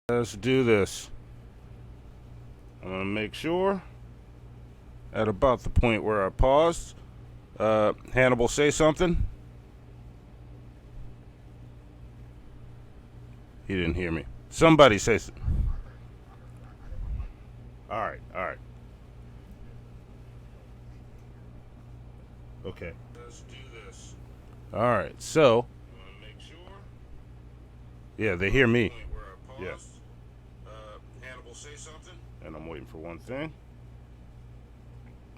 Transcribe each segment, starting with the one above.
Let's do this. I'm gonna make sure at about the point where I paused. Hannibal, say something. He didn't hear me. Somebody say something. All right, all right. Okay. Let's do this. All right, so. Make sure. Yeah, they hear me. Yeah. Hannibal, say something. And I'm waiting for one thing.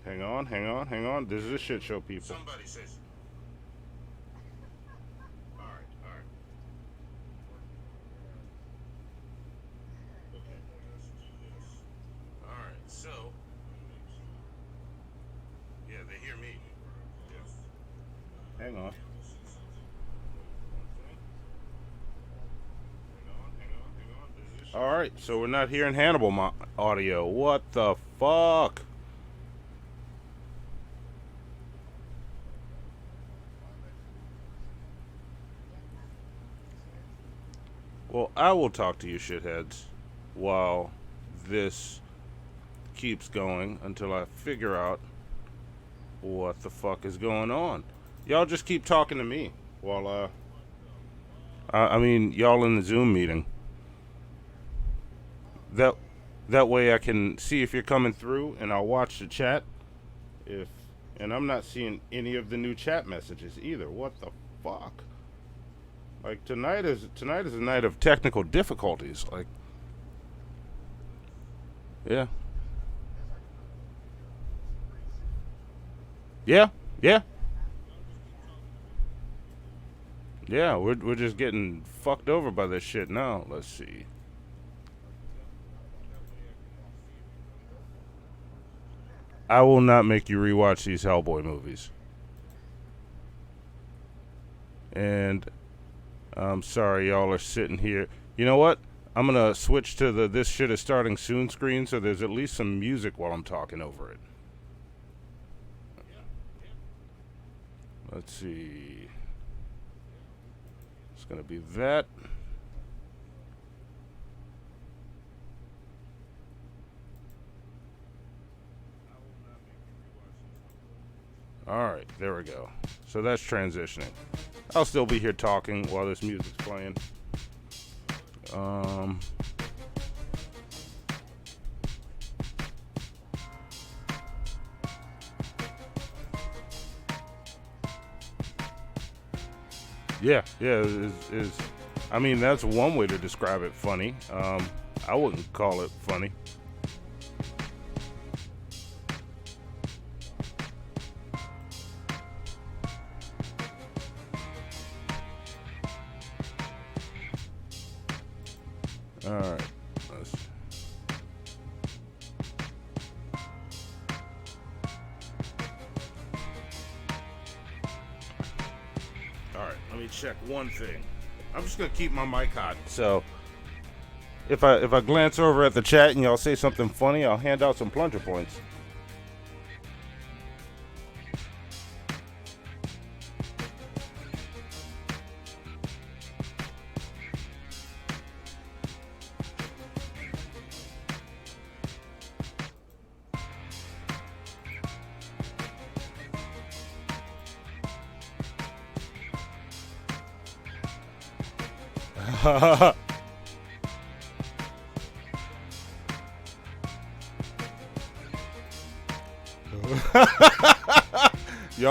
Hang on, hang on, hang on. This is a shit show, people. Somebody say something. All right, all right. Okay, let's do this. All right, so. Yeah, they hear me. Yes. Hang on. All right, so we're not hearing Hannibal audio. What the fuck? Well, I will talk to you shitheads while this keeps going until I figure out what the fuck is going on. Y'all just keep talking to me while I mean y'all in the Zoom meeting. That that way I can see if you're coming through and I'll watch the chat. If and I'm not seeing any of the new chat messages either. What the fuck? Like tonight is a night of technical difficulties. Like yeah. Yeah. Yeah. Yeah, we're just getting fucked over by this shit now. Let's see. I will not make you rewatch these Hellboy movies. And I'm sorry y'all are sitting here. You know what? I'm going to switch to the this shit is starting soon screen so there's at least some music while I'm talking over it. Let's see. It's going to be that. Alright, there we go. So that's transitioning. I'll still be here talking while this music's playing. Yeah, I mean, that's one way to describe it funny. I wouldn't call it funny. All right. All right. Let me check one thing. I'm just gonna keep my mic hot. So if I glance over at the chat and y'all say something funny, I'll hand out some plunger points.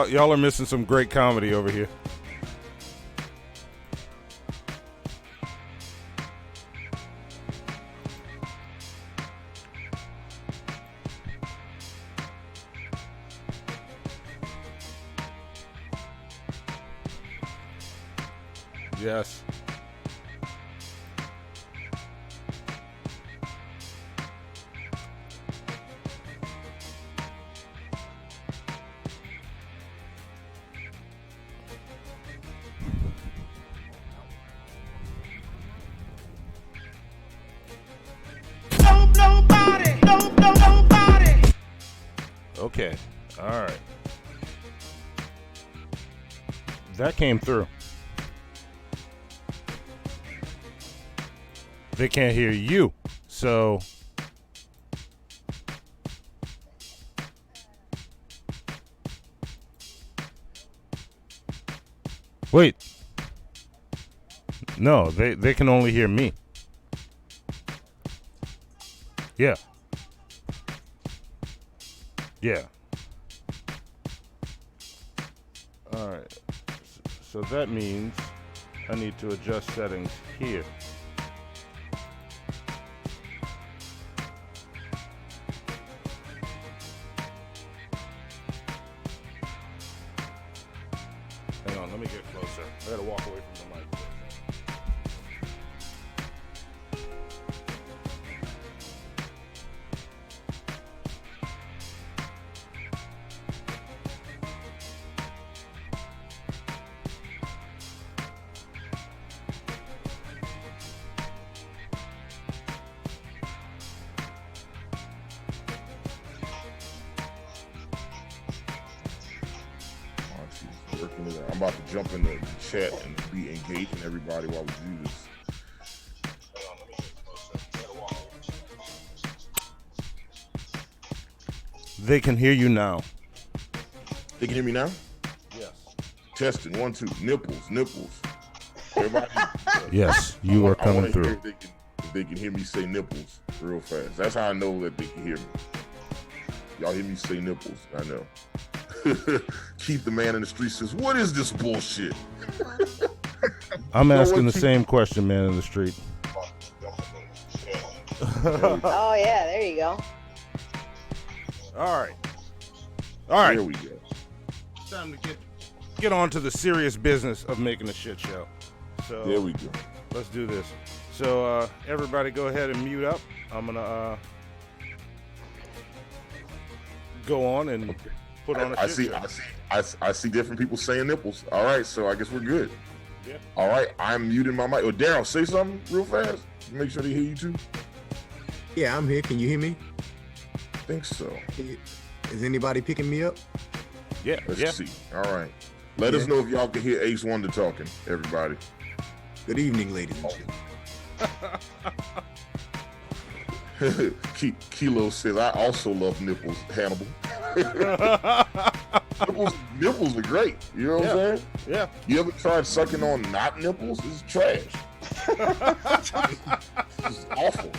Y'all are missing some great comedy over here. Yes. Nobody. Okay. All right. That came through. they can't hear you. So wait. No, they can only hear me. Yeah. Yeah. All right. So that means I need to adjust settings here. Hang on, let me get closer. I gotta walk away from the mic. I'm about to jump in the chat and be engaging everybody while we do this. They can hear you now. They can hear me now? Yes. Testing, 1, 2, nipples. Everybody. Yes, you are coming through. If they can hear me say nipples real fast. That's how I know that they can hear me. Y'all hear me say nipples, I know. Keith the man in the street says, what is this bullshit? I'm asking the same question, man in the street. Oh yeah, there you go. All right. There we go. It's time to get on to the serious business of making a shit show. So there we go. Let's do this. So everybody go ahead and mute up. I'm gonna go on and put on a shit show. I see different people saying nipples. All right, so I guess we're good. Yeah. All right, I'm muting my mic. Oh, Daryl, say something real fast. Make sure they hear you too. Yeah, I'm here. Can you hear me? I think so. Is anybody picking me up? Yeah. Let's see. All right. Let us know if y'all can hear Ace Wonder talking, everybody. Good evening, ladies and gentlemen. Kilo says, I also love nipples, Hannibal. nipples are great. You know what I'm saying? Yeah. You ever tried sucking on not nipples? It's trash. It's awful.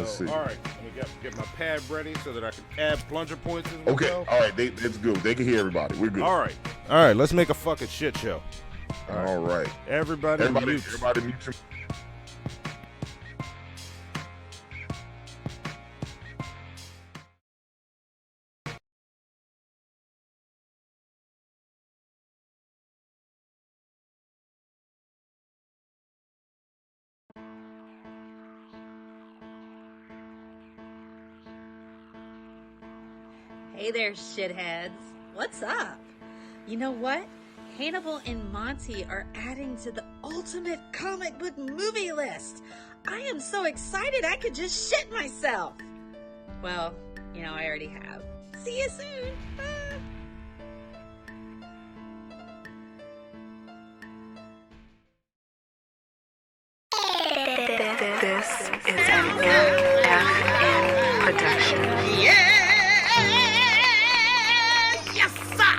So, all right, let me get my pad ready so that I can add plunger points as we Okay, go. all right, that's good. They can hear everybody. We're good. All right, let's make a fucking shit show. All right. Everybody mute. Everybody mute your... Hey there, shitheads. What's up? You know what? Hannibal and Monty are adding to the ultimate comic book movie list. I am so excited I could just shit myself. Well, I already have. See you soon. Bye. This is an MFN production. Yes, sir.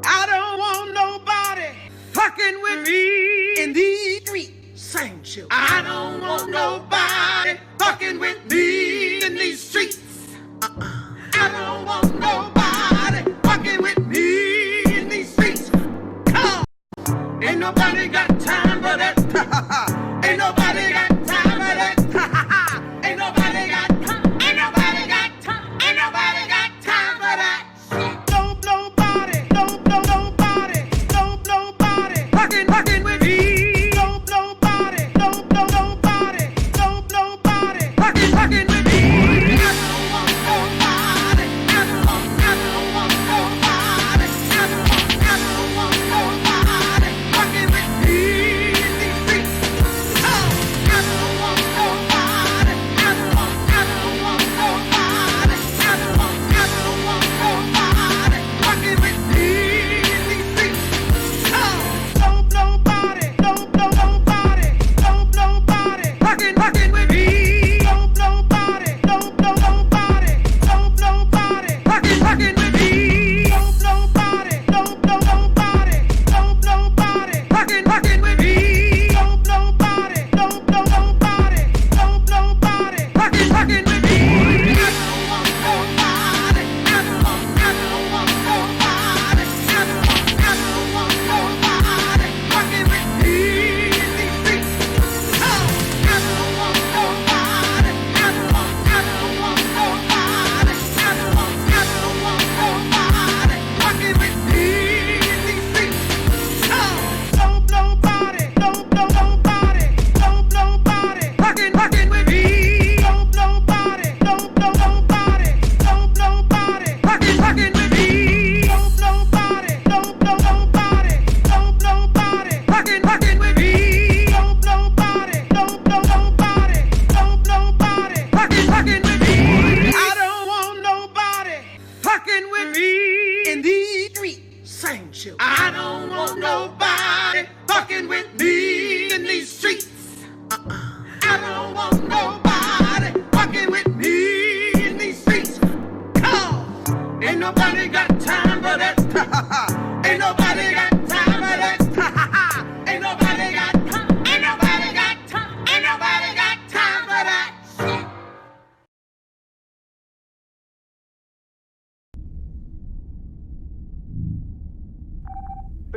I don't want nobody fucking with me in these streets. Same shit. I don't want nobody fucking with me in these streets. I don't want nobody fucking with me in these streets. Come on. Ain't nobody got time for that. Ain't nobody got time for that. Ain't nobody got time. Ain't nobody got time. Ain't nobody got time for that. Nobody fucking with me. Nobody fucking with me.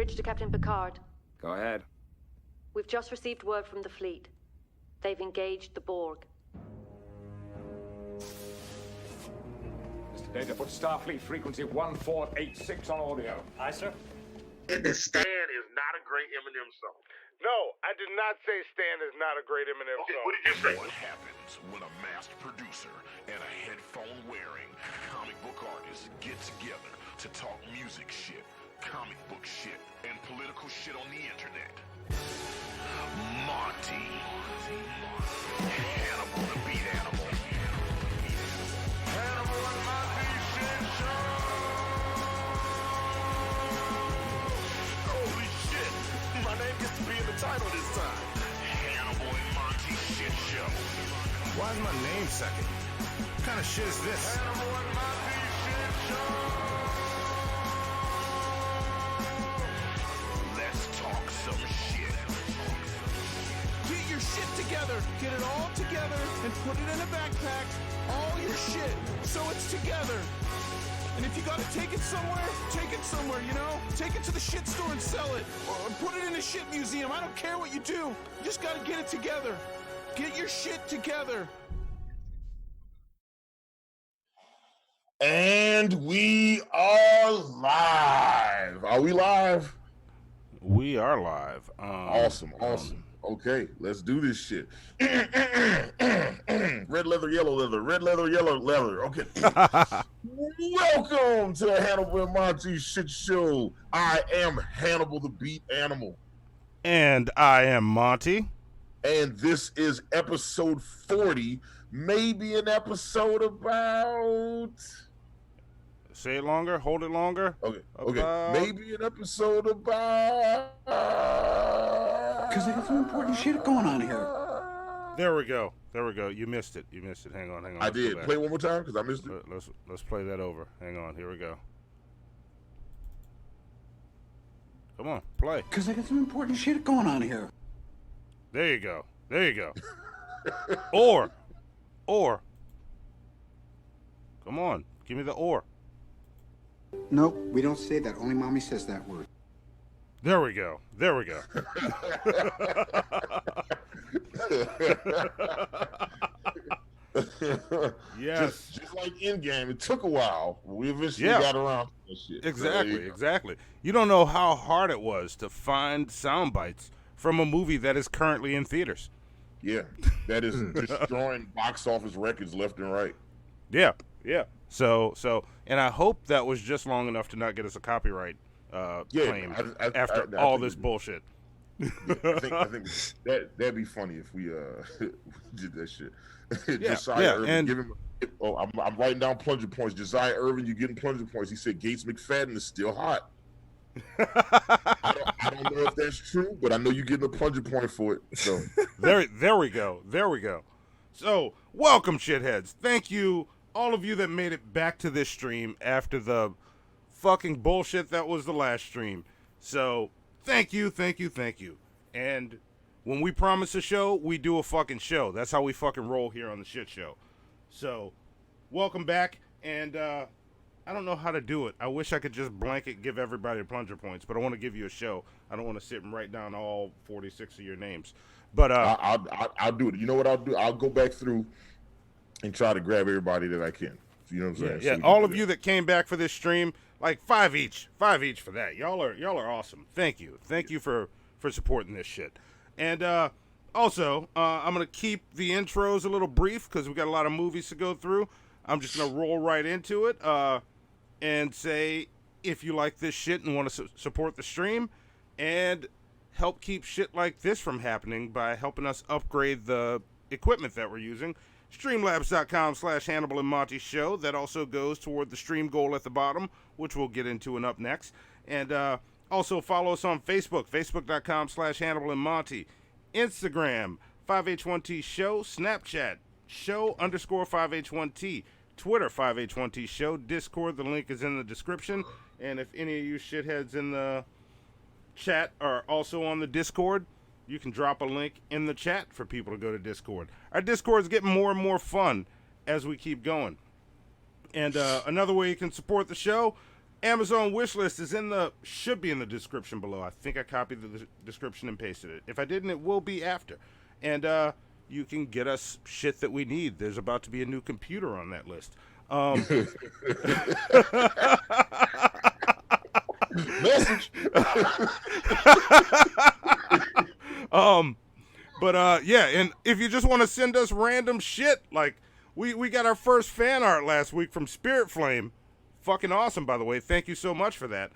Bridge to Captain Picard. Go ahead. We've just received word from the fleet. They've engaged the Borg. Mr. Data, put Starfleet frequency 1486 on audio. Aye, sir. Stan is not a great Eminem song. No, I did not say Stan is not a great Eminem Okay, song. what did you say? What happens when a masked producer and a headphone-wearing comic book artist get together to talk music shit, comic book shit, and political shit on the internet? Monty. Hannibal the Beat Animal. Hannibal and Monty Shit Show! Holy shit! My name gets to be in the title this time. Hannibal and Monty Shit Show. Why is my name second? What kind of shit is this? Hannibal and Monty Shit Show. Let's talk some shit. Get your shit together. Get it all together and put it in a backpack. All your shit. So it's together. And if you gotta take it somewhere, you know? Take it to the shit store and sell it. Or put it in a shit museum. I don't care what you do. You just gotta get it together. Get your shit together. And we are live. Are we live? We are live. Awesome. Okay, let's do this shit. Red leather, yellow leather. Red leather, yellow leather. Okay. Welcome to the Hannibal and Monty Shit Show. I am Hannibal the Beat Animal. And I am Monty. And this is episode 40. Maybe an episode about... Say it longer. Hold it longer. Okay. Maybe an episode about... Because there's some important shit going on here. There we go. You missed it. Hang on. I did. Play it one more time because I missed it. Let's play that over. Hang on. Here we go. Come on, play. Because there's some important shit going on here. There you go. Or. Come on, give me the or. Nope, we don't say that. Only mommy says that word. There we go. Yes. Just like Endgame, it took a while. We eventually got around to that shit. Exactly. You don't know how hard it was to find sound bites from a movie that is currently in theaters. Yeah, that is destroying box office records left and right. Yeah. So, and I hope that was just long enough to not get us a copyright claim after all this bullshit. Yeah, I think that'd be funny if we did that shit. Josiah Irvin, give him. I'm writing down plunger points. Josiah Irvin, you getting plunger points? He said Gates McFadden is still hot. I don't know if that's true, but I know you're getting a plunger point for it. So there we go. So welcome, shitheads. Thank you, all of you that made it back to this stream after the fucking bullshit that was the last stream. So thank you. And when we promise a show, we do a fucking show. That's how we fucking roll here on the shit show. So welcome back, and I don't know how to do it. I wish I could just blanket give everybody plunger points, but I want to give you a show. I don't want to sit and write down all 46 of your names. But I'll do it. You know what I'll do? I'll go back through and try to grab everybody that I can. You know what I'm saying? Yeah. So all of you that came back for this stream, like 5 each for that. Y'all are awesome. Thank you for supporting this shit. And also, I'm gonna keep the intros a little brief because we got a lot of movies to go through. I'm just gonna roll right into it and say, if you like this shit and want to support the stream and help keep shit like this from happening by helping us upgrade the equipment that we're using, streamlabs.com/Hannibal and Monty Show. That also goes toward the stream goal at the bottom, which we'll get into and up next. And also follow us on Facebook, facebook.com/Hannibal and Monty. Instagram, 5H1T Show. Snapchat, show_5H1T. Twitter, 5H1T Show. Discord, the link is in the description. And if any of you shitheads in the chat are also on the Discord, you can drop a link in the chat for people to go to Discord. Our Discord is getting more and more fun as we keep going. And another way you can support the show, Amazon wish list is should be in the description below. I think I copied the description and pasted it. If I didn't, it will be after. And you can get us shit that we need. There's about to be a new computer on that list. Message. Yeah, and if you just want to send us random shit, like we got our first fan art last week from Spirit Flame. Fucking awesome, by the way. Thank you so much for that.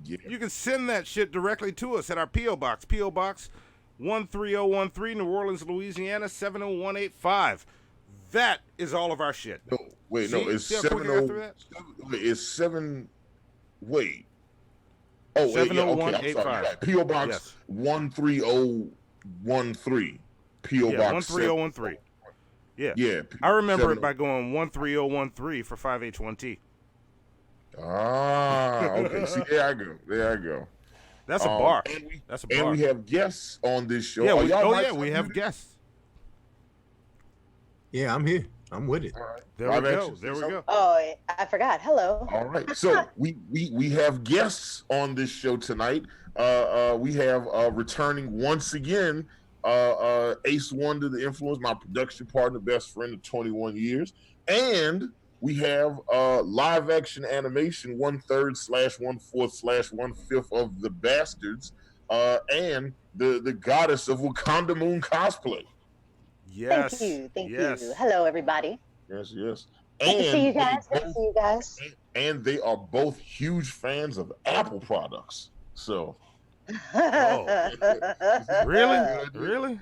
You can send that shit directly to us at our P.O. Box. P.O. Box 13013, New Orleans, Louisiana, 70185. That is all of our shit. No, wait, no, it's 70. It's 7. Wait. Oh, 70185. Okay, P.O. Box 13013. P.O. Box 13013. Yeah. Yeah. I remember it by going 13013 for 5H1T. Ah, okay. See, there I go. That's a bar. And we have guests on this show. Yeah, we have guests. Yeah, I'm here. I'm with it. All right. There we go. Oh, I forgot. Hello. All right. So we have guests on this show tonight. We have returning once again, Ace Wonder, the Influence, my production partner, best friend of 21 years. And we have live action animation, 1/3/1/4/1/5 of the Bastards, and the goddess of Wakanda Moon cosplay. Yes. Thank you. Hello, everybody. Yes. Good to see you guys. And they are both huge fans of Apple products. So. Really?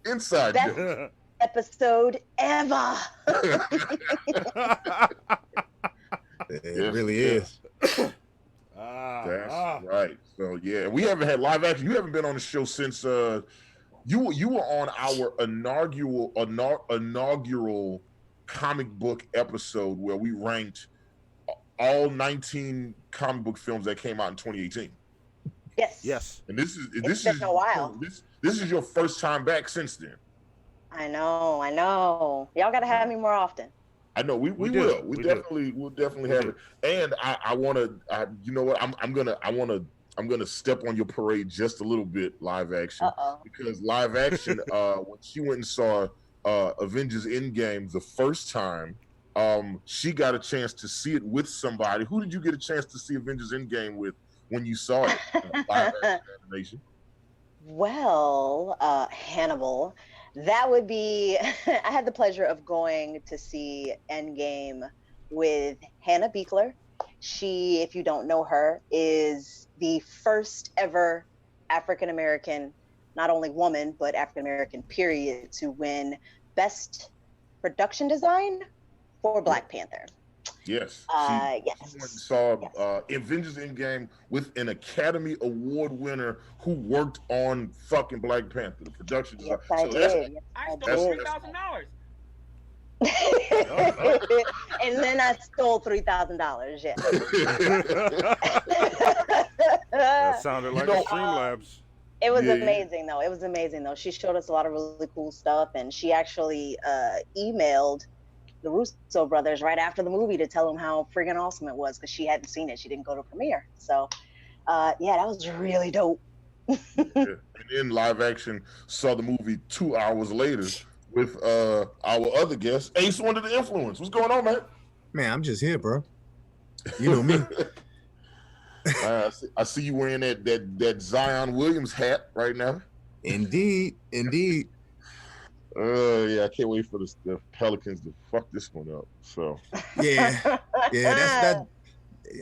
Inside Best jokes. episode ever. It really is. That's right. So yeah, we haven't had live action. You haven't been on the show since you were on our inaugural comic book episode where we ranked all 19 comic book films that came out in 2018. Yes. And this is been a while. This is your first time back since then. I know. Y'all gotta have me more often. I know we will. We'll definitely have it. And I want to. You know what? I'm gonna step on your parade just a little bit. Live action, because live action. When she went and saw Avengers Endgame the first time, she got a chance to see it with somebody. Who did you get a chance to see Avengers Endgame with when you saw it? Live action animation. Well, Hannibal. That would be, I had the pleasure of going to see Endgame with Hannah Beekler. She, if you don't know her, is the first ever African-American, not only woman, but African-American period, to win Best Production Design for Black Panther. Yes. Yes. She saw Avengers Endgame with an Academy Award winner who worked on fucking Black Panther, the production design. Yes, I did. I stole $3,000. And then I stole $3,000. Yeah. That sounded like Streamlabs. It was amazing, though. It was amazing, though. She showed us a lot of really cool stuff, and she actually emailed the Russo brothers right after the movie to tell them how friggin' awesome it was, because she hadn't seen it. She didn't go to premiere. So, that was really dope. And then live action saw the movie 2 hours later with our other guest, Ace Wonder, the Influence. What's going on, man? Man, I'm just here, bro. You know me. I see you wearing that Zion Williams hat right now. Indeed. Yeah, I can't wait for the Pelicans to fuck this one up. So yeah,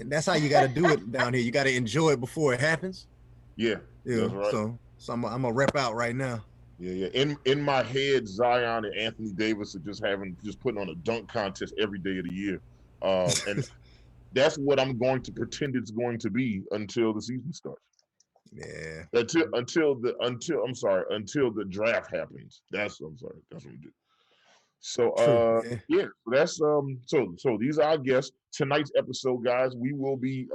that's how you got to do it down here. You got to enjoy it before it happens. Yeah, that's right. So I'm gonna rep out right now. Yeah. In my head, Zion and Anthony Davis are just putting on a dunk contest every day of the year, and that's what I'm going to pretend it's going to be until the season starts. Yeah. Until the draft happens. That's what we do. So that's so these are our guests. Tonight's episode, guys, we will be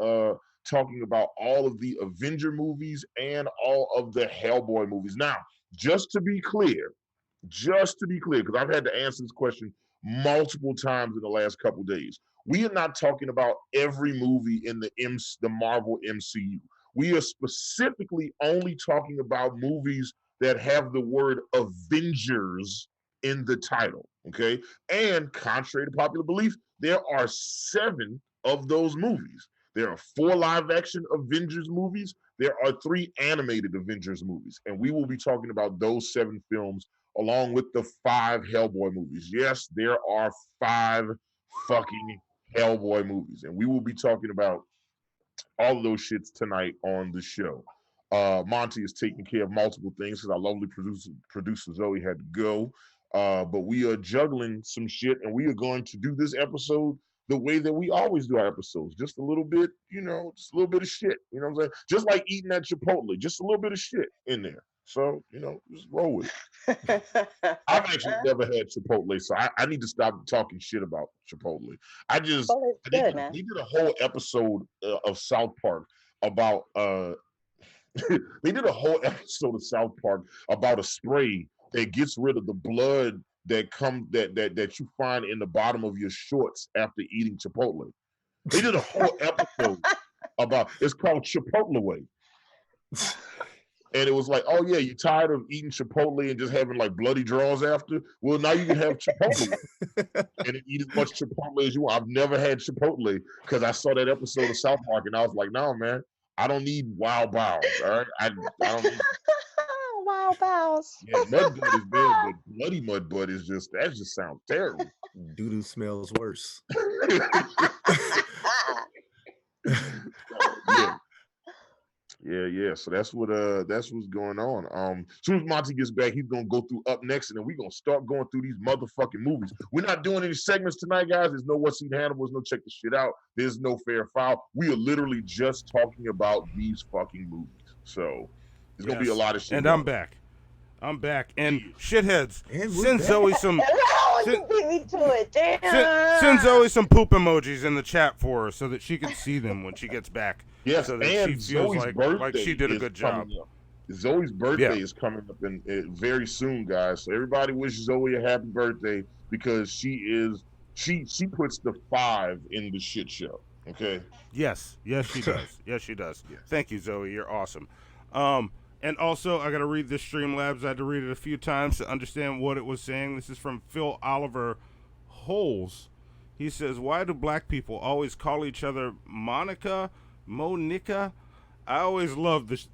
talking about all of the Avenger movies and all of the Hellboy movies. Now, just to be clear, because I've had to answer this question multiple times in the last couple days. We are not talking about every movie in the Marvel MCU. We are specifically only talking about movies that have the word Avengers in the title. Okay. And contrary to popular belief, there are 7 of those movies. There are 4 live action Avengers movies. There are 3 animated Avengers movies. And we will be talking about those 7 films along with the 5 Hellboy movies. Yes, there are 5 fucking Hellboy movies. And we will be talking about all of those shits tonight on the show. Monty is taking care of multiple things because our lovely producer Zoe had to go. But we are juggling some shit, and we are going to do this episode the way that we always do our episodes. Just a little bit, just a little bit of shit. You know what I'm saying? Just like eating at Chipotle, just a little bit of shit in there. So, just roll with it. I've actually never had Chipotle, so I need to stop talking shit about Chipotle. They did a whole episode of South Park about they did a whole episode of South Park about a spray that gets rid of the blood that you find in the bottom of your shorts after eating Chipotle. They did a whole episode about it's called Chipotle Way. And it was like, oh yeah, you tired of eating Chipotle and just having like bloody draws after? Well, now you can have Chipotle and eat as much Chipotle as you want. I've never had Chipotle because I saw that episode of South Park and I was like, no, man, I don't need Wild Bows. All right, I don't need Wild Bows. Yeah, mud butt is good, but bloody mud butt is that just sounds terrible. Doo-doo smells worse. Yeah. So that's what's going on. As soon as Monty gets back, he's gonna go through up next, and then we're gonna start going through these motherfucking movies. We're not doing any segments tonight, guys. There's no What's Seen Hannibal, there's no check the shit out, there's no fair foul. We are literally just talking about these fucking movies. So there's gonna be a lot of shit. And I'm back. And shitheads, send Zoe some. You beat me to it. Damn. Send Zoe some poop emojis in the chat for her so that she can see them when she gets back. Yes, so that and she feels Zoe's like she did a good job. Zoe's birthday is coming up in very soon, guys. So everybody wish Zoe a happy birthday because she puts the 5 in the shit show. Okay. Yes, she does. Yes. Thank you, Zoe. You're awesome. And also, I got to read this Streamlabs. I had to read it a few times to understand what it was saying. This is from Phil Oliver Holes. He says, why do black people always call each other Monica? I always love this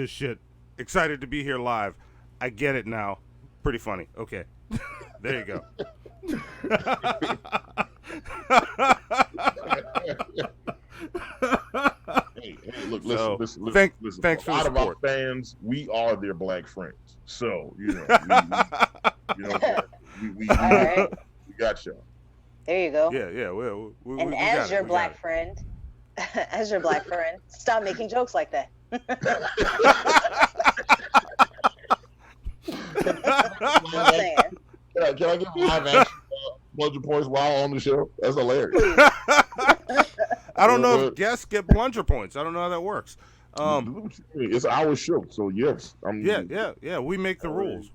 shit. Excited to be here live. I get it now. Pretty funny. Okay. There you go. Hey, look, listen. Thanks for the support. A lot of our fans, we are their black friends. So, we got y'all. There you go. Yeah. We as your black friend, stop making jokes like that. I'm saying. Can I get live action plunger points while on the show? That's hilarious. I don't know if guests get plunger points. I don't know how that works. It's our show, so yes. Yeah. We make the rules.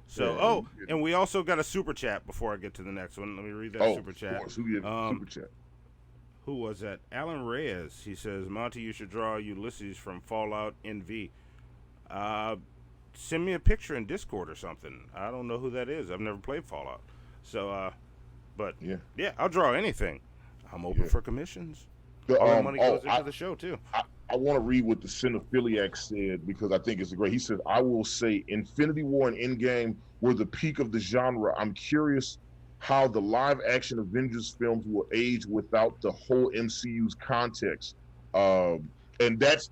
So, and we also got a super chat before I get to the next one. Let me read that super chat. Super chat. Who was that? Alan Reyes. He says, Monty, you should draw Ulysses from Fallout NV. Send me a picture in Discord or something. I don't know who that is. I've never played Fallout. So, but yeah, I'll draw anything. I'm open for commissions. All the money goes into the show, too. I want to read what the Cinephiliac said because I think it's great. He said, I will say Infinity War and Endgame were the peak of the genre. I'm curious how the live-action Avengers films will age without the whole MCU's context. And that's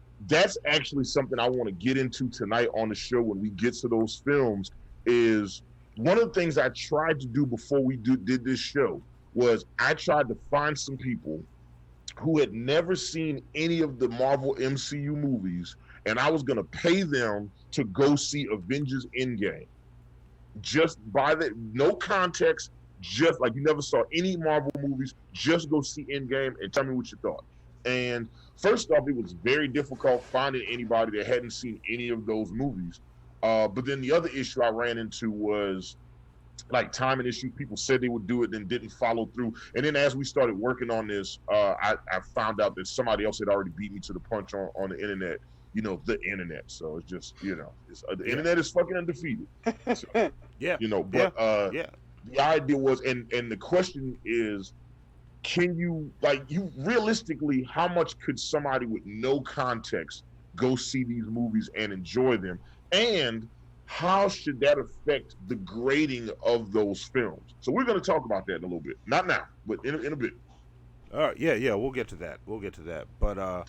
actually something I want to get into tonight on the show when we get to those films. Is one of the things I tried to do before we did this show was I tried to find some people who had never seen any of the Marvel MCU movies, and I was going to pay them to go see Avengers Endgame. Just by no context, just like you never saw any Marvel movies, just go see Endgame and tell me what you thought. And first off, it was very difficult finding anybody that hadn't seen any of those movies. But then the other issue I ran into was like timing issues. People said they would do it, then didn't follow through. And then as we started working on this, I found out that somebody else had already beat me to the punch on the internet. You know, the internet. So it's just, you know, the internet is fucking undefeated. So, yeah. You know, but the idea was, and the question is, can you, like, you realistically, how much could somebody with no context go see these movies and enjoy them? And how should that affect the grading of those films? So we're going to talk about that in a little bit. Not now, but in a bit. All right, yeah, we'll get to that. But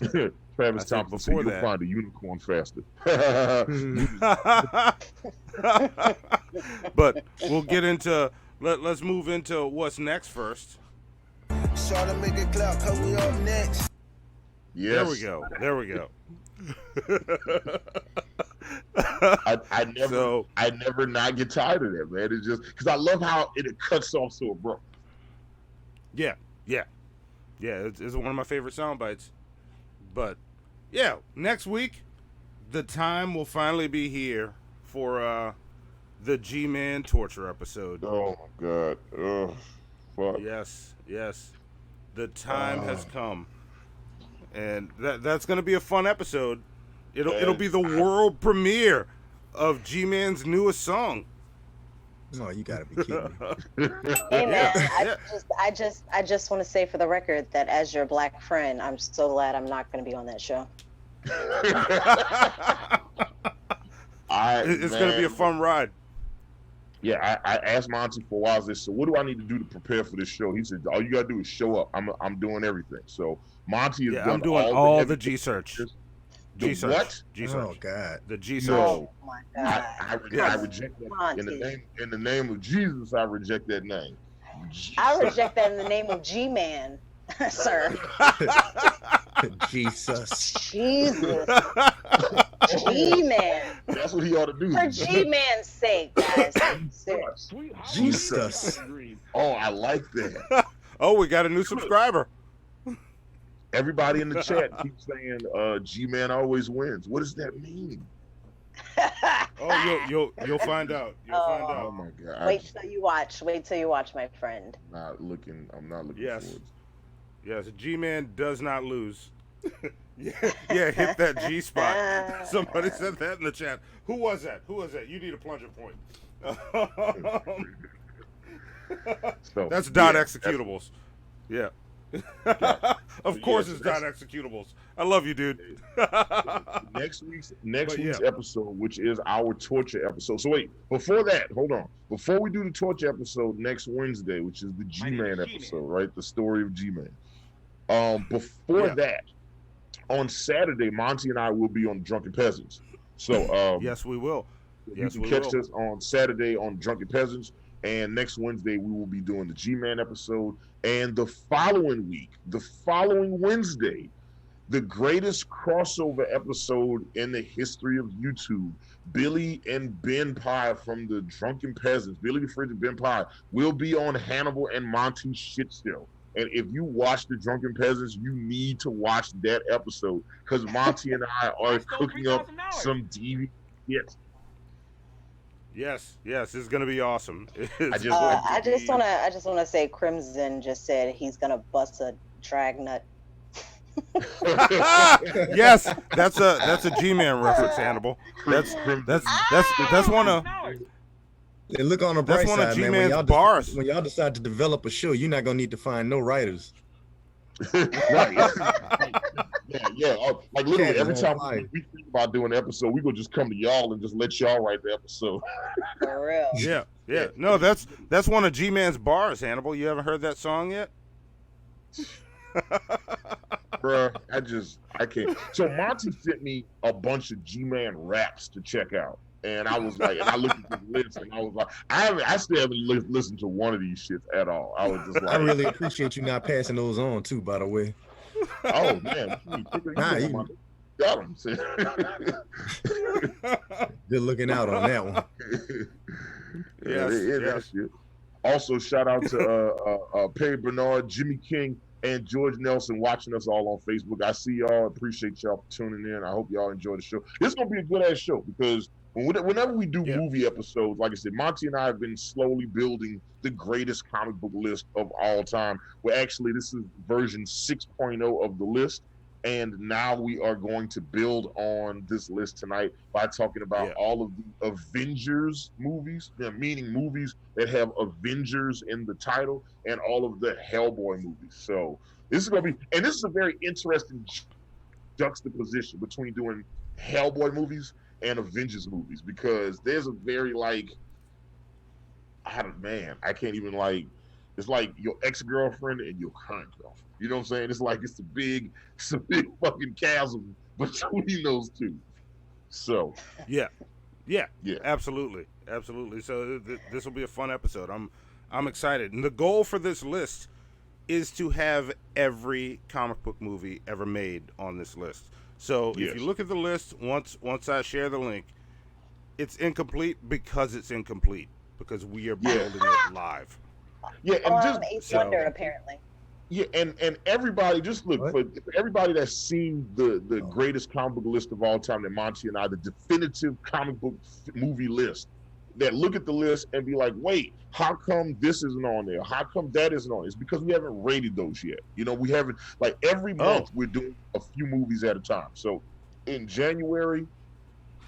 Travis Thompson said you'll find a unicorn faster. But we'll get into, let's move into what's next first. Try to make it clap, cause we up next. Yes. There we go. I never not get tired of that, man. It's just because I love how it cuts off so abrupt. Yeah. It's one of my favorite sound bites. But yeah, next week the time will finally be here for the G-Man torture episode. Oh my god. Oh, fuck. Yes. The time has come, and that's gonna be a fun episode. It'll be the world premiere of G-Man's newest song. Oh, you gotta be kidding me. Hey man, I just want to say for the record that as your black friend, I'm so glad I'm not going to be on that show. It's going to be a fun ride. Yeah, I asked Monty for a while. I said, so what do I need to do to prepare for this show? He said, all you gotta do is show up. I'm doing everything. So Monty is I'm doing all the G-search. G-search. What? G-search. Oh God. The G-search. No. Oh my God. I reject that. In the name of Jesus, I reject that name. I reject that in the name of G-Man, sir. Jesus. G-Man. That's what he ought to do. For G-Man's sake, guys. Jesus. Oh, I like that. Oh, we got a new subscriber. Everybody in the chat keeps saying G-Man always wins. What does that mean? Oh, you'll find out. Oh my God. Wait till you watch, my friend. I'm not looking forward. Yes, G-Man does not lose. yeah, hit that G spot. Somebody said that in the chat. Who was that? You need a plunger point. That's dot executables. Yeah. Of course it's dot executables. I love you, dude. Next week's episode, which is our torture episode. So wait, before that, hold on. Before we do the torture episode next Wednesday, which is the G-Man episode, right? The story of G-Man. Before that, on Saturday, Monty and I will be on Drunken Peasants. So yes, we will. You can catch us on Saturday on Drunken Peasants, and next Wednesday we will be doing the G-Man episode. And the following week, the following Wednesday, the greatest crossover episode in the history of YouTube, Billy and Ben Pye from the Drunken Peasants, Billy the Fridge and Ben Pye, will be on Hannibal and Monty's shit show. And if you watch the Drunken Peasants, you need to watch that episode because Monty and I are cooking up some DVD hits. Yes, it's gonna be awesome. I just wanna say Crimson just said he's gonna bust a dragnet. Yes, that's a G-Man reference, Hannibal. That's one of. And look on the bright side, man. When y'all decide to develop a show, you're not gonna need to find no writers. Right. Yeah. Like literally every time we think about doing an episode, we gonna just come to y'all and just let y'all write the episode. For real. Yeah. No, that's one of G-Man's bars, Hannibal. You haven't heard that song yet? Bruh, I can't. So Monty sent me a bunch of G-Man raps to check out. And I was like, and I looked at the list and I was like, I still haven't listened to one of these shits at all. I was just like, I really appreciate you not passing those on too, by the way. Oh man, you got him. Good looking out on that one. Yes. Also, shout out to Perry Bernard, Jimmy King, and George Nelson watching us all on Facebook. I see y'all. Appreciate y'all tuning in. I hope y'all enjoy the show. This is gonna be a good ass show because Whenever we do movie episodes, like I said, Monty and I have been slowly building the greatest comic book list of all time. Well, actually, this is version 6.0 of the list. And now we are going to build on this list tonight by talking about all of the Avengers movies, meaning movies that have Avengers in the title, and all of the Hellboy movies. So this is going to be, and this is a very interesting juxtaposition between doing Hellboy movies and Avengers movies, because there's a very I can't even it's like your ex-girlfriend and your current girlfriend. You know what I'm saying? It's like it's a big fucking chasm between those two. So yeah, absolutely. So this will be a fun episode. I'm excited, and the goal for this list is to have every comic book movie ever made on this list. So if you look at the list, once I share the link, it's incomplete because it's incomplete, because we are building it live. Yeah, and Ace Wonder, apparently. Yeah, and everybody, just look for everybody that's seen the greatest comic book list of all time that Monty and I, the definitive comic book movie list, that look at the list and be like, wait, how come this isn't on there? How come that isn't on? It's because we haven't rated those yet. You know, we haven't, every month we're doing a few movies at a time. So in January,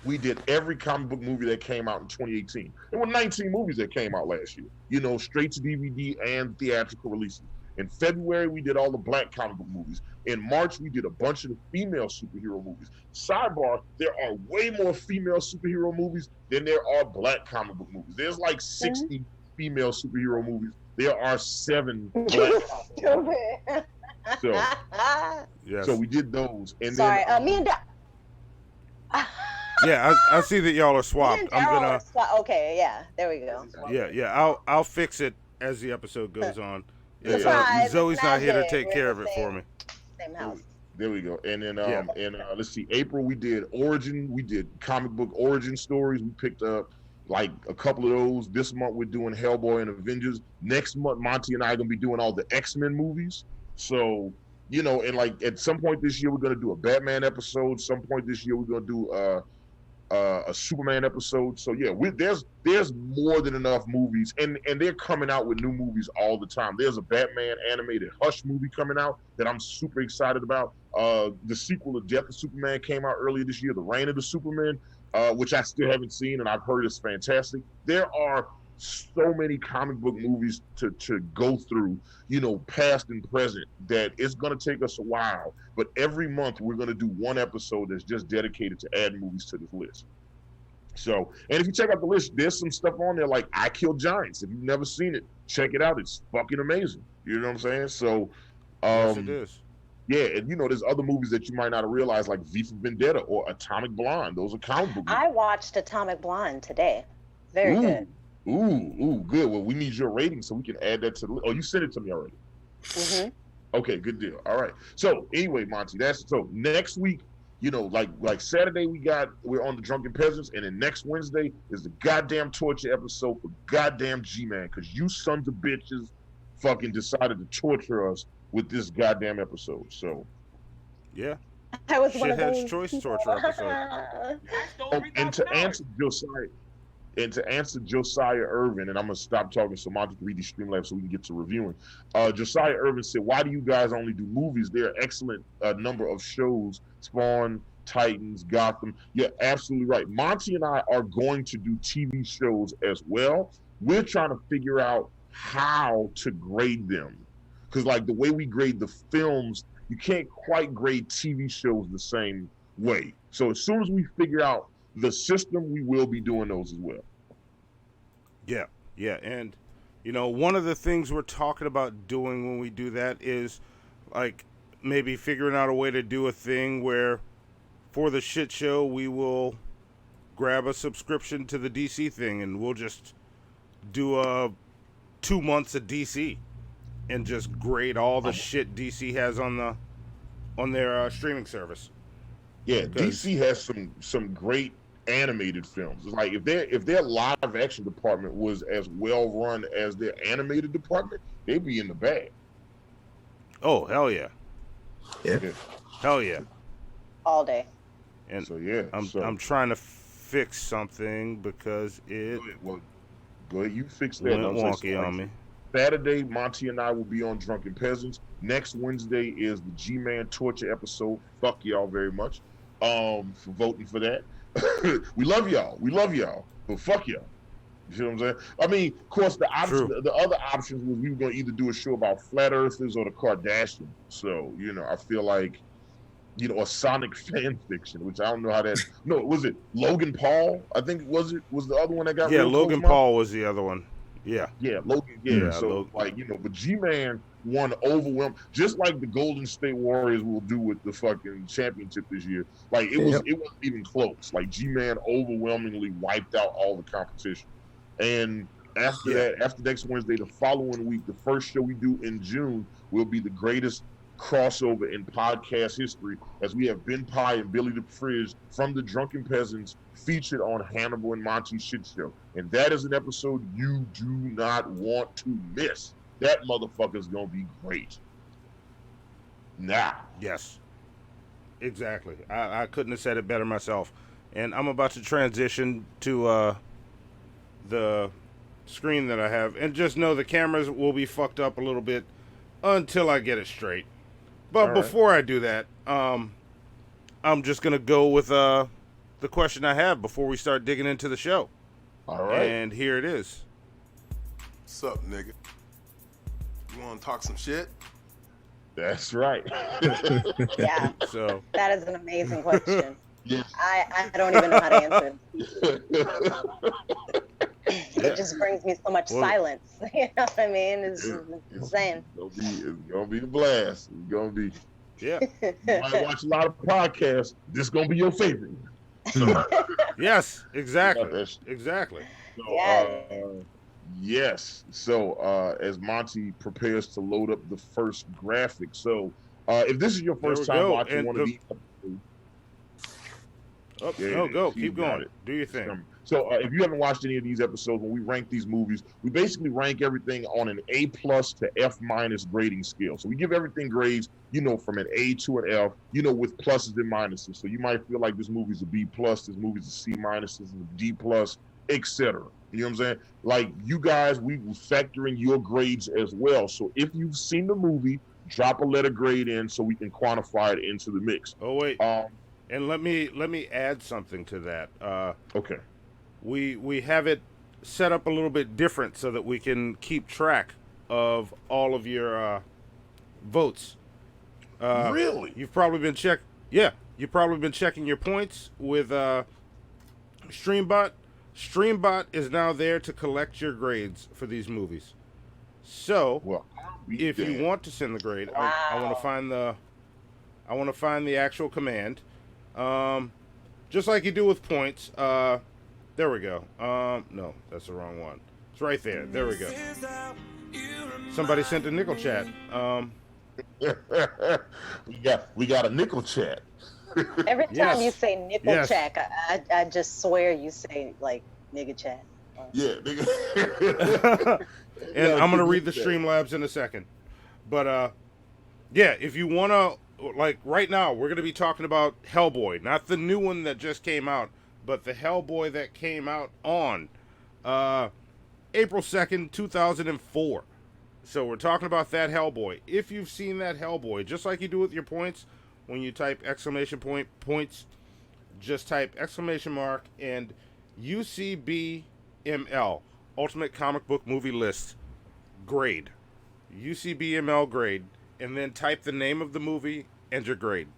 we did every comic book movie that came out in 2018. There were 19 movies that came out last year, you know, straight to DVD and theatrical releases. In February, we did all the black comic book movies. In March, we did a bunch of the female superhero movies. Sidebar, there are way more female superhero movies than there are black comic book movies. There's 60 female superhero movies. There are 7 black So we did those. And me and I see that y'all are swapped. I'm gonna. Okay, yeah, there we go. Yeah. I'll fix it as the episode goes on. Zoe's not here to take care of it for me. Same house. There we go. And then let's see, April we did comic book origin stories. We picked up a couple of those. This month we're doing Hellboy and Avengers. Next month Monty and I are gonna be doing all the X-Men movies. So, you know, and at some point this year we're gonna do a Batman episode. Some point this year we're gonna do a Superman episode. So yeah, there's more than enough movies, and they're coming out with new movies all the time. There's a Batman animated Hush movie coming out that I'm super excited about. The sequel to Death of Superman came out earlier this year, The Reign of the Superman, which I still haven't seen, and I've heard it's fantastic. There are so many comic book movies to go through, you know, past and present, that it's going to take us a while. But every month we're going to do one episode that's just dedicated to add movies to this list. So, and if you check out the list, there's some stuff on there like I Kill Giants. If you've never seen it, check it out. It's fucking amazing. You know what I'm saying? So, yes, it is. Yeah, and you know, there's other movies that you might not realize, like V for Vendetta or Atomic Blonde. Those are comic book movies. I watched Atomic Blonde today. Very good. Ooh, good. Well, we need your rating so we can add that to the list. Oh, you sent it to me already. Mm-hmm. Okay, good deal. All right. So anyway, Monty, so next week, you know, like Saturday we're on the Drunken Peasants, and then next Wednesday is the goddamn torture episode for goddamn G-Man, because you sons of bitches fucking decided to torture us with this goddamn episode. So yeah. I was one of Shithead's those Choice people. torture episode. And to answer Josiah Irvin, and I'm gonna stop talking so Monty can read these Streamlabs so we can get to reviewing. Josiah Irvin said, "Why do you guys only do movies? There are excellent number of shows: Spawn, Titans, Gotham." Yeah, absolutely right. Monty and I are going to do TV shows as well. We're trying to figure out how to grade them, because the way we grade the films, you can't quite grade TV shows the same way. So as soon as we figure out the system, we will be doing those as well. Yeah, and you know, one of the things we're talking about doing when we do that is maybe figuring out a way to do a thing where for the shit show we will grab a subscription to the DC thing, and we'll just do 2 months of DC and just grade all the shit DC has on their streaming service. Yeah, DC has some great animated films. It's like if their live action department was as well run as their animated department, they'd be in the bag. Oh, hell yeah. Yeah. Hell yeah. All day. And so yeah, I'm trying to fix something because it go ahead. You fix that. went wonky on me. Saturday, Monty and I will be on Drunken Peasants. Next Wednesday is the G-Man Torture episode. Fuck y'all very much for voting for that. We love y'all. But fuck y'all. You see what I'm saying? I mean, of course, the other options was we were going to either do a show about flat earthers or the Kardashians. So, I feel like, a Sonic fan fiction, which I don't know how that. No, was it Logan Paul? I think was the other one that got. Yeah, Logan Paul was the other one. Yeah. Yeah, Logan. Yeah. So but G-Man won overwhelming, just like the Golden State Warriors will do with the fucking championship this year. Like it wasn't even close. Like G-Man overwhelmingly wiped out all the competition. And after that, after next Wednesday, the following week, the first show we do in June will be the greatest crossover in podcast history, as we have Ben Pye and Billy the Fridge from the Drunken Peasants featured on Hannibal and Monty's Shit Show. And that is an episode you do not want to miss. That motherfucker's gonna be great. Now. Yes. Exactly. I couldn't have said it better myself. And I'm about to transition to the screen that I have. And just know the cameras will be fucked up a little bit until I get it straight. But before I do that, I'm just going to go with the question I have before we start digging into the show. All right. And here it is. What's up, nigga? You want to talk some shit? That's right. Yeah. So that is an amazing question. Yes. I don't even know how to answer it. It just brings me so much silence. You know what I mean? It's insane. It's gonna be the blast. It's gonna be. Yeah. You might watch a lot of podcasts. This is gonna be your favorite. So, yes, exactly. Exactly. So, yes. So as Monty prepares to load up the first graphic, so if this is your first time watching one of these. Go. Keep going. Do your thing. So if you haven't watched any of these episodes, when we rank these movies, we basically rank everything on an A+ to F- grading scale. So we give everything grades, from an A to an F, with pluses and minuses. So you might feel like this movie's a B+, this movie's a C-, this is a D+, etc. You know what I'm saying? Like, you guys, we will factor in your grades as well. So if you've seen the movie, drop a letter grade in so we can quantify it into the mix. Oh, wait. And let me add something to that. Okay. We have it set up a little bit different so that we can keep track of all of your votes. Really? You've probably been you've probably been checking your points with Streambot. Streambot is now there to collect your grades for these movies. So, if you want to send the grade, I want to find the actual command. Just like you do with points. There we go. No, that's the wrong one. It's right there. There we go. Somebody sent a nickel chat. we got a nickel chat. Every time you say nickel chat, I just swear you say like nigga chat. Yeah, nigga. And I'm gonna read the Streamlabs in a second. But if you wanna, like, right now we're gonna be talking about Hellboy, not the new one that just came out, but the Hellboy that came out on April 2nd, 2004. So we're talking about that Hellboy. If you've seen that Hellboy, just like you do with your points, when you type exclamation point points, just type exclamation mark and UCBML, Ultimate Comic Book Movie List, grade. UCBML grade, and then type the name of the movie and your grade.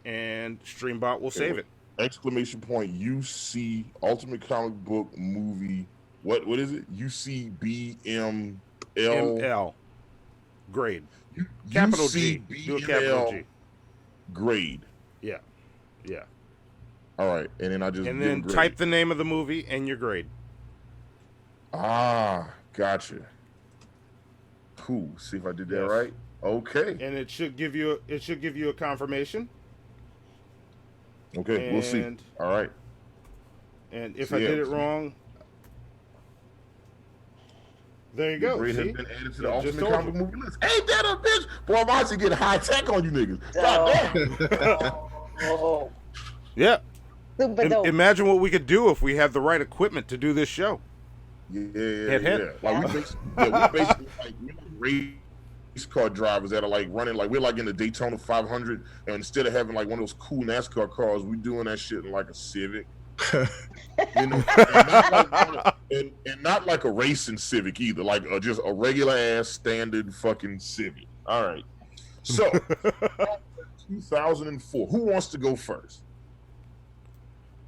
And Streambot will save it. Exclamation point UC Ultimate Comic Book Movie. What is it? UCBML ML grade. Capital G. Do a capital G. Grade. Yeah. All right, and then I just type the name of the movie and your grade. Gotcha. Cool. See if I did that right. Okay. And it should give you a confirmation. Okay, we'll see. All right. And if I did it wrong, there you go. Grade has been added to the Ultimate Comic Movie List. Ain't that a bitch? Boy, I'm actually getting high tech on you niggas. God damn. Oh. Yeah. Imagine what we could do if we had the right equipment to do this show. Yeah. Like we basically like race car drivers that are like running, like we're like in the Daytona 500, and instead of having like one of those cool NASCAR cars, we doing that shit in like a Civic. And not like a racing Civic either, like just a regular ass standard fucking Civic. All right. So 2004. Who wants to go first?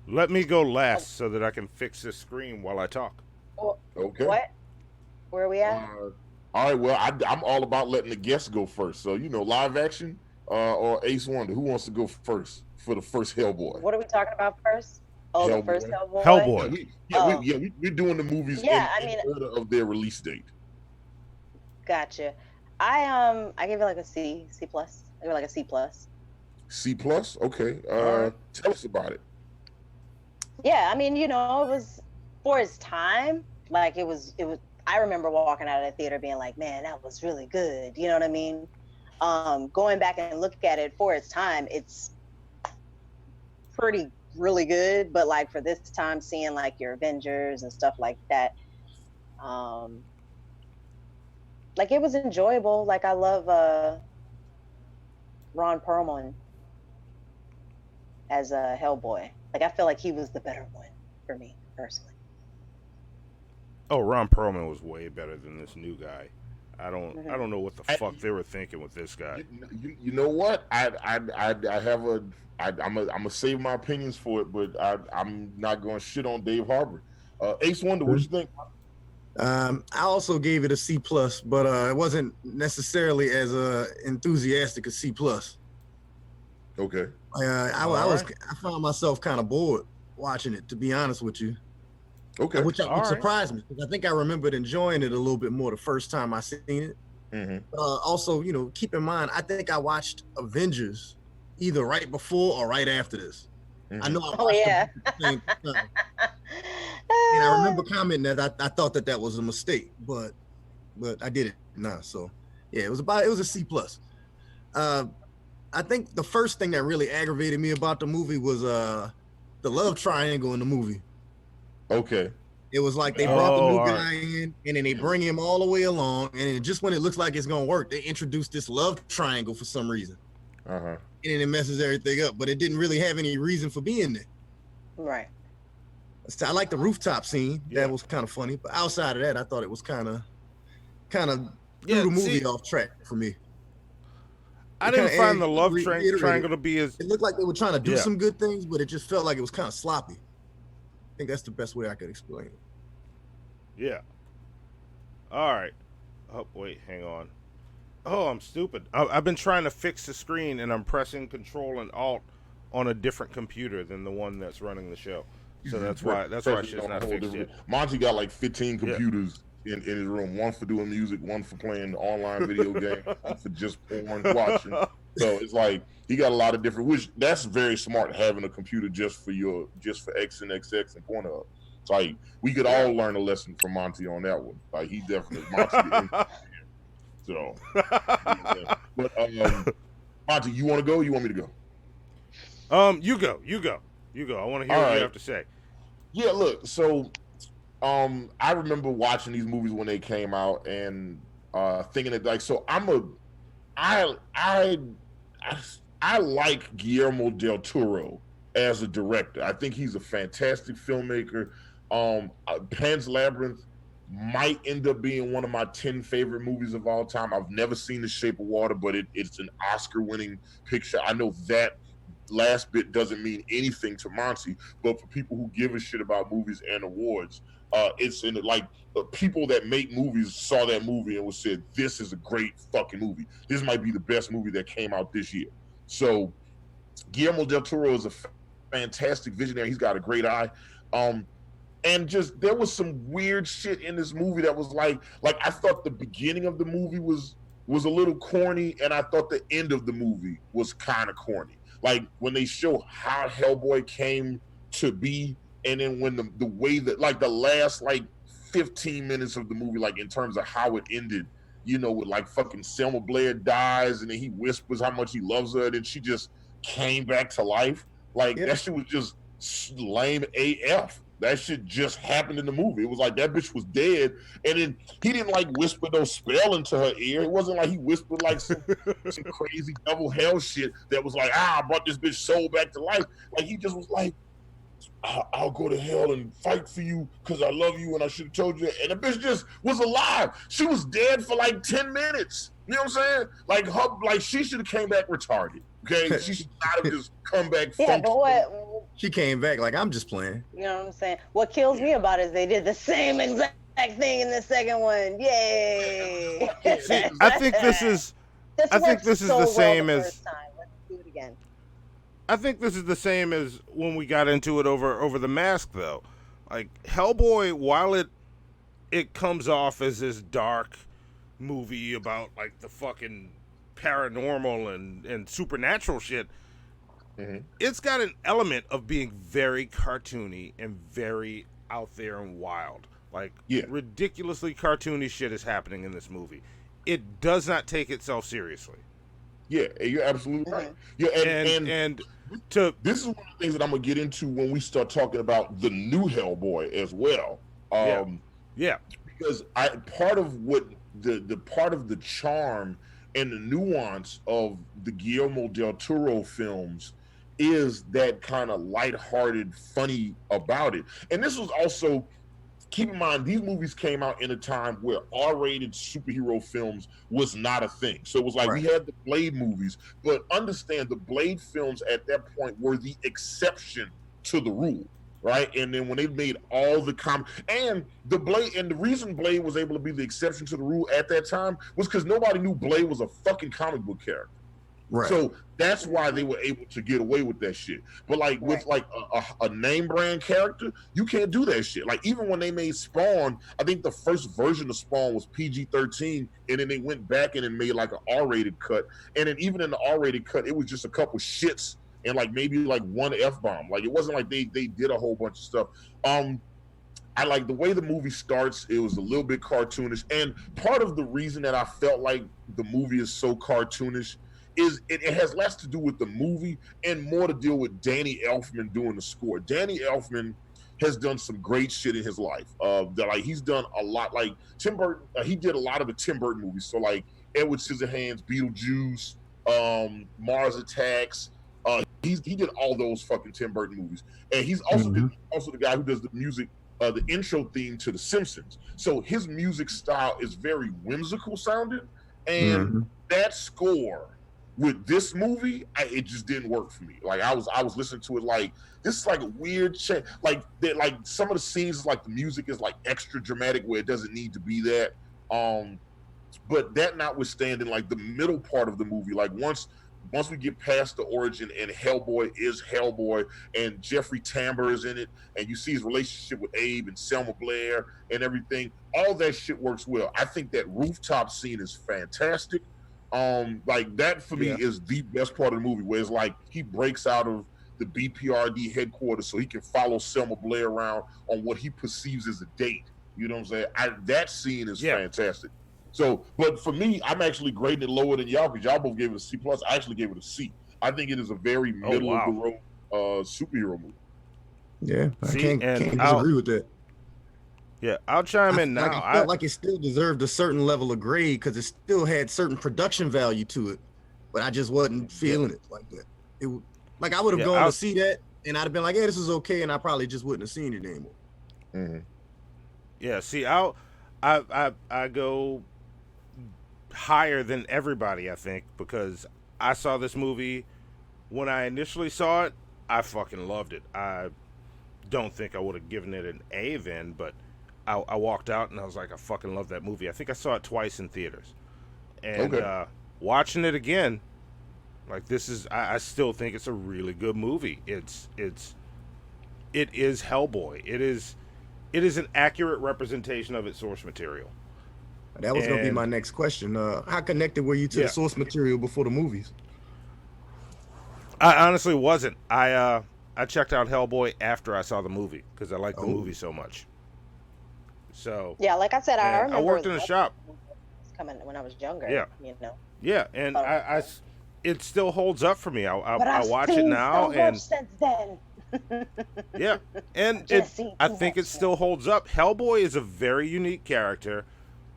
Let me go last so that I can fix this screen while I talk. Okay. What? Where are we at? All right. Well, I'm all about letting the guests go first. So live action or Ace Wonder. Who wants to go first for the first Hellboy? What are we talking about first? Oh, Hellboy. The first Hellboy. Hellboy. We're doing the movies in order of their release date. Gotcha. I give it like a C plus. I give it like a C plus. C plus. Okay. Tell us about it. Yeah, I mean, it was for its time. Like it was. I remember walking out of the theater being like, "Man, that was really good." You know what I mean? Going back and look at it for its time, it's really good. But like for this time, seeing like your Avengers and stuff like that, like it was enjoyable. Like I love Ron Perlman as a Hellboy. Like I feel like he was the better one for me personally. Oh, Ron Perlman was way better than this new guy. I don't know what the fuck they were thinking with this guy. You know what? I'm gonna save my opinions for it, but I'm not going to shit on Dave Harbour. Ace Wonder, what you think? I also gave it a C plus, but it wasn't necessarily as enthusiastic as C plus. Okay. I found myself kind of bored watching it, to be honest with you. Okay. Which surprised me, because I think I remembered enjoying it a little bit more the first time I seen it. Mm-hmm. Also, keep in mind, I think I watched Avengers either right before or right after this. Mm-hmm. I know I watched them at the same time. And I remember commenting that I thought that was a mistake, but I did it now. So yeah, it was a C plus. I think the first thing that really aggravated me about the movie was the love triangle in the movie. Okay. It was like they brought the new guy in, and then they bring him all the way along, and just when it looks like it's gonna work, they introduce this love triangle for some reason. Uh-huh. And then it messes everything up, but it didn't really have any reason for being there. Right. I like the rooftop scene. Yeah. That was kind of funny, but outside of that, I thought it was kind of threw the movie off track for me. I didn't find the love triangle to be as... It looked like they were trying to do some good things, but it just felt like it was kind of sloppy. I think that's the best way I could explain it. Yeah. All right. Oh, wait, hang on. Oh, I'm stupid. I've been trying to fix the screen, and I'm pressing Control and Alt on a different computer than the one that's running the show. So that's why shit's not fixed yet. Monty got like 15 computers in his room. One for doing music, one for playing online video games, one for just porn watching. So it's like he got a lot of different. Which that's very smart, having a computer just for X and XX and Pornhub. It's like we could all learn a lesson from Monty on that one. Like he definitely Monty. So, but Monty, you want to go? Or you want me to go? You go. I want to hear what you have to say. Yeah, look. So, I remember watching these movies when they came out and thinking that like, so I like Guillermo del Toro as a director. I think he's a fantastic filmmaker. Pan's Labyrinth might end up being one of my 10 favorite movies of all time. I've never seen The Shape of Water, but it's an Oscar-winning picture. I know that last bit doesn't mean anything to Monty, but for people who give a shit about movies and awards, it's in like people that make movies saw that movie and said, "This is a great fucking movie. This might be the best movie that came out this year." So, Guillermo del Toro is a fantastic visionary. He's got a great eye. And just there was some weird shit in this movie that was like I thought the beginning of the movie was a little corny, and I thought the end of the movie was kind of corny. Like when they show how Hellboy came to be, and then when the way that like the last like 15 minutes of the movie, like in terms of how it ended, with like fucking Selma Blair dies, and then he whispers how much he loves her, and then she just came back to life. Like that shit was just lame AF. That shit just happened in the movie. It was like that bitch was dead, and then he didn't like whisper no spell into her ear. It wasn't like he whispered like some crazy double hell shit that was like, I brought this bitch soul back to life. Like he just was like, I'll go to hell and fight for you because I love you and I should have told you. And the bitch just was alive. She was dead for like 10 minutes. You know what I'm saying? Like she should have came back retarded. Okay, she should not have just come back. Yeah, but what? She came back like, I'm just playing. You know what I'm saying? What kills me about it is they did the same exact thing in the second one. Yay! See, I think this is the same as. First time. Let's do it again. I think this is the same as when we got into it over the mask, though. Like Hellboy, while it comes off as this dark movie about like the fucking paranormal and supernatural shit, it's got an element of being very cartoony and very out there and wild. Like ridiculously cartoony shit is happening in this movie. It does not take itself seriously. Yeah, you're absolutely right. Yeah, and this is one of the things that I'm gonna get into when we start talking about the new Hellboy as well. Yeah. Because part of what the part of the charm and the nuance of the Guillermo del Toro films is that kind of lighthearted, funny about it. And this was also, keep in mind, these movies came out in a time where R-rated superhero films was not a thing. So it was like we had the Blade movies, but understand the Blade films at that point were the exception to the rule, right? And then when they made all the and the reason Blade was able to be the exception to the rule at that time was because nobody knew Blade was a fucking comic book character. Right. So that's why they were able to get away with that shit. But like with like a name brand character, you can't do that shit. Like even when they made Spawn, I think the first version of Spawn was PG-13, and then they went back and made like an R-rated cut. And then even in the R-rated cut, it was just a couple shits and like maybe like one F-bomb. Like it wasn't like they did a whole bunch of stuff. I like the way the movie starts. It was a little bit cartoonish, and part of the reason that I felt like the movie is so cartoonish is it has less to do with the movie and more to deal with Danny Elfman doing the score. Danny Elfman has done some great shit in his life. He's done a lot. Like Tim Burton, he did a lot of the Tim Burton movies. So like Edward Scissorhands, Beetlejuice, Mars Attacks. He did all those fucking Tim Burton movies, and he's also also the guy who does the music, the intro theme to The Simpsons. So his music style is very whimsical sounding, and that score with this movie, it just didn't work for me. Like I was listening to it like this is like a weird shit. Like some of the scenes, like the music is like extra dramatic where it doesn't need to be that. But that notwithstanding, like the middle part of the movie, like once we get past the origin and Hellboy is Hellboy and Jeffrey Tambor is in it, and you see his relationship with Abe and Selma Blair and everything, all that shit works well. I think that rooftop scene is fantastic. Like that for me is the best part of the movie, where it's like he breaks out of the BPRD headquarters so he can follow Selma Blair around on what he perceives as a date. You know what I'm saying? That scene is fantastic. So, but for me, I'm actually grading it lower than y'all because y'all both gave it a C+. I actually gave it a C. I think it is a very middle of the road superhero movie. Yeah, I can't disagree with that. Yeah, I'll chime in now. I felt like it still deserved a certain level of grade because it still had certain production value to it, but I just wasn't feeling it like that. Like I would have gone to see that, and I'd have been like, "Yeah, this is okay," and I probably just wouldn't have seen it anymore. Yeah, see, I go higher than everybody, I think, because I saw this movie when I initially saw it. I fucking loved it. I don't think I would have given it an A then, but I walked out and I was like, I fucking love that movie. I think I saw it twice in theaters, and watching it again, like I still think it's a really good movie. It is Hellboy. It is an accurate representation of its source material. That was gonna be my next question. How connected were you to the source material before the movies? I honestly wasn't. I checked out Hellboy after I saw the movie because I liked the movie so much. So yeah, like I said, I remember I worked in a shop coming when I was younger. Yeah, you know. Yeah, and I it still holds up for me. I watch it seen now, so and much since then. Yeah, and I think it still holds up. Hellboy is a very unique character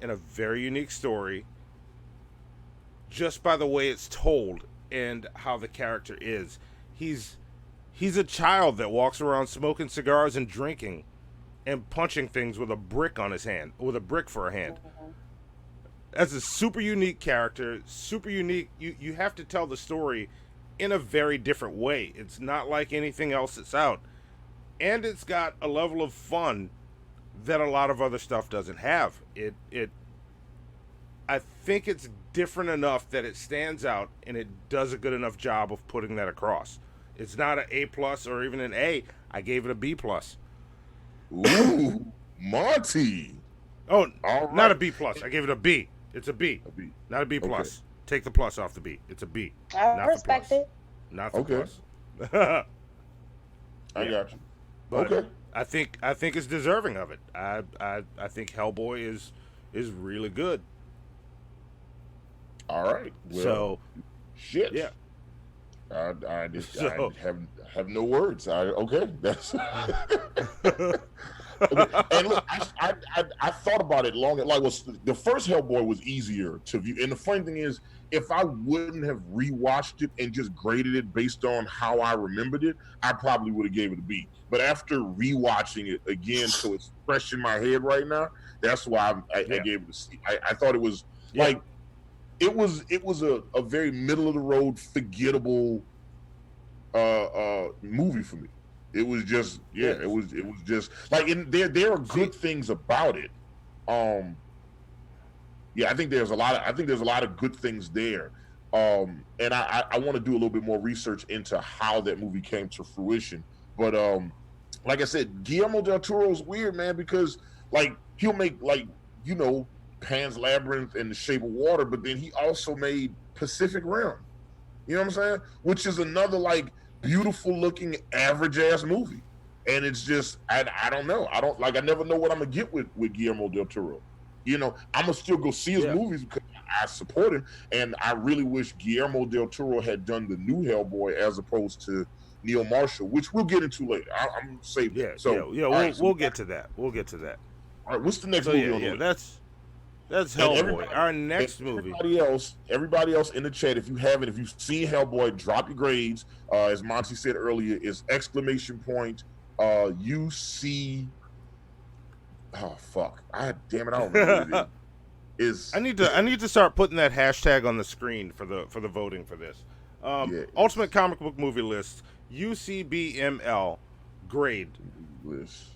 and a very unique story, just by the way it's told and how the character is. He's a child that walks around smoking cigars and drinking and punching things with a brick on his hand, with a brick for a hand. That's a super unique character, super unique. You have to tell the story in a very different way. It's not like anything else that's out. And it's got a level of fun that a lot of other stuff doesn't have. I think it's different enough that it stands out, and it does a good enough job of putting that across. It's not an A+ or even an A. I gave it a B+. Ooh, Monty. Oh, right. Not a B+. I gave it a B. It's a B. Not a B+. Okay. Take the plus off the B. It's a B. I respect it. Not the plus. I got you. But okay. I think it's deserving of it. I think Hellboy is really good. All right. Well, so shit. Yeah. I have no words. Okay. That's and look, I thought about it long. Like, the first Hellboy was easier to view, and the funny thing is, if I wouldn't have rewatched it and just graded it based on how I remembered it, I probably would have gave it a B. But after rewatching it again, so it's fresh in my head right now, that's why I gave it a C. I thought it was like it was a very middle of the road, forgettable movie for me. It was just it was just like there are good things about it. I think there's a lot of good things there. And I want to do a little bit more research into how that movie came to fruition. But like I said, Guillermo del Toro is weird, man, because like he'll make Pan's Labyrinth and The Shape of Water, but then he also made Pacific Rim. You know what I'm saying? Which is another like beautiful looking average ass movie. And it's just I don't know. I never know what I'm gonna get with Guillermo del Toro. I'm gonna still go see his movies because I support him, and I really wish Guillermo del Toro had done the new Hellboy as opposed to Neil Marshall, which we'll get into later. I'm gonna save that. We'll get to that. We'll get to that. All right, what's the next movie on the list? That's Hellboy. Our next movie. Everybody else in the chat, if you've seen Hellboy, drop your grades. As Monty said earlier, is UC. Oh fuck! Damn it! I don't remember it. I need to start putting that hashtag on the screen for the voting for this. Ultimate Comic Book Movie List, UCBML grade list.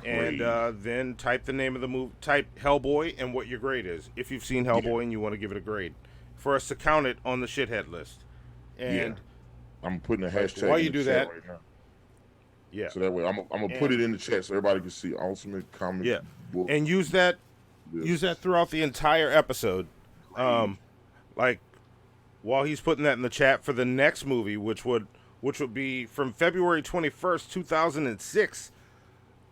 And then type the name of the movie, type Hellboy and what your grade is. If you've seen Hellboy and you want to give it a grade, for us to count it on the shithead list. And I'm putting a hashtag. While you do that, right now. So that way, I'm gonna put it in the chat so everybody can see Ultimate Comic Book. And use that throughout the entire episode. Like while he's putting that in the chat for the next movie, which would be from February 21st, 2006.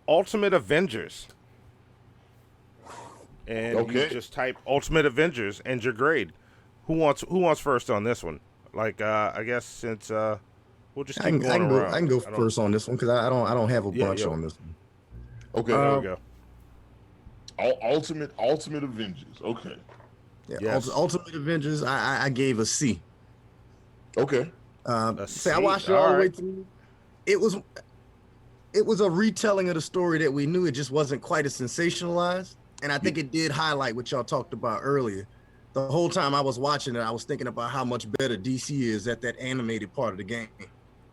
Ultimate Avengers, and you just type Ultimate Avengers and your grade. Who wants first on this one? Like I guess since we'll just keep going around. I can go first on this one because I don't have a bunch on this one. Okay, there we go. Ultimate Avengers. Okay. Yeah, yes. Ultimate Avengers. I gave a C. Okay. I watched it all the way through. It was a retelling of the story that we knew. It just wasn't quite as sensationalized. And I think it did highlight what y'all talked about earlier. The whole time I was watching it, I was thinking about how much better DC is at that animated part of the game.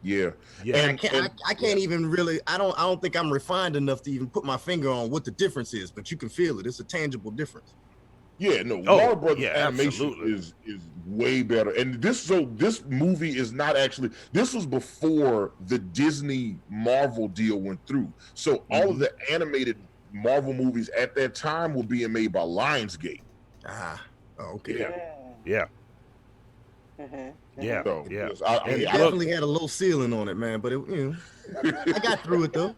Yeah. And I can't even really, I don't think I'm refined enough to even put my finger on what the difference is, but you can feel it. It's a tangible difference. Yeah, no, Warner Brothers animation is way better. And this movie is not actually, this was before the Disney Marvel deal went through. So all of the animated Marvel movies at that time were being made by Lionsgate. Okay. Yeah. Yeah. So, it definitely had a low ceiling on it, man, but I got through it though.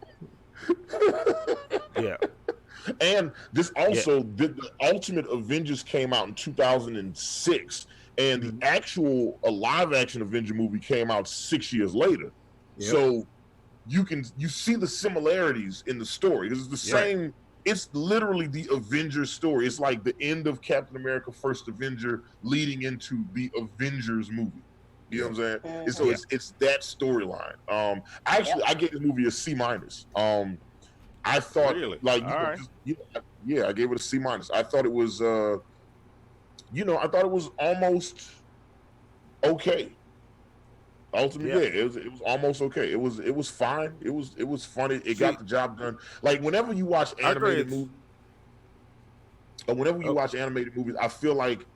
Yeah. And this also, the Ultimate Avengers came out in 2006, and the actual live-action Avenger movie came out 6 years later. Yep. So you see the similarities in the story. It's the same. It's literally the Avengers story. It's like the end of Captain America: First Avenger leading into the Avengers movie. You know what I'm saying? And so it's that storyline. I gave this movie a C minus. I thought like I gave it a C minus. I thought it was I thought it was almost okay. Ultimately, it was almost okay. It was fine. It was funny. It got the job done. Like whenever you watch animated movies, I feel like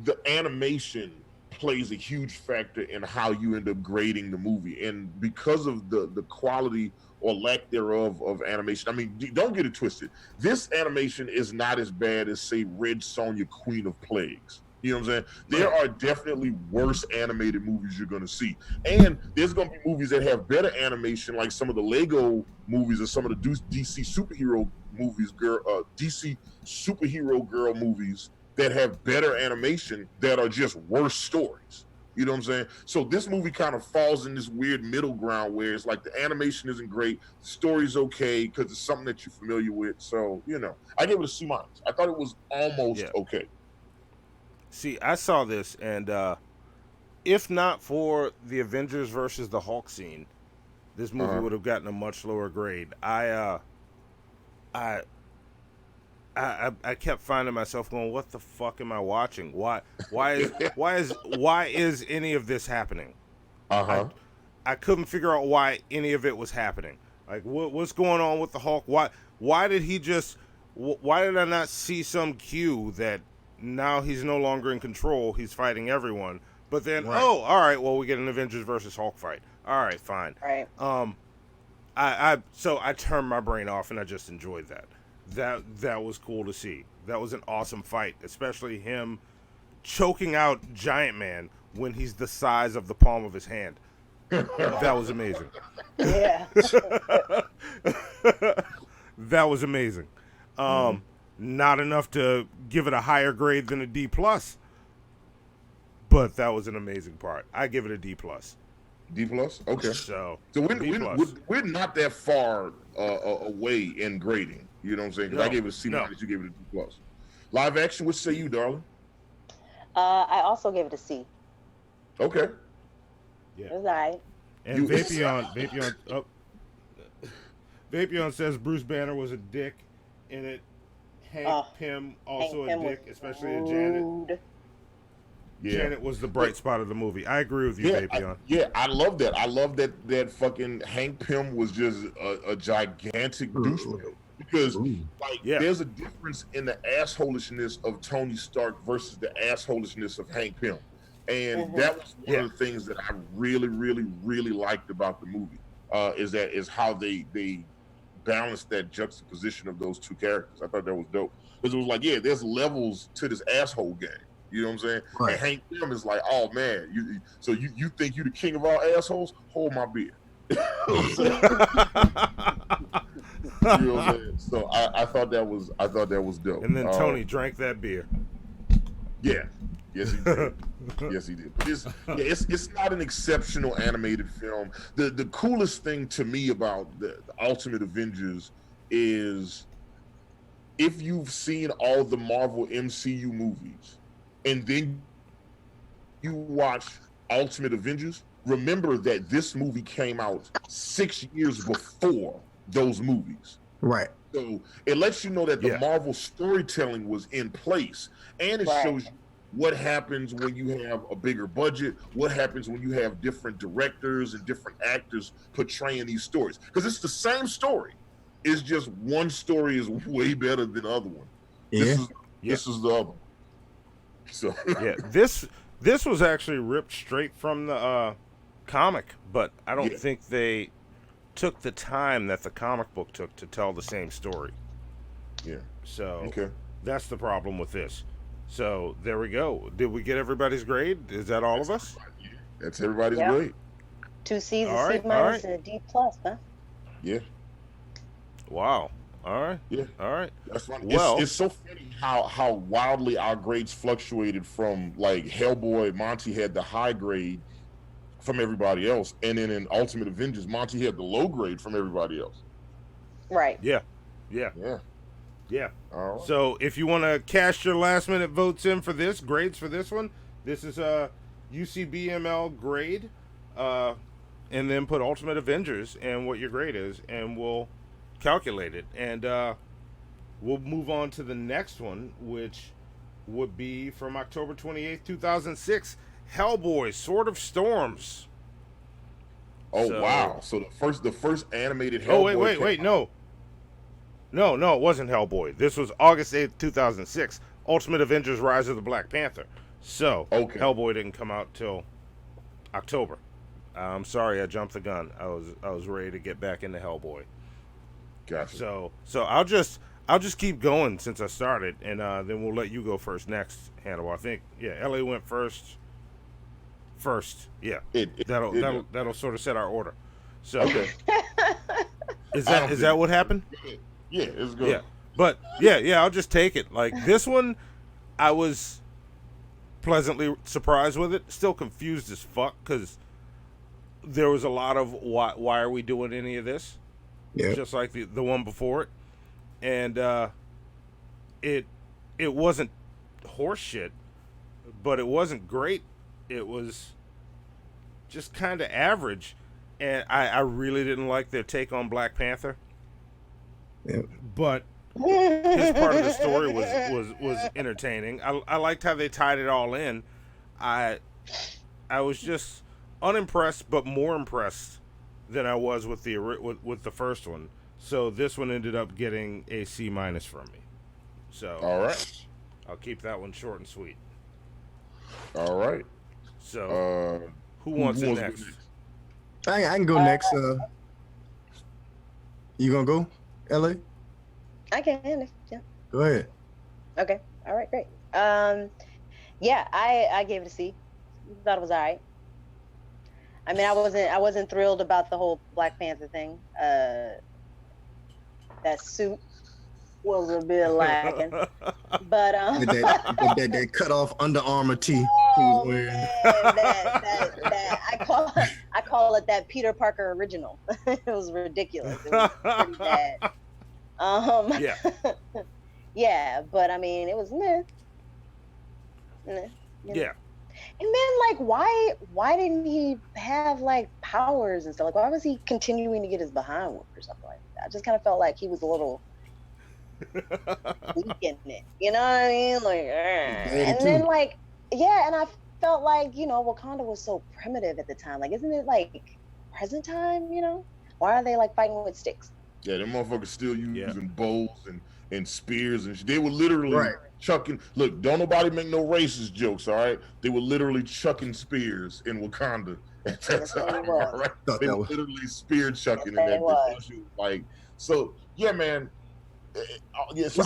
the animation plays a huge factor in how you end up grading the movie, and because of the quality or lack thereof of animation. I mean, don't get it twisted. This animation is not as bad as, say, Red Sonja, Queen of Plagues. You know what I'm saying? There are definitely worse animated movies you're going to see. And there's going to be movies that have better animation, like some of the Lego movies or some of the DC superhero movies, DC superhero girl movies that have better animation that are just worse stories. You know what I'm saying? So this movie kind of falls in this weird middle ground where it's like the animation isn't great, the story's okay because it's something that you're familiar with. So, I gave it a C minus. I thought it was almost okay. See, I saw this, and if not for the Avengers versus the Hulk scene, this movie would have gotten a much lower grade. I kept finding myself going, "What the fuck am I watching? Why is any of this happening?" I couldn't figure out why any of it was happening. Like, what's going on with the Hulk? Why did he just? Why did I not see some cue that now he's no longer in control? He's fighting everyone. But then, all right, well, we get an Avengers versus Hulk fight. All right, fine. Right. So I turned my brain off and I just enjoyed that. That was cool to see. That was an awesome fight, especially him choking out Giant Man when he's the size of the palm of his hand. That was amazing. Yeah. That was amazing. Not enough to give it a higher grade than a D+, but that was an amazing part. I give it a D+. D+? Okay. So we're not that far away in grading. You know what I'm saying? Because I gave it a C minus, you gave it a D+. Live action, what say you, darling? I also gave it a C. Okay. Yeah. It was all right. And Vapion says Bruce Banner was a dick in it. Hank Pym also a dick, especially in Janet. Yeah. Janet was the bright spot of the movie. I agree with you, Vapion. I love that. I love that fucking Hank Pym was just a gigantic douchebag. Because there's a difference in the assholishness of Tony Stark versus the assholishness of Hank Pym. And that was one of the things that I really, really, really liked about the movie. Is how they balanced that juxtaposition of those two characters. I thought that was dope. Because it was like, there's levels to this asshole game. You know what I'm saying? Right. And Hank Pym is like, oh man, you think you the king of all assholes? Hold my beer. You know what I'm saying? So I thought that was dope. And then Tony drank that beer. Yeah. Yes, he did. Yes, he did. But it's not an exceptional animated film. The coolest thing to me about the Ultimate Avengers is if you've seen all the Marvel MCU movies and then you watch Ultimate Avengers, remember that this movie came out 6 years before those movies. Right. So it lets you know that the Marvel storytelling was in place, and it shows you what happens when you have a bigger budget, what happens when you have different directors and different actors portraying these stories. Because it's the same story. It's just one story is way better than the other one. Yeah. This is the other one. So this was actually ripped straight from the comic, but I don't think they took the time that the comic book took to tell the same story. Yeah. So that's the problem with this. So there we go. Did we get everybody's grade? Is that all of us? That's everybody's grade. 2 C's, a C minus, and a D+, huh? Yeah. Wow. All right. Yeah. All right. That's funny. Well, it's so funny how wildly our grades fluctuated from like Hellboy. Monty had the high grade from everybody else, and then in Ultimate Avengers, Monty had the low grade from everybody else. Right. Yeah. All right. So if you want to cast your last minute votes in for this, grades for this one, this is a UCBML grade, and then put Ultimate Avengers and what your grade is, and we'll calculate it. And we'll move on to the next one, which would be from October 28th, 2006, Hellboy, Sword of Storms. Oh, wow. So the first animated Hellboy. Oh, wait, no, it wasn't Hellboy. This was August 8th, 2006, Ultimate Avengers Rise of the Black Panther. So, Hellboy didn't come out till October. I'm sorry, I jumped the gun. I was ready to get back into Hellboy. Gotcha. So I'll just keep going since I started, and then we'll let you go first next, Hannibal. I think LA went first. Yeah. That'll sort of set our order. So is that what happened? Yeah, it's good. Yeah. But I'll just take it. Like this one, I was pleasantly surprised with it. Still confused as fuck because there was a lot of why are we doing any of this? Yeah. Just like the one before it. And it wasn't horse shit, but it wasn't great. It was just kind of average, and I really didn't like their take on Black Panther. Yeah. But his part of the story was entertaining. I liked how they tied it all in. I was just unimpressed, but more impressed than I was with the first one. So this one ended up getting a C- from me. So all right, I'll keep that one short and sweet. All right. So who wants it next? I can go next. You gonna go, LA? I can. Yeah. Go ahead. Okay. All right. Great. Yeah, I gave it a C. Thought it was all right. I mean, I wasn't thrilled about the whole Black Panther thing. That suit was a bit lacking, but that cut off Under Armour tee he was wearing. That I call it that Peter Parker original. It was ridiculous. It was pretty bad. Yeah. Yeah, but I mean, it was meh. Yeah. And then, like, why didn't he have like powers and stuff? Like, why was he continuing to get his behind whooped or something like that? I just kind of felt like he was a little weak in it. You know what I mean? Like, and then like, yeah, and I felt like, you know, Wakanda was so primitive at the time. Like, isn't it like present time? You know, why are they like fighting with sticks? Yeah, them motherfuckers still using bows and spears and they were literally chucking. Look, don't nobody make no racist jokes, all right? They were literally chucking spears in Wakanda at that time, all right? They were literally spear chucking in that bitch. Like, so yeah, man. Yeah, so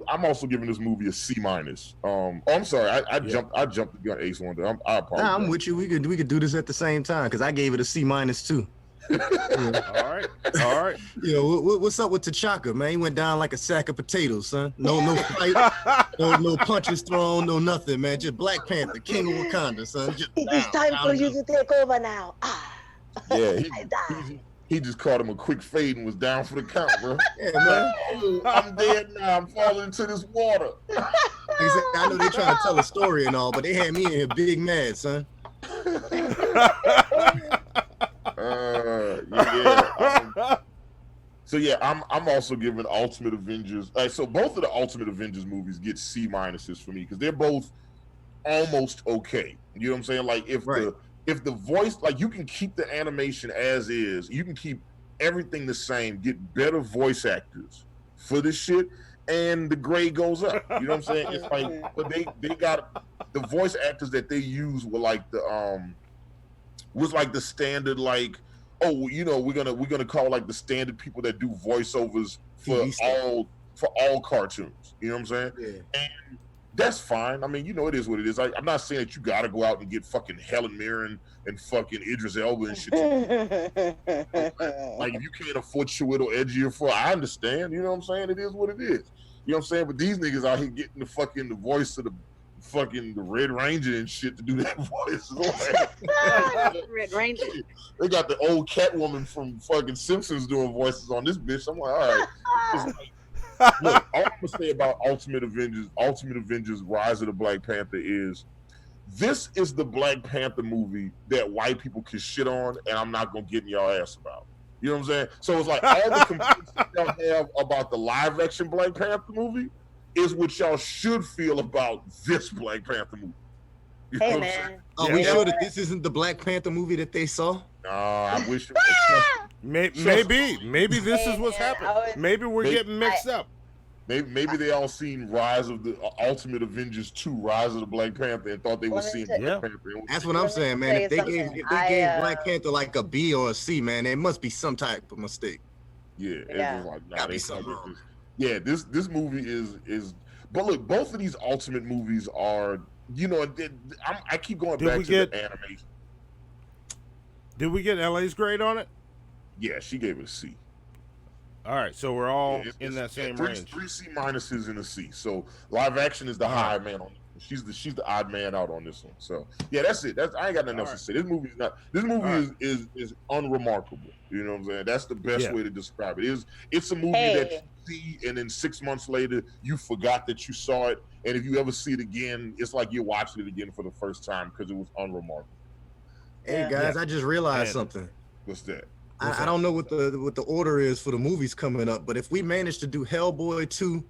I'm also giving this movie a C-. I'm sorry, I jumped the gun, Ace Wonder. I apologize. Nah, I'm with you. We could do this at the same time because I gave it a C- too. Yeah. All right. You know, what's up with T'Chaka, man? He went down like a sack of potatoes, son. No fight, no punches thrown, no nothing, man. Just Black Panther, King of Wakanda, son. It's time for you to take over now. Yeah, he just caught him a quick fade and was down for the count, bro. Yeah, man. Oh, I'm dead now. I'm falling into this water. I know they trying to tell a story and all, but they had me in here big mad, son. So yeah, I'm also giving Ultimate Avengers. So both of the Ultimate Avengers movies get C- for me because they're both almost okay. You know what I'm saying? Like if the voice, like you can keep the animation as is, you can keep everything the same, get better voice actors for this shit, and the grade goes up. You know what I'm saying? It's like, but they got the voice actors that they use were like the was like the standard, like, oh, you know, we're gonna call like the standard people that do voiceovers for all cartoons. You know what I'm saying? Yeah. And that's fine. I mean, you know, it is what it is. I'm not saying that you gotta go out and get fucking Helen Mirren and fucking Idris Elba and shit. Like, if you can't afford Chiwetel Ejiofor, I understand. You know what I'm saying? It is what it is. You know what I'm saying? But these niggas out here getting the voice of the fucking the Red Ranger and shit to do that voice. Red Ranger. They got the old Catwoman from fucking Simpsons doing voices on this bitch. I'm like, all right. Look, all I'm gonna say about Ultimate Avengers: Rise of the Black Panther is this is the Black Panther movie that white people can shit on, and I'm not gonna get in y'all ass about. You know what I'm saying? So it's like all the complaints that y'all have about the live action Black Panther movie is what y'all should feel about this Black Panther movie. You Hey know man, Are we sure that this isn't the Black Panther movie that they saw? I wish it was. Maybe this is what's happening. Maybe we're getting mixed up. Maybe they all seen Rise of the Ultimate Avengers 2, Rise of the Black Panther, and thought they were seeing Black Panther. That's what I'm saying, man. If they gave Black Panther like a B or a C, man, there must be some type of mistake. Yeah, it's just like, nah, they something wrong. Yeah, this movie is. But look, both of these Ultimate movies are, you know, I keep going back to the animation. Did we get LA's grade on it? Yeah, she gave it a C. All right, so we're all in that same range. 3 C minuses and a C. So live action is the high man on. She's the odd man out on this one. So yeah, that's it. I ain't got nothing else to say. This movie is unremarkable. You know what I'm saying? That's the best way to describe it. It's a movie that you see, and then 6 months later you forgot that you saw it, and if you ever see it again, it's like you're watching it again for the first time because it was unremarkable. Hey guys, I just realized something. What's that? I don't know what the order is for the movies coming up, but if we manage to do Hellboy 2,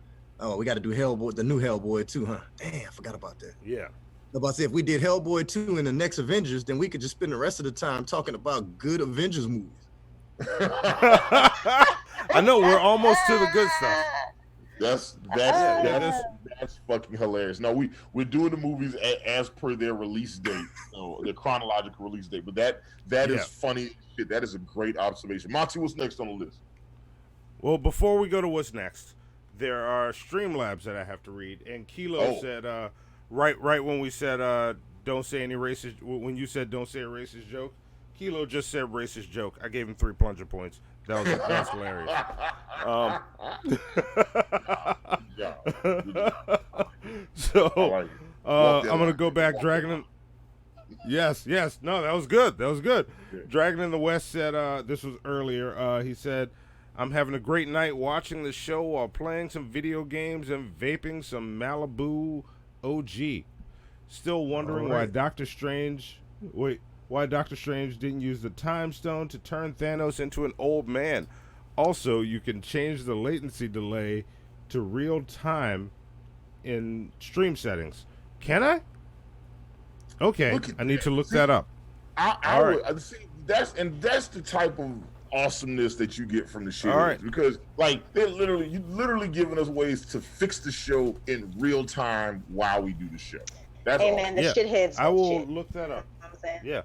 we got to do the new Hellboy 2, huh? Damn, I forgot about that. Yeah. About to say, if we did Hellboy 2 in the next Avengers, then we could just spend the rest of the time talking about good Avengers movies. I know, we're almost to the good stuff. That's fucking hilarious. No, we're doing the movies as per their release date, their chronological release date. But that is funny shit. That is a great observation. Monty, what's next on the list? Well, before we go to what's next, there are Streamlabs that I have to read. And Kilo said, right when we said don't say any racist, when you said don't say a racist joke, Kilo just said racist joke. I gave him 3 plunger points. That was hilarious. So I'm gonna go back. Dragon. Yes. No, that was good. Dragon in the West said this was earlier. He said, "I'm having a great night watching the show while playing some video games and vaping some Malibu OG. Still wondering why Doctor Strange didn't use the Time Stone to turn Thanos into an old man. Also, you can change the latency delay to real time in stream settings. Can I? Okay, I need to look that up. That's the type of awesomeness that you get from the show. All right. Because like you literally giving us ways to fix the show in real time while we do the show. That's man, the shitheads. I will look that up. Yeah.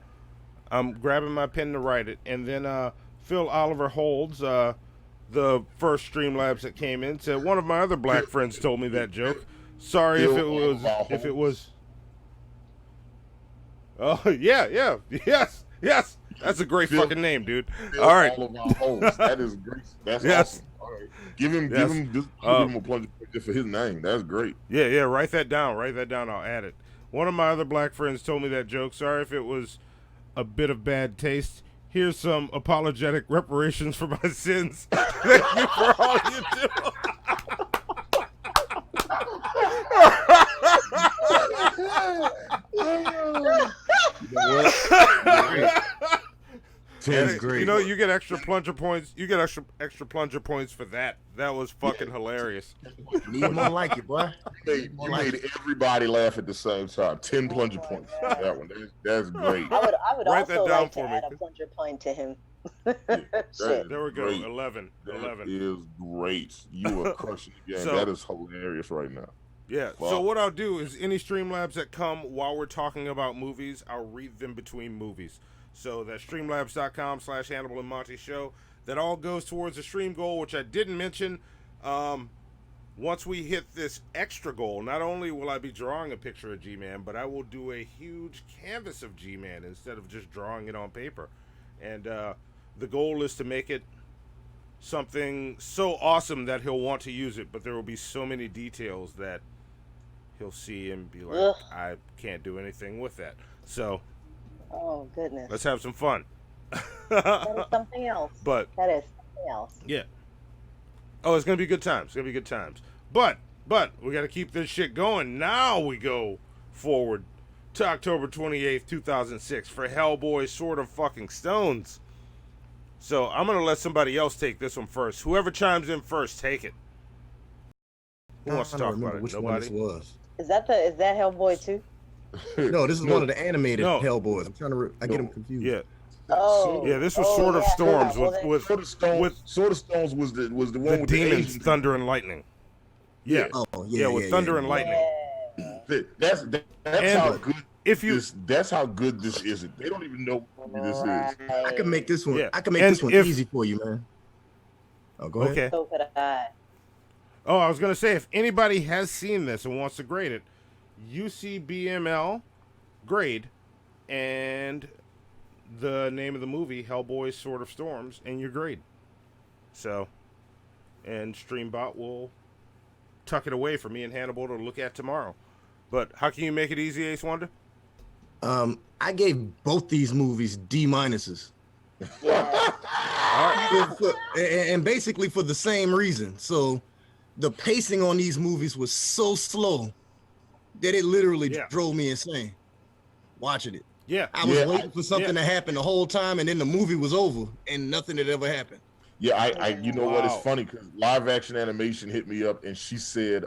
I'm grabbing my pen to write it. And then Phil Oliver Holds, the first Streamlabs that came in, said one of my other black friends told me that joke. Sorry if it was. Oh yeah, yes. That's a great fucking name, dude. All right. All of our holes. That is great. That's awesome. All right. Give him a plunger just for his name. That's great. Yeah. Write that down. I'll add it. One of my other black friends told me that joke. Sorry if it was a bit of bad taste. Here's some apologetic reparations for my sins. Thank you for all you do. Tim's great. You know, you get extra plunger points. You get extra plunger points for that. That was fucking hilarious. Need more like it, boy. You made everybody laugh at the same time. 10 plunger points. That one. That's great. I would Write also that down like for to me. add a plunger point to him. There we go. Great. 11. That is great. You are crushing the game. So, that is hilarious right now. Yeah. Wow. So what I'll do is any Streamlabs that come while we're talking about movies, I'll read them between movies. So that's streamlabs.com/Hannibal and Monty Show. That all goes towards the stream goal, which I didn't mention. Once we hit this extra goal, not only will I be drawing a picture of G-Man, but I will do a huge canvas of G-Man instead of just drawing it on paper. And the goal is to make it something so awesome that he'll want to use it, but there will be so many details that he'll see and be like, Ugh. I can't do anything with that. So, Oh goodness. let's have some fun. That is something else. But That is something else. yeah. Oh, it's gonna be good times. It's gonna be good times. But we gotta keep this shit going. Now we go forward to October 28th, 2006 for Hellboy Sword of Fucking Stones. So I'm gonna let somebody else take this one first. Whoever chimes in first, take it. Who wants to talk about it? Which Nobody? one this was. Is that Hellboy 2? No, this is one of the animated No. Hellboys. I'm trying to. I get them confused. Yeah. Oh. Yeah, this was Sword of Storms with Sword of Stones was the one the with demons, the Thunder and Lightning. Yeah. With Thunder and Lightning. That's And how good. If you that's how good this is. They don't even know what movie this is. I can make this one. Yeah. I can make And this one if- easy for you, man. Oh, go ahead. Okay. So could I. Oh, I was gonna say, if anybody has seen this and wants to grade it, UCBML grade and the name of the movie, Hellboy Sword of Storms, and your grade. So, and Streambot will tuck it away for me and Hannibal to look at tomorrow. But how can you make it easy, Ace Wonder? I gave both these movies D minuses. And basically for the same reason. So the pacing on these movies was so slow that it literally drove me insane watching it. Yeah. I was waiting for something to happen the whole time, and then the movie was over and nothing had ever happened. Yeah, I you know what? It's funny because live action animation hit me up and she said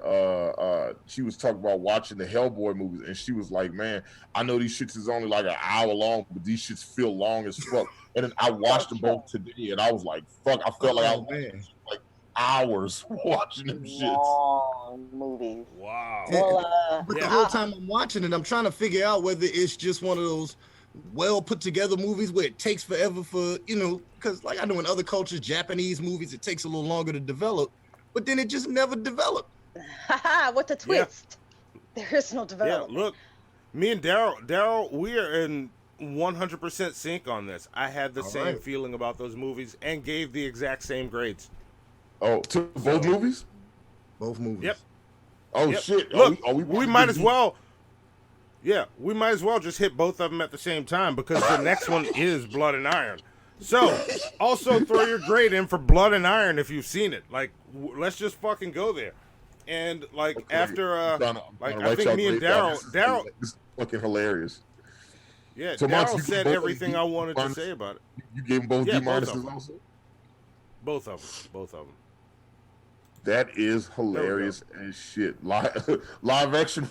she was talking about watching the Hellboy movies and she was like, man, I know these shits is only like an hour long, but these shits feel long as fuck. And then I watched them both today and I was like, fuck, I felt like I was like hours watching them shits. Long movies. Wow. Well, But the whole time I'm watching it, I'm trying to figure out whether it's just one of those well put together movies where it takes forever for, because like I know in other cultures, Japanese movies, it takes a little longer to develop, but then it just never developed. what the twist? Yeah. There is no development. Yeah, look, me and Daryl, we are in 100% sync on this. I had the same feeling about those movies and gave the exact same grades. Oh, to both movies? Both movies. Yep. Oh, shit. Look, we might as well... Yeah, we might as well just hit both of them at the same time because the next one is Blood and Iron. So, also throw your grade in for Blood and Iron if you've seen it. Like, let's just fucking go there. And like after, I think me and Daryl, this is fucking hilarious. Yeah, so Daryl said everything I wanted to say about it. You gave them both D minuses also. Both of them. That is hilarious as shit. Live action.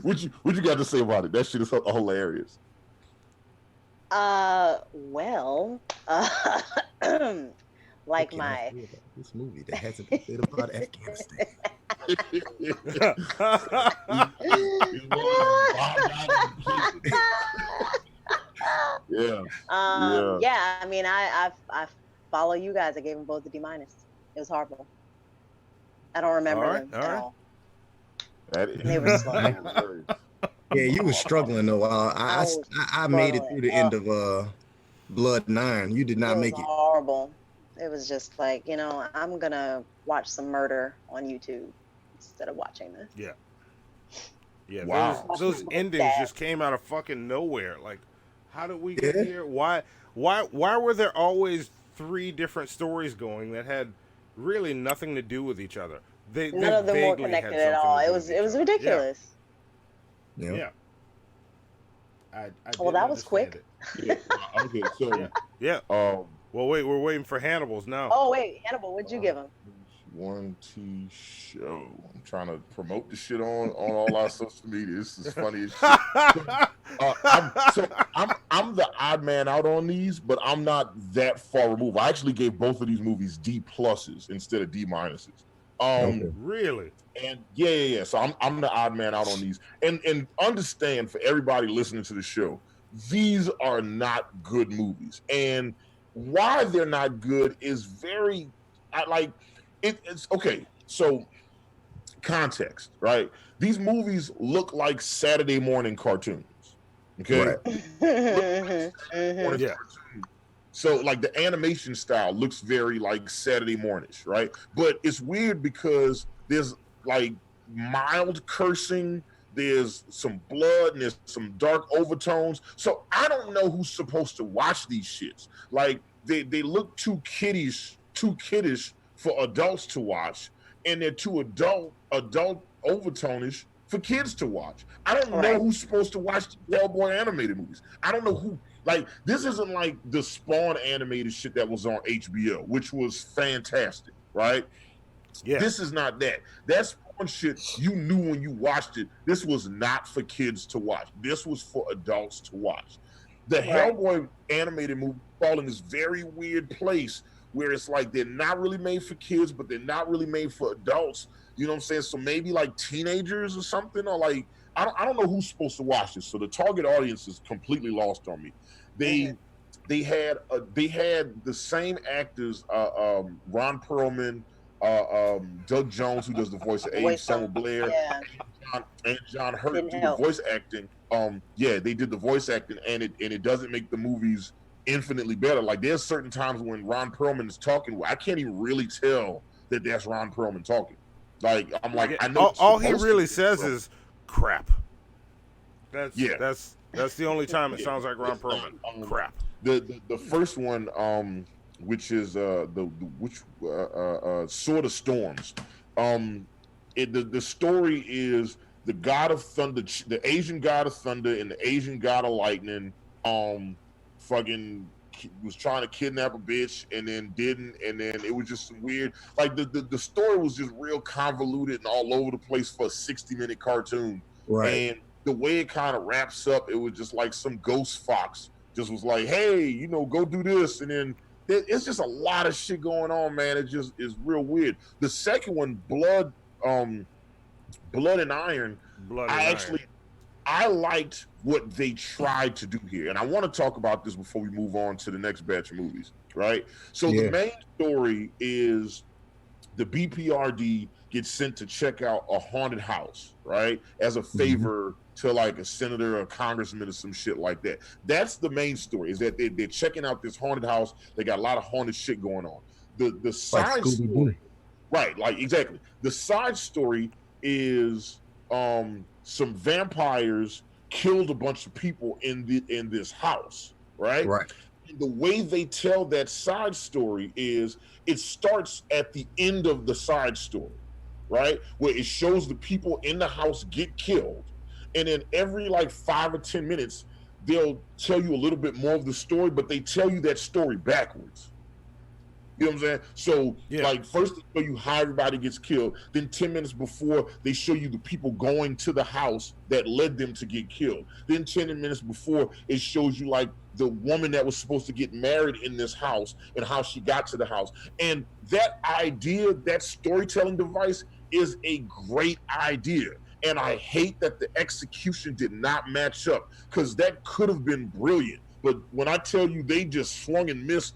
What you got to say about it? That shit is hilarious. Well, like my this movie that hasn't been said about Afghanistan. Yeah. I mean, I follow you guys. I gave them both a D minus. It was horrible. I don't remember them at all. They were slow. Yeah, you were struggling though. I made it through the end of Blood and Iron. You did not make it. Horrible. It was just like, I'm gonna watch some murder on YouTube instead of watching this. Yeah. Yeah. Wow. Those endings just came out of fucking nowhere. Like, how did we get here? Why were there always 3 different stories going that had really nothing to do with each other? None of them were connected at all. It was ridiculous. Yeah. Well, that was quick. Okay, so yeah. Well, wait, we're waiting for Hannibal's now. Oh wait, Hannibal, what'd you give him? 1T show. I'm trying to promote the shit on all our social media. This is funny as shit. I'm the odd man out on these, but I'm not that far removed. I actually gave both of these movies D pluses instead of D minuses. Really? And yeah. So I'm the odd man out on these. And understand, for everybody listening to the show, these are not good movies. And why they're not good is very it's okay. So context, right? These movies look like Saturday morning cartoons. Okay. Yeah. So like the animation style looks very like Saturday mornish, right? But it's weird because there's like mild cursing. There's some blood and there's some dark overtones. So I don't know who's supposed to watch these shits. Like they look too kiddish for adults to watch, and they're too adult overtonish for kids to watch. I don't know who's supposed to watch the Hellboy animated movies. I don't know who. Like, this isn't like the Spawn animated shit that was on HBO, which was fantastic, right? Yeah. This is not that. That Spawn shit, you knew when you watched it, this was not for kids to watch. This was for adults to watch. The Hellboy animated movie fall in this very weird place where it's like they're not really made for kids, but they're not really made for adults. You know what I'm saying? So maybe like teenagers or something, or like I don't know who's supposed to watch this. So the target audience is completely lost on me. They had the same actors, Ron Perlman, Doug Jones, who does the voice of Abe, Selma Blair, and John Hurt do the voice acting. They did the voice acting, and it doesn't make the movies infinitely better. Like, there's certain times when Ron Perlman is talking, I can't even really tell that that's Ron Perlman talking. Like, I'm like, I know all he really says is crap. That's the only time it sounds like Ron Perlman. Crap. The first one, which is Sword of Storms. The story is the god of thunder, the Asian god of thunder, and the Asian god of lightning. Fucking was trying to kidnap a bitch and then didn't, and then it was just some weird. Like the story was just real convoluted and all over the place for a 60-minute cartoon. Right. And the way it kind of wraps up, it was just like some ghost fox just was like, hey, go do this, and then it's just a lot of shit going on, man. It just is real weird. The second one, Blood and Iron, I liked what they tried to do here, and I want to talk about this before we move on to the next batch of movies, right? So the main story is the BPRD gets sent to check out a haunted house, right, as a favor to like a senator or a congressman or some shit like that. That's the main story, is that they're checking out this haunted house. They got a lot of haunted shit going on. The side story, right, like exactly. The side story is some vampires killed a bunch of people in this house, right? Right. And the way they tell that side story is it starts at the end of the side story, right? Where it shows the people in the house get killed. And then every like 5 or 10 minutes, they'll tell you a little bit more of the story, but they tell you that story backwards. You know what I'm saying? So, like, first they show you how everybody gets killed. Then 10 minutes before, they show you the people going to the house that led them to get killed. Then 10 minutes before, it shows you, like, the woman that was supposed to get married in this house and how she got to the house. And that idea, that storytelling device is a great idea. And I hate that the execution did not match up, because that could have been brilliant. But when I tell you they just swung and missed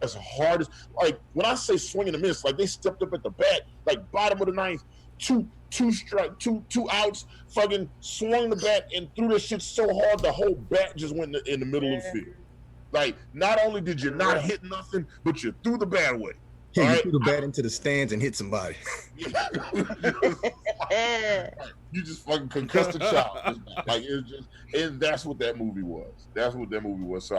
as hard as, like, when I say swing and a miss, like, they stepped up at the bat, like bottom of the ninth, two outs, fucking swung the bat and threw that shit so hard the whole bat just went in the middle of the field. Like, not only did you not hit nothing, but you threw the bat away. Yeah, you threw the bat into the stands and hit somebody. You just fucking concussed the child. Like, it's just, and that's what that movie was. That's what that movie was. So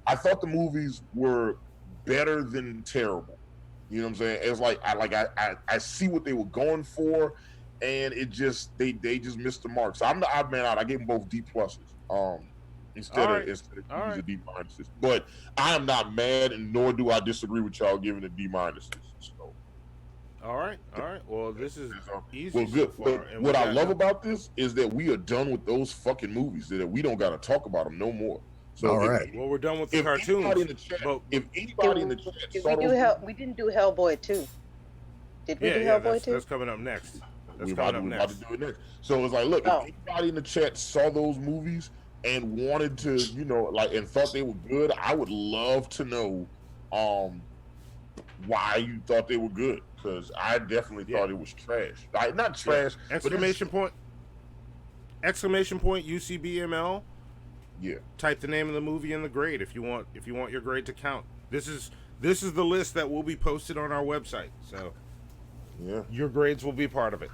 I thought the movies were better than terrible. You know what I'm saying? It's like I see what they were going for, and it just they just missed the mark. So I'm the odd man out. I gave them both D pluses. Instead of using D minuses. But I am not mad, and nor do I disagree with y'all giving it D minuses. So. All right. Well, this is easy. Well, good. So far, but what I love about this is that we are done with those fucking movies. That we don't got to talk about them no more. So all right. Well, we're done with the cartoons. If anybody in the chat, we didn't do Hellboy 2. Did we do Hellboy 2? That's coming up next. We're about to do it next. So it's like, look, if anybody in the chat saw those movies and wanted to, and thought they were good, I would love to know why you thought they were good, because I definitely thought it was trash. Like, not trash, exclamation point UCBML. Yeah. Type the name of the movie and the grade if you want your grade to count. This is the list that will be posted on our website. So your grades will be part of it.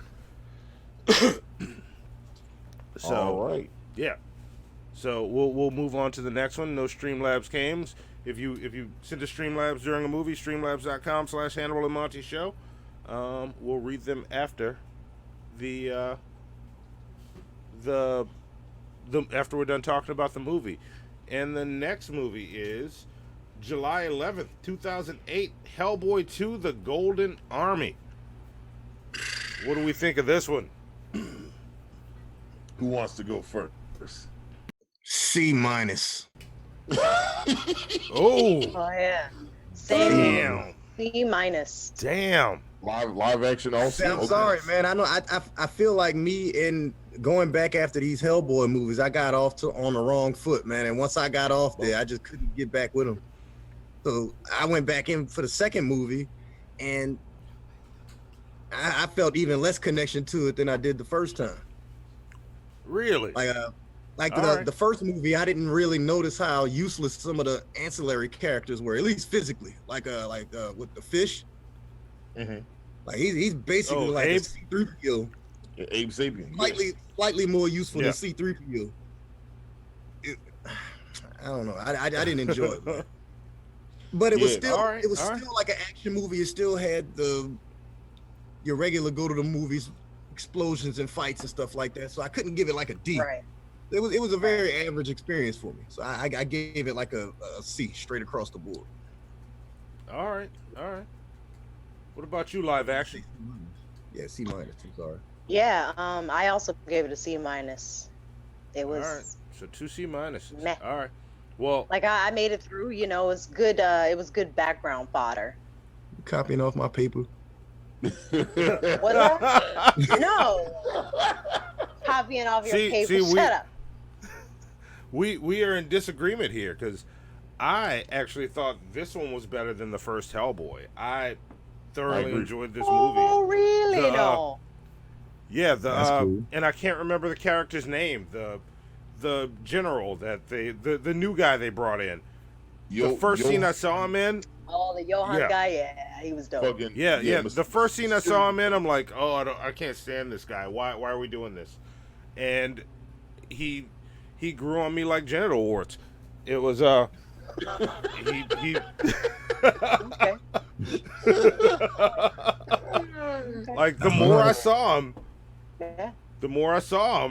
So, all right. Yeah. So we'll move on to the next one. No Streamlabs games. If you send to Streamlabs during a movie, streamlabs.com/Hannibal and Monty Show. We'll read them after the after we're done talking about the movie. And the next movie is July 11th, 2008, Hellboy 2: The Golden Army. What do we think of this one? Who wants to go first? C minus. Oh yeah. Same. Damn. C minus. Damn. Live action also. I'm sorry, man. I know. I feel like me in going back after these Hellboy movies, I got off on the wrong foot, man. And once I got off there, I just couldn't get back with them. So I went back in for the second movie, and I felt even less connection to it than I did the first time. Really? Like the first movie, I didn't really notice how useless some of the ancillary characters were, at least physically. Like with the fish. Mm-hmm. Like he's basically like Abe? a C-3PO. Yeah, Abe Sapien. Slightly more useful than C-3PO. I don't know. I didn't enjoy it, man. But it was still still like an action movie. It still had your regular go to the movies explosions and fights and stuff like that. So I couldn't give it like a D. Right. It was a very average experience for me. So I gave it like a C straight across the board. All right. What about you, live action? Yeah, C minus. I'm sorry. Yeah, I also gave it a C minus. It was all right. So 2 C minuses. Meh. All right. Well, like I made it through. You know, it was good. It was good background fodder. Copying off my paper. What? No. Copying off your paper. Shut up. We are in disagreement here because I actually thought this one was better than the first Hellboy. I thoroughly enjoyed this movie. Oh, really? No. Yeah, cool. And I can't remember the character's name. The general that the new guy they brought in. The first scene I saw him in. Oh, the Johan guy. Yeah, he was dope. Yeah. The first scene I saw him in, I'm like, oh, I can't stand this guy. Why are we doing this? And he grew on me like genital warts. It was he Okay. Like the more I saw him,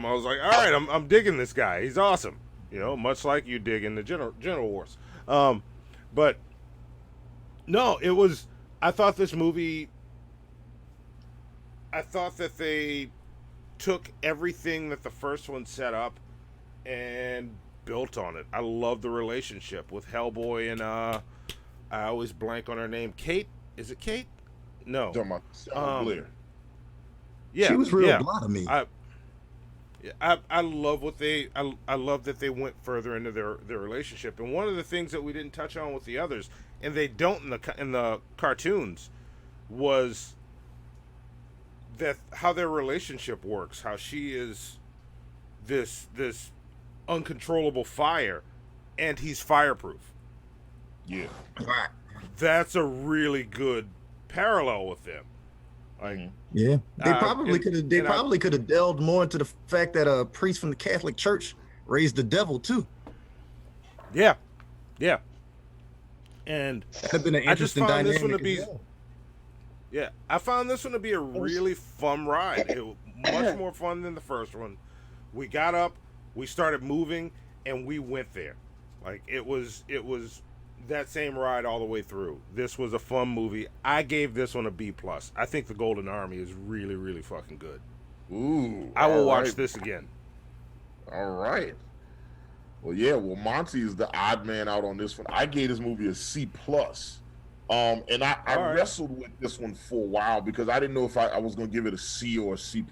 I was like, all right, I'm digging this guy. He's awesome. You know, much like you digging the genital wars. But no, it was. I thought this movie. I thought that they took everything that the first one set up and built on it. I love the relationship with Hellboy and I always blank on her name. Kate? Is it Kate? No. Blair. Yeah, she was real blah to me. I love what I love that they went further into their relationship. And one of the things that we didn't touch on with the others, and they don't in the cartoons, was that how their relationship works. How she is this uncontrollable fire, and he's fireproof. Yeah, that's a really good parallel with them. Like, yeah, they probably could have. They probably could have delved more into the fact that a priest from the Catholic Church raised the devil too. Yeah. And that'd have been an interesting dynamic. This one to be. Yeah, I found this one to be a really fun ride. It was much more fun than the first one. We got up, we started moving, and we went there. Like it was that same ride all the way through. This was a fun movie. I gave this one a B+. I think The Golden Army is really, really fucking good. Ooh. I will watch this again. All right. Well, yeah. Well, Monty is the odd man out on this one. I gave this movie a C+. And I wrestled with this one for a while because I didn't know if I was going to give it a C or a C+.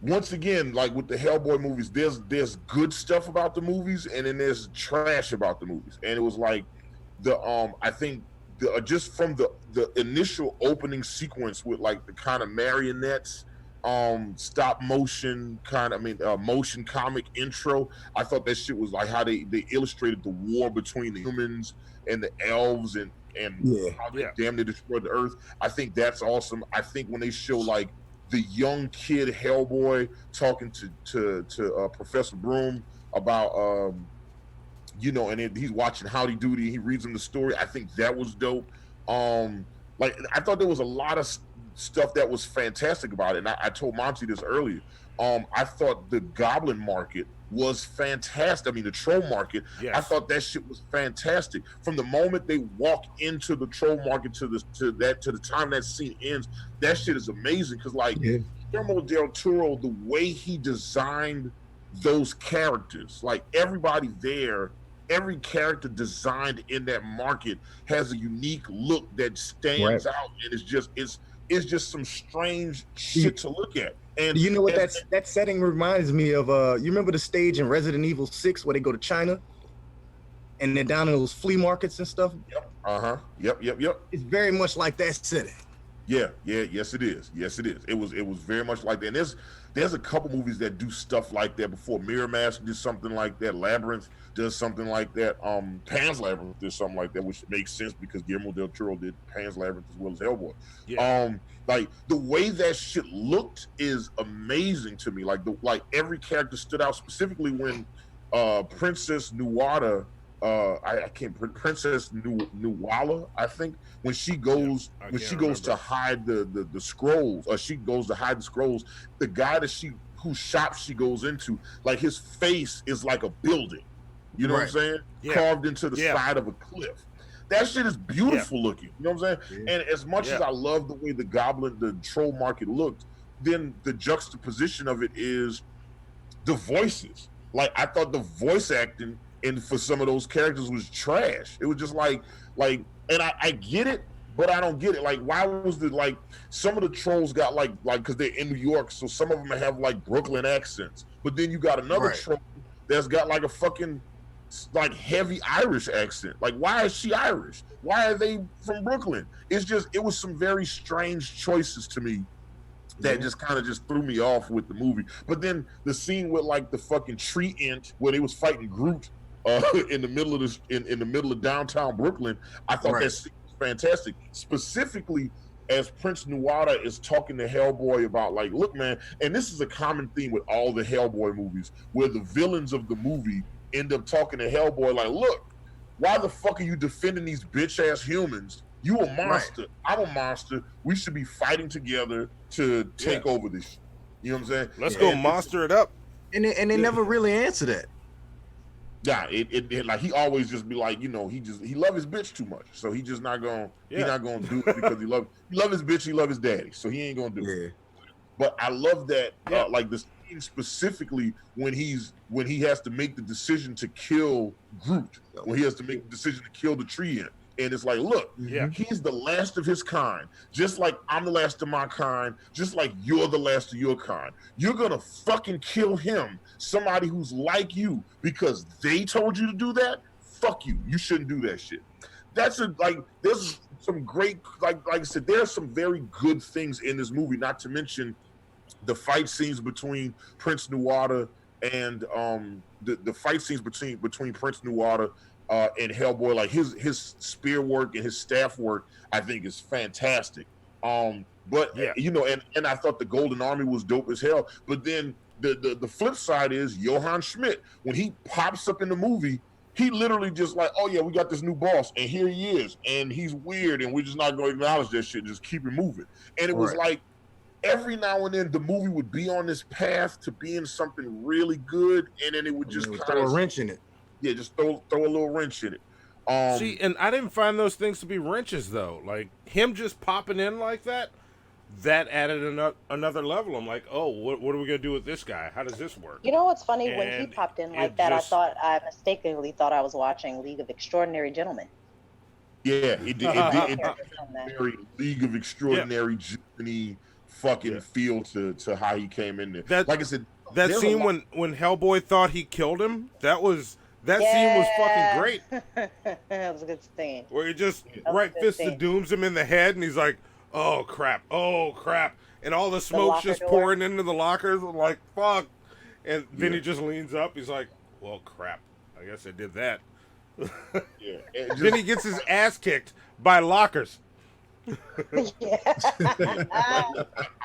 Once again, like with the Hellboy movies, there's good stuff about the movies, and then there's trash about the movies. And it was like I think just from the initial opening sequence with like the kind of marionettes, stop motion motion comic intro. I thought that shit was like how they illustrated the war between the humans and the elves and how they damn near destroyed the earth. I think that's awesome. I think when they show like the young kid Hellboy talking to Professor Broom about and then he's watching Howdy Doody. He reads him the story. I think that was dope. Like I thought there was a lot of stuff that was fantastic about it. And I told Monty this earlier. I thought the Goblin market was fantastic. I mean, the troll market. Yes. I thought that shit was fantastic. From the moment they walk into the troll market to the time that scene ends, that shit is amazing. Because Guillermo del Toro, the way he designed those characters, like everybody there, every character designed in that market has a unique look that stands out, and it's just some strange shit to look at. And you know what that setting reminds me of? You remember the stage in Resident Evil 6 where they go to China and they're down in those flea markets and stuff? Yep. Yep. It's very much like that setting. Yeah. Yes, it is. It was very much like that. And there's a couple movies that do stuff like that before. Mirror Mask did something like that. Labyrinth does something like that. Pan's Labyrinth did something like that, which makes sense because Guillermo del Toro did Pan's Labyrinth as well as Hellboy. Yeah. Like the way that shit looked is amazing to me. Like every character stood out, specifically when Princess Nuada, Princess Nuala, I think, when she goes to hide the scrolls, or she goes to hide the scrolls, the guy whose shop she goes into, like his face is like a building. You know what I'm saying? Yeah. Carved into the side of a cliff. That shit is beautiful looking. You know what I'm saying? Yeah. And as much as I love the way the troll market looked, then the juxtaposition of it is the voices. Like I thought the voice acting for some of those characters was trash. It was just like, and I get it, but I don't get it. Like, why was some of the trolls got like because they're in New York, so some of them have like Brooklyn accents. But then you got another troll that's got like a fucking like heavy Irish accent. Like, why is she Irish? Why are they from Brooklyn? It was some very strange choices to me that just kind of just threw me off with the movie. But then the scene with like the fucking tree ant where they was fighting Groot in the middle of in the middle of downtown Brooklyn, I thought that scene was fantastic. Specifically as Prince Nuada is talking to Hellboy about like, look, man, and this is a common theme with all the Hellboy movies, where the villains of the movie end up talking to Hellboy like, look, why the fuck are you defending these bitch ass humans? You a monster. I'm a monster. We should be fighting together to take over this shit. You know what I'm saying? Let's go monster it up. And they never really answer that. Yeah, it like he always just be like, he love his bitch too much, so he just not gonna he not gonna do it because he love his bitch, he love his daddy, so he ain't gonna do it. But I love that like the scene specifically when he has to make the decision to kill Groot, when he has to make the decision to kill the tree ant. And it's like, look, he's the last of his kind, just like I'm the last of my kind, just like you're the last of your kind. You're gonna fucking kill him, somebody who's like you, because they told you to do that? Fuck you. You shouldn't do that shit. There's some great, like I said, there are some very good things in this movie, not to mention the fight scenes between Prince Nuada and the fight scenes between Prince Nuada and Hellboy. Like his spear work and his staff work, I think is fantastic. And I thought the Golden Army was dope as hell. But then the flip side is Johann Schmidt, when he pops up in the movie, he literally just like, oh yeah, we got this new boss, and here he is, and he's weird, and we're just not going to acknowledge that shit. Just keep it moving. And it was like every now and then the movie would be on this path to being something really good, and then it would just throw a wrench in it. Yeah, just throw a little wrench in it. See, and I didn't find those things to be wrenches though. Like him just popping in like that added another level. I'm like, oh, what are we gonna do with this guy? How does this work? You know what's funny? When he popped in like that, I mistakenly thought I was watching League of Extraordinary Gentlemen. Yeah, it did very League of Extraordinary Gentlemen fucking feel to how he came in there. Like I said, that scene when Hellboy thought he killed him, that scene was fucking great. That was a good scene. Where he just fist the dooms him in the head, and he's like, oh crap, and all the smoke's just pouring into the lockers. I'm like, fuck. And then he just leans up. He's like, well, crap. I guess I did that. Then he gets his ass kicked by lockers.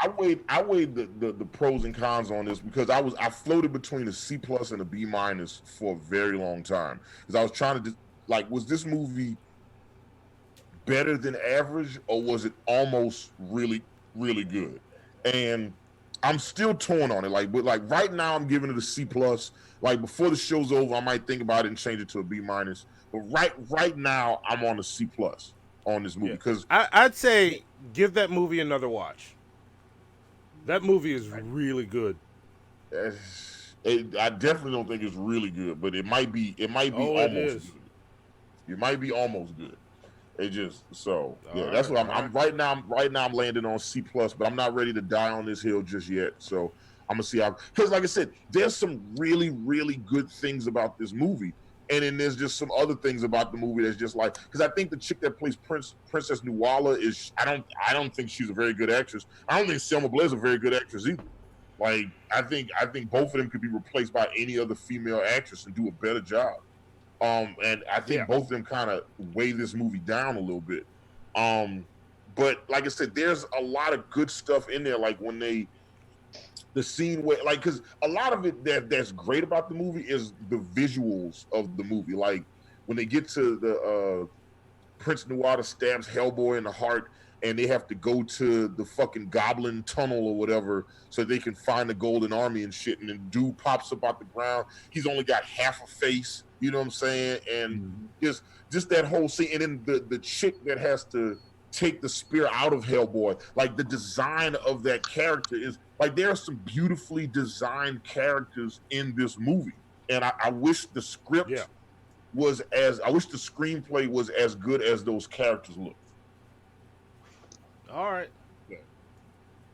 I weighed the pros and cons on this because I floated between a C plus and a B minus for a very long time because I was trying to like, was this movie better than average or was it almost really really good? And I'm still torn on it. Like, but like right now I'm giving it a C plus. Like before the show's over, I might think about it and change it to a B minus. But right now I'm on a C plus on this movie because I'd say give that movie another watch. That movie is really good. I definitely don't think it's really good, but it might be almost good. It might be almost good. It just that's what I'm right now. Right now I'm landing on C plus, but I'm not ready to die on this hill just yet. So I'm gonna see how, because like I said, there's some really really good things about this movie, and then there's just some other things about the movie that's just like, because I think the chick that plays Princess Nuala is I don't think she's a very good actress. I don't think Selma Blair's a very good actress either. Like I think both of them could be replaced by any other female actress and do a better job. And I think both of them kind of weigh this movie down a little bit. But like I said, there's a lot of good stuff in there. Like when the scene where, like, because a lot of it that's great about the movie is the visuals of the movie. Like when they get to the Prince Nuada stabs Hellboy in the heart, and they have to go to the fucking Goblin Tunnel or whatever so they can find the Golden Army and shit. And then dude pops up out the ground. He's only got half a face. You know what I'm saying? And just that whole scene. And then the chick that has to take the spear out of Hellboy. Like the design of that character is like, there are some beautifully designed characters in this movie. And I wish the script I wish the screenplay was as good as those characters look. All right.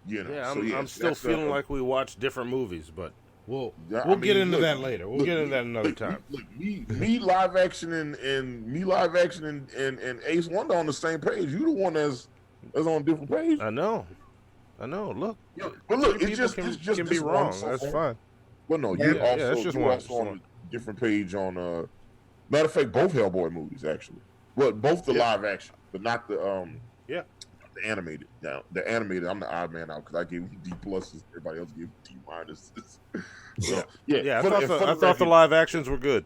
You know, I'm still feeling like we watched different movies, but we'll get into that later. We'll get into that another time. Me live action and Ace Wonder on the same page. You the one that's on a different page. I know. Look, but look, it's just can be wrong. That's fine. Well, no, you're also on a different page on. Matter of fact, both Hellboy movies actually. Well, both the live action, but not the the animated. Now the animated, I'm the odd man out because I gave D pluses. Everybody else gave D minuses. I thought the live actions were good.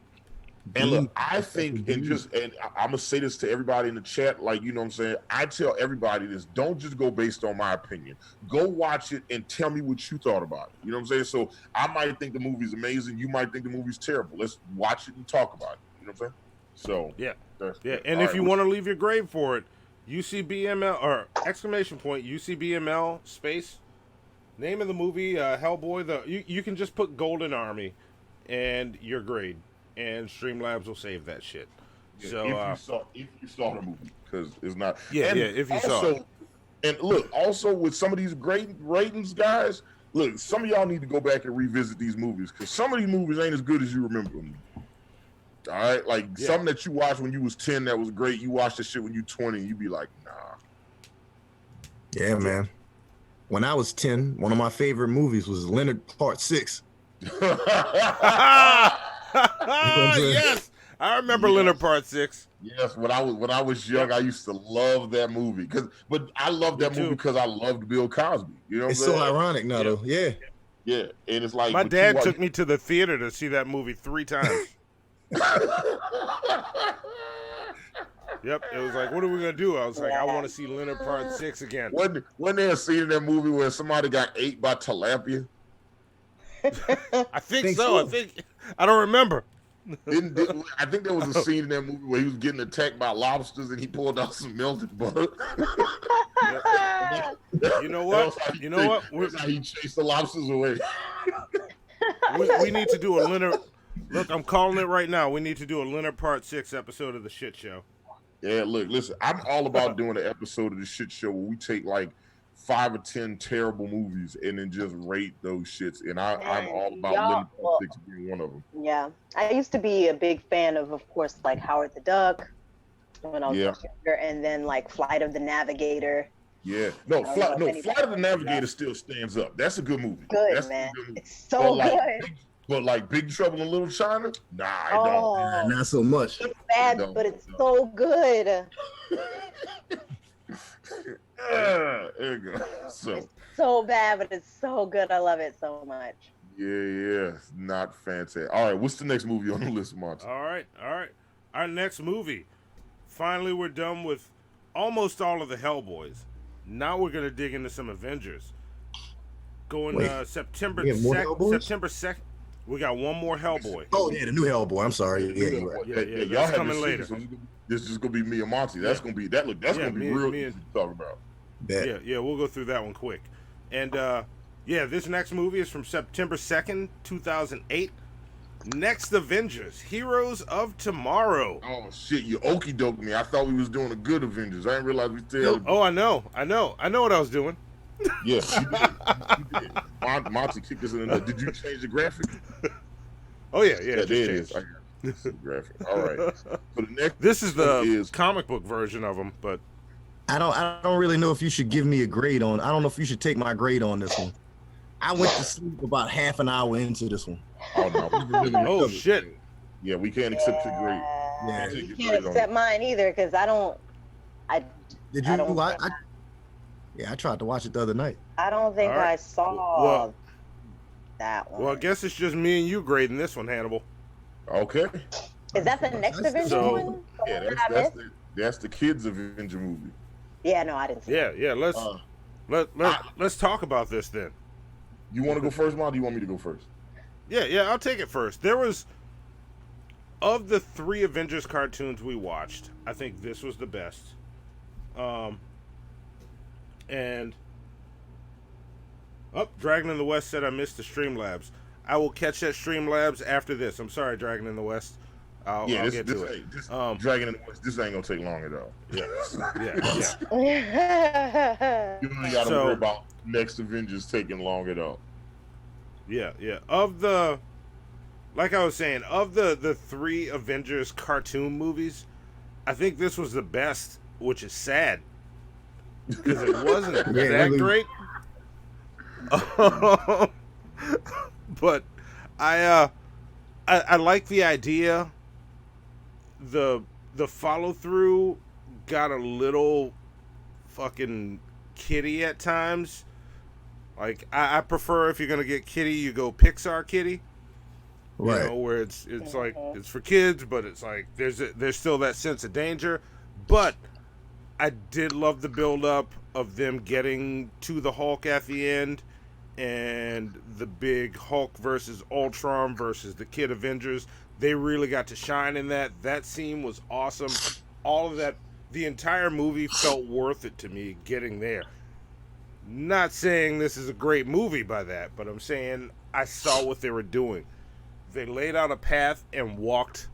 And look, I think, and I'm gonna say this to everybody in the chat, like, you know what I'm saying, I tell everybody this: don't just go based on my opinion. Go watch it and tell me what you thought about it. You know what I'm saying? So I might think the movie's amazing, you might think the movie's terrible. Let's watch it and talk about it. You know what I'm saying? So and if you want to leave your grade for it, UCBML or !UCBML space name of the movie, Hellboy. You can just put Golden Army and your grade, and Streamlabs will save that shit. Yeah, so if you saw the movie, because it's not. If you saw it. And look, also with some of these great ratings, guys, look, some of y'all need to go back and revisit these movies because some of these movies ain't as good as you remember them. All right, like something that you watched when you was 10 that was great, you watched this shit when you 20, and you be like, nah. Yeah, man. When I was 10, one of my favorite movies was Leonard Part 6. Yes, I remember Leonard Part 6. Yes, when I was young, I used to love that movie but I loved that movie because I loved Bill Cosby. You know, what it's I'm so saying? ironic now, though. Yeah, and it's like my dad took me to the theater to see that movie 3 times. Yep, it was like, what are we gonna do? I was like, I want to see Leonard Part 6 again. Wasn't there a scene in that movie where somebody got ate by tilapia? I think so. I don't remember. I think there was a scene in that movie where he was getting attacked by lobsters and he pulled out some melted butter. You know what? That's how he chased the lobsters away. We need to do a Leonard. Look, I'm calling it right now. We need to do a Leonard Part 6 episode of the shit show. Yeah, look, listen, I'm all about doing an episode of the shit show where we take like 5 or 10 terrible movies and then just rate those shits. And I'm all about Leonard Part 6 being one of them. Yeah, I used to be a big fan of course, like Howard the Duck when I was younger, and then like Flight of the Navigator. Yeah, Flight of the Navigator still stands up. That's a good movie. That's man, it's so good. But like Big Trouble in Little China, nah, I don't. Not so much. It's bad, but it's so good. There you go. So It's so bad, but it's so good. I love it so much. yeah, not fantastic. All right, what's the next movie on the list, Monty? All right. Our next movie. Finally, we're done with almost all of the Hellboys. Now we're gonna dig into some Avengers. Going September we have more 2nd. Hellboys? September 2nd. We got one more Hellboy. Oh yeah, the new Hellboy. I'm sorry. Yeah, you're right. Yeah, Y'all that's have coming later. So this is gonna be me and Monty. That's gonna be gonna be real easy to talk about. Yeah, we'll go through that one quick. And this next movie is from September 2nd, 2008. Next Avengers, Heroes of Tomorrow. Oh shit, you okie doke me. I thought we was doing a good Avengers. I didn't realize we still. Oh, I know what I was doing. Yes, you did. Monty kicked us in the. Did you change the graphic? Oh yeah, there it is. I got the graphic. All right. So the next. This is the comic book version of them, but I don't really know if you should give me a grade on. I don't know if you should take my grade on this one. I went to sleep about half an hour into this one. Oh no! Oh shit! Yeah, we can't accept your grade. Yeah, you can't accept mine either because I don't. Did you? I tried to watch it the other night. I don't think I saw that one. Well, I guess it's just me and you grading this one, Hannibal. Okay. Is that the next Avenger one? Yeah, that's the kids Avenger movie. Yeah, no, I didn't see that. Yeah. Let's talk about this then. You want to go first, Mom? Or do you want me to go first? Yeah, I'll take it first. There was, of the 3 Avengers cartoons we watched, I think this was the best. Dragon in the West said I missed the Streamlabs. I will catch that Streamlabs after this. I'm sorry, Dragon in the West. I'll get to it. Dragon in the West, this ain't gonna take long at all. Yeah. You only gotta worry about next Avengers taking long at all. Yeah. Like I was saying, of the 3 Avengers cartoon movies, I think this was the best, which is sad. Because it wasn't that great. But I like the idea. The follow through got a little fucking kiddie at times. Like I prefer, if you're gonna get kiddie, you go Pixar kiddie. Right. You know, where it's like it's for kids, but it's like there's still that sense of danger. But I did love the build up of them getting to the Hulk at the end, and the big Hulk versus Ultron versus the Kid Avengers. They really got to shine in that. That scene was awesome. All of that, the entire movie felt worth it to me getting there. Not saying this is a great movie by that, but I'm saying I saw what they were doing. They laid out a path and walked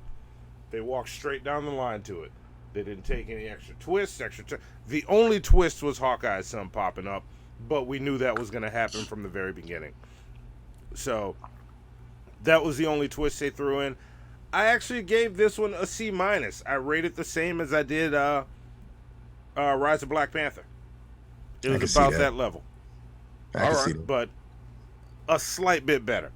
straight down the line to it. They didn't take any extra twists, the only twist was Hawkeye's son popping up, but we knew that was going to happen from the very beginning. So that was the only twist they threw in. I actually gave this one a C-. I rated the same as I did Rise of Black Panther. It was about that level. I can see that. But a slight bit better.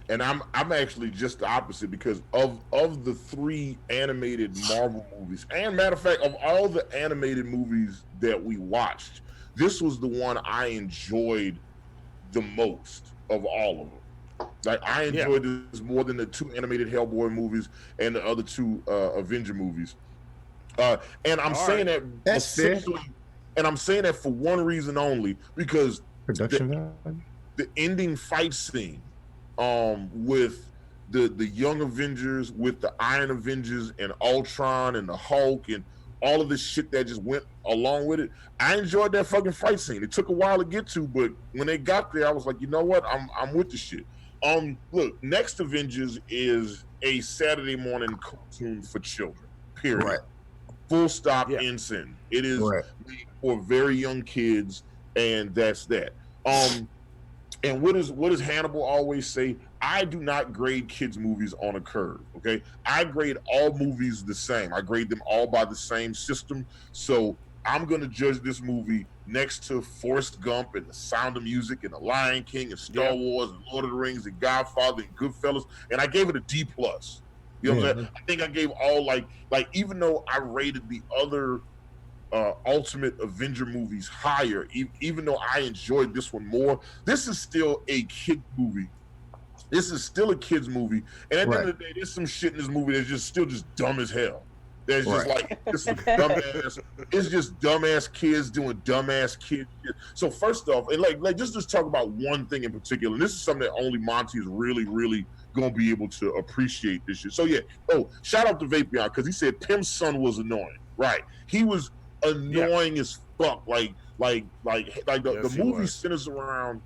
And I'm actually just the opposite, because of the 3 animated Marvel movies, and matter of fact, of all the animated movies that we watched, this was the one I enjoyed the most of all of them. Like, I enjoyed this more than the 2 animated Hellboy movies and the other 2 Avenger movies. And I'm saying that essentially, and I'm saying that for one reason only, because the ending fight scene with the Young Avengers, with the Iron Avengers and Ultron and the Hulk and all of this shit that just went along with it, I enjoyed that fucking fight scene. It took a while to get to, but when they got there, I was like, you know what? I'm with the shit. Look, Next Avengers is a Saturday morning cartoon for children. Period. Right. Full stop. End sentence. It is made for very young kids, and that's that. And what does Hannibal always say? I do not grade kids' movies on a curve, okay? I grade all movies the same. I grade them all by the same system. So I'm going to judge this movie next to Forrest Gump and The Sound of Music and The Lion King and Star Wars and Lord of the Rings and Godfather and Goodfellas, and I gave it a D+. You know what I'm saying? I think I gave all, like even though I rated the other Ultimate Avenger movies higher, even though I enjoyed this one more. This is still a kid movie. This is still a kid's movie, and at the end of the day, there's some shit in this movie that's just still just dumb as hell. There's just like this dumbass. It's just dumbass kids doing dumbass kid shit. So first off, and like just talk about one thing in particular. And this is something that only Monty is really gonna be able to appreciate this shit. So yeah. Oh, shout out to Vapion because he said Pim's son was annoying. Right, he was annoying as fuck. Like the movie centers around.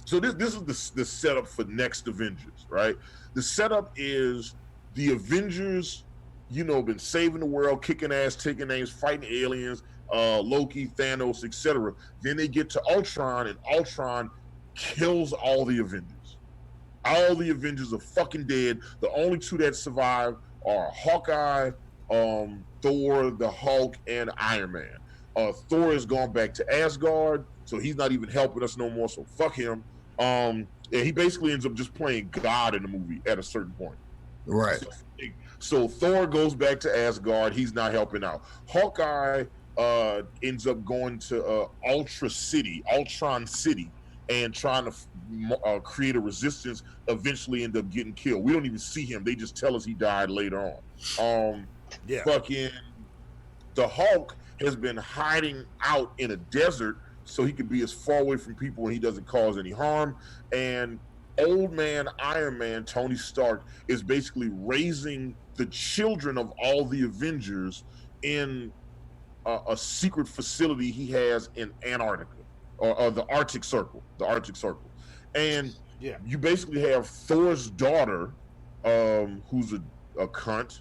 So this is the setup for next Avengers, right? The setup is the Avengers, been saving the world, kicking ass, taking names, fighting aliens, Loki, Thanos, etc. Then they get to Ultron, and Ultron kills all the Avengers. All the Avengers are fucking dead. The only two that survive are Hawkeye, Thor, the Hulk, and Iron Man. Thor has gone back to Asgard, so he's not even helping us no more. So fuck him. And he basically ends up just playing God in the movie at a certain point. Right. So Thor goes back to Asgard. He's not helping out. Hawkeye ends up going to Ultron City, and trying to create a resistance. Eventually, end up getting killed. We don't even see him. They just tell us he died later on. Fucking the Hulk has been hiding out in a desert so he can be as far away from people and he doesn't cause any harm. And old man Iron Man, Tony Stark, is basically raising the children of all the Avengers in a secret facility he has in Antarctica, or the Arctic Circle. And you basically have Thor's daughter, who's a cunt.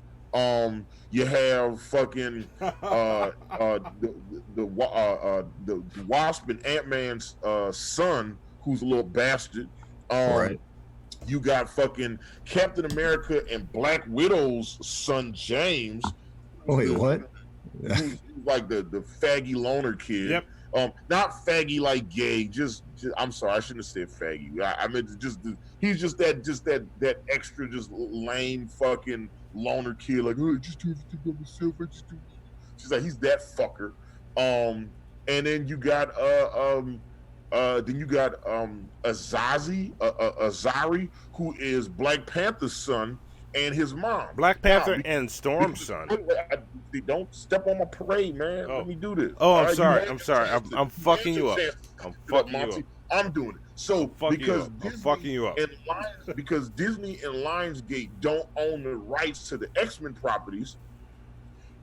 You have fucking the Wasp and Ant-Man's son, who's a little bastard. Right. You got fucking Captain America and Black Widow's son James. Wait, what? Who's like the faggy loner kid. Yep. Not faggy like gay. Just I'm sorry, I shouldn't have said faggy. I meant he's just that extra just lame fucking loner kid. Like, oh, I just do everything by myself. I just do. She's like, he's that fucker. And then you got Azari, who is Black Panther's son, and his mom. Black Panther and Storm's son. Don't step on my parade, man. Let me do this. Oh, I'm sorry. I'm fucking you up. I'm fucking you up. I'm doing it. So because I'm fucking you up. Because Disney and Lionsgate don't own the rights to the X-Men properties,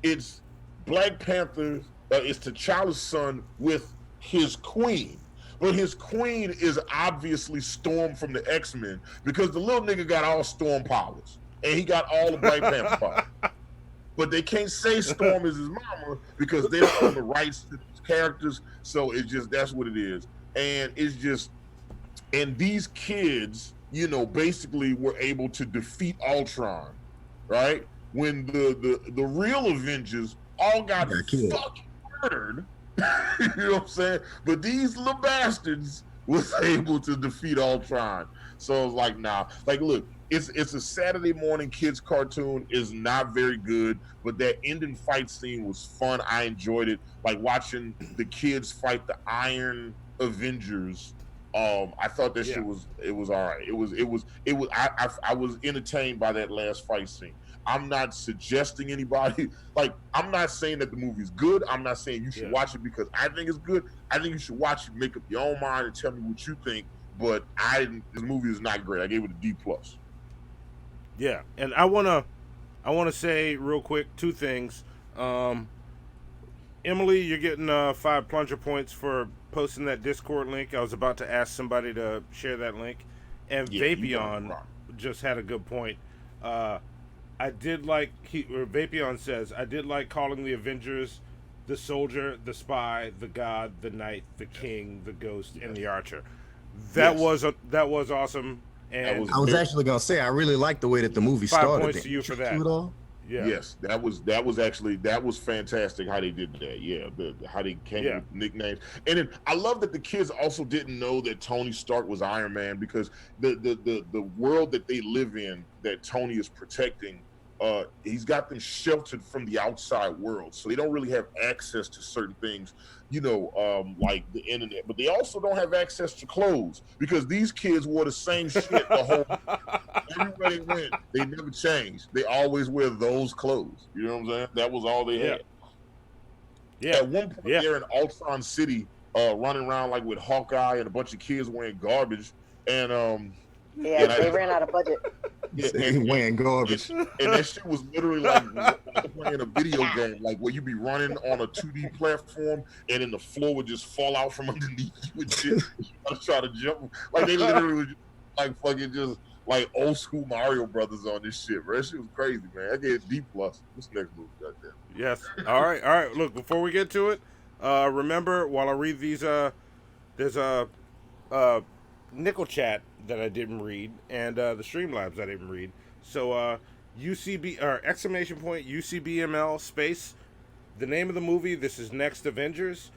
it's Black Panther. It's T'Challa's son with his queen. But his queen is obviously Storm from the X-Men because the little nigga got all Storm powers. And he got all the Black Panther powers. But they can't say Storm is his mama because they don't own the rights to these characters. So it's just, that's what it is. And it's just, and these kids, basically were able to defeat Ultron, right? When the real Avengers all got fucking murdered. You know what I'm saying? But these little bastards was able to defeat Ultron. So it's like, nah. Like, look, it's a Saturday morning kids cartoon. Is not very good, but that ending fight scene was fun. I enjoyed it. Like watching the kids fight the Iron Avengers. I thought that shit was all right. I was entertained by that last fight scene. I'm not suggesting anybody, like, I'm not saying that the movie's good. I'm not saying you should watch it because I think it's good. I think you should watch it, make up your own mind, and tell me what you think. But this movie is not great. I gave it a D+. Yeah, and I wanna say real quick 2 things. Emily, you're getting 5 plunger points for posting that Discord link. I was about to ask somebody to share that link. And Vapion just had a good point. I did like, Vapion says, I did like calling the Avengers the soldier, the spy, the god, the knight, the king, the ghost, and the archer. That was awesome. And I was actually gonna say I really liked the way that the movie started. 5 points to you for that. Yeah. Yes, that was fantastic how they did that. Yeah, how they came up with nicknames, and then I love that the kids also didn't know that Tony Stark was Iron Man because the world that they live in that Tony is protecting he's got them sheltered from the outside world, so they don't really have access to certain things, like the internet. But they also don't have access to clothes because these kids wore the same shit the whole. Everywhere they went, they never changed. They always wear those clothes. You know what I'm saying? That was all they had. Yeah. At one point, they're in Ultron City, running around like with Hawkeye and a bunch of kids wearing garbage, and they ran out of budget. Wearing garbage, and that shit was literally like playing a video game, like where you be running on a 2D platform, and then the floor would just fall out from underneath you and shit. You gotta try to jump, like they literally was like fucking just like old school Mario Brothers on this shit, bro. That shit was crazy, man. I gave D+. What's the next movie? Goddamn. Yes. All right. Look, before we get to it, remember while I read these, there's a nickel chat that I didn't read, and the Streamlabs I didn't read. So UCB or exclamation point UCBML space, the name of the movie. This is Next Avengers,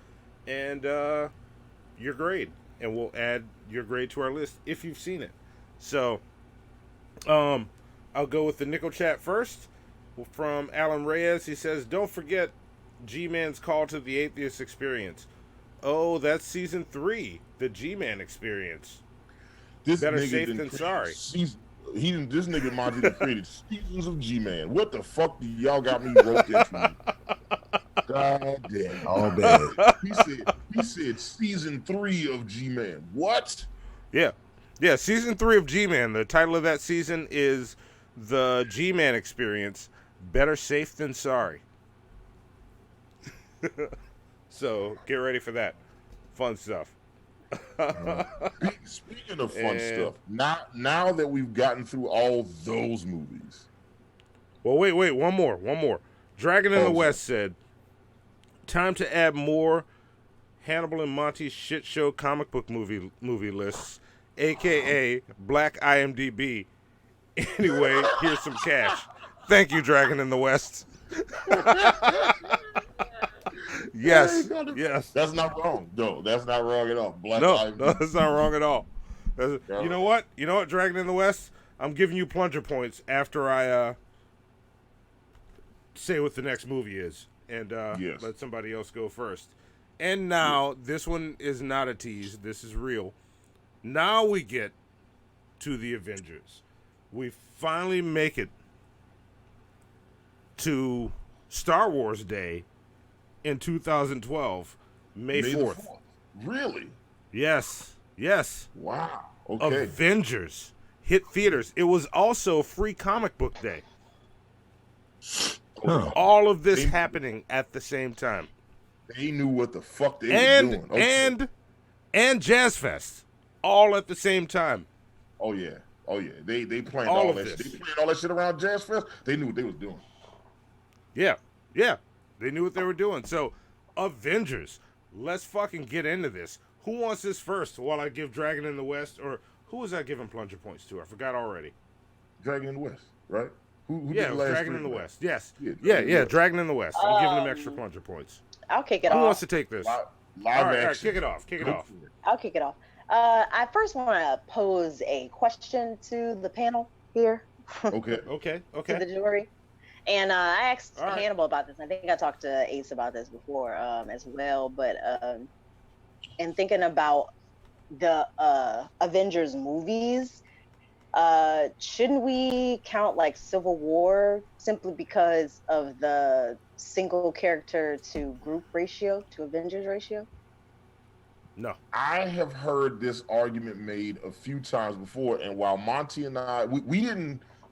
and your grade, and we'll add your grade to our list if you've seen it. So, I'll go with the nickel chat first. From Alan Reyes, he says, "Don't forget G-Man's Call to the Atheist Experience." Oh, that's season 3, the G-Man Experience. Better safe than sorry. This nigga Monty created seasons of G-Man. What the fuck do y'all got me wrote that for me? God damn. All bad. He said season 3 of G-Man. What? Yeah, season 3 of G-Man. The title of that season is the G-Man Experience. Better safe than sorry. So get ready for that. Fun stuff. Speaking of fun stuff, now that we've gotten through all those movies. Well, wait, one more. Dragon in the West said, "Time to add more Hannibal and Monty's shit show comic book movie lists, aka Black IMDb. Anyway, here's some cash. Thank you, Dragon in the West." Yes. That's not wrong. No, that's not wrong at all. No, that's not wrong at all. You know what, Dragon in the West? I'm giving you plunger points after I say what the next movie is, and let somebody else go first. And now, this one is not a tease. This is real. Now we get to the Avengers. We finally make it to Star Wars Day in 2012, May 4th. Really? Yes. Wow. Okay. Avengers hit theaters. It was also Free Comic Book Day. All of this happening at the same time. They knew what the fuck they were doing. Okay. And Jazz Fest, all at the same time. Oh yeah. They planned all that shit. They planned all that shit around Jazz Fest. They knew what they was doing. Yeah. They knew what they were doing. So, Avengers, let's fucking get into this. Who wants this first while I give Dragon in the West, or who was I giving plunger points to? I forgot already. Dragon in the West, right? Who did the last Dragon in the West. Yes. Yeah, Dragon in the West. I'm giving them extra plunger points. I'll kick it off. Who wants to take this? Live all right, action. Kick it off. I'll kick it off. I first want to pose a question to the panel here. Okay. To the jury. And I asked Hannibal about this. I think I talked to Ace about this before as well. But in thinking about the Avengers movies, shouldn't we count like Civil War simply because of the single character to group ratio, to Avengers ratio? No. I have heard this argument made a few times before, and while Monty and I,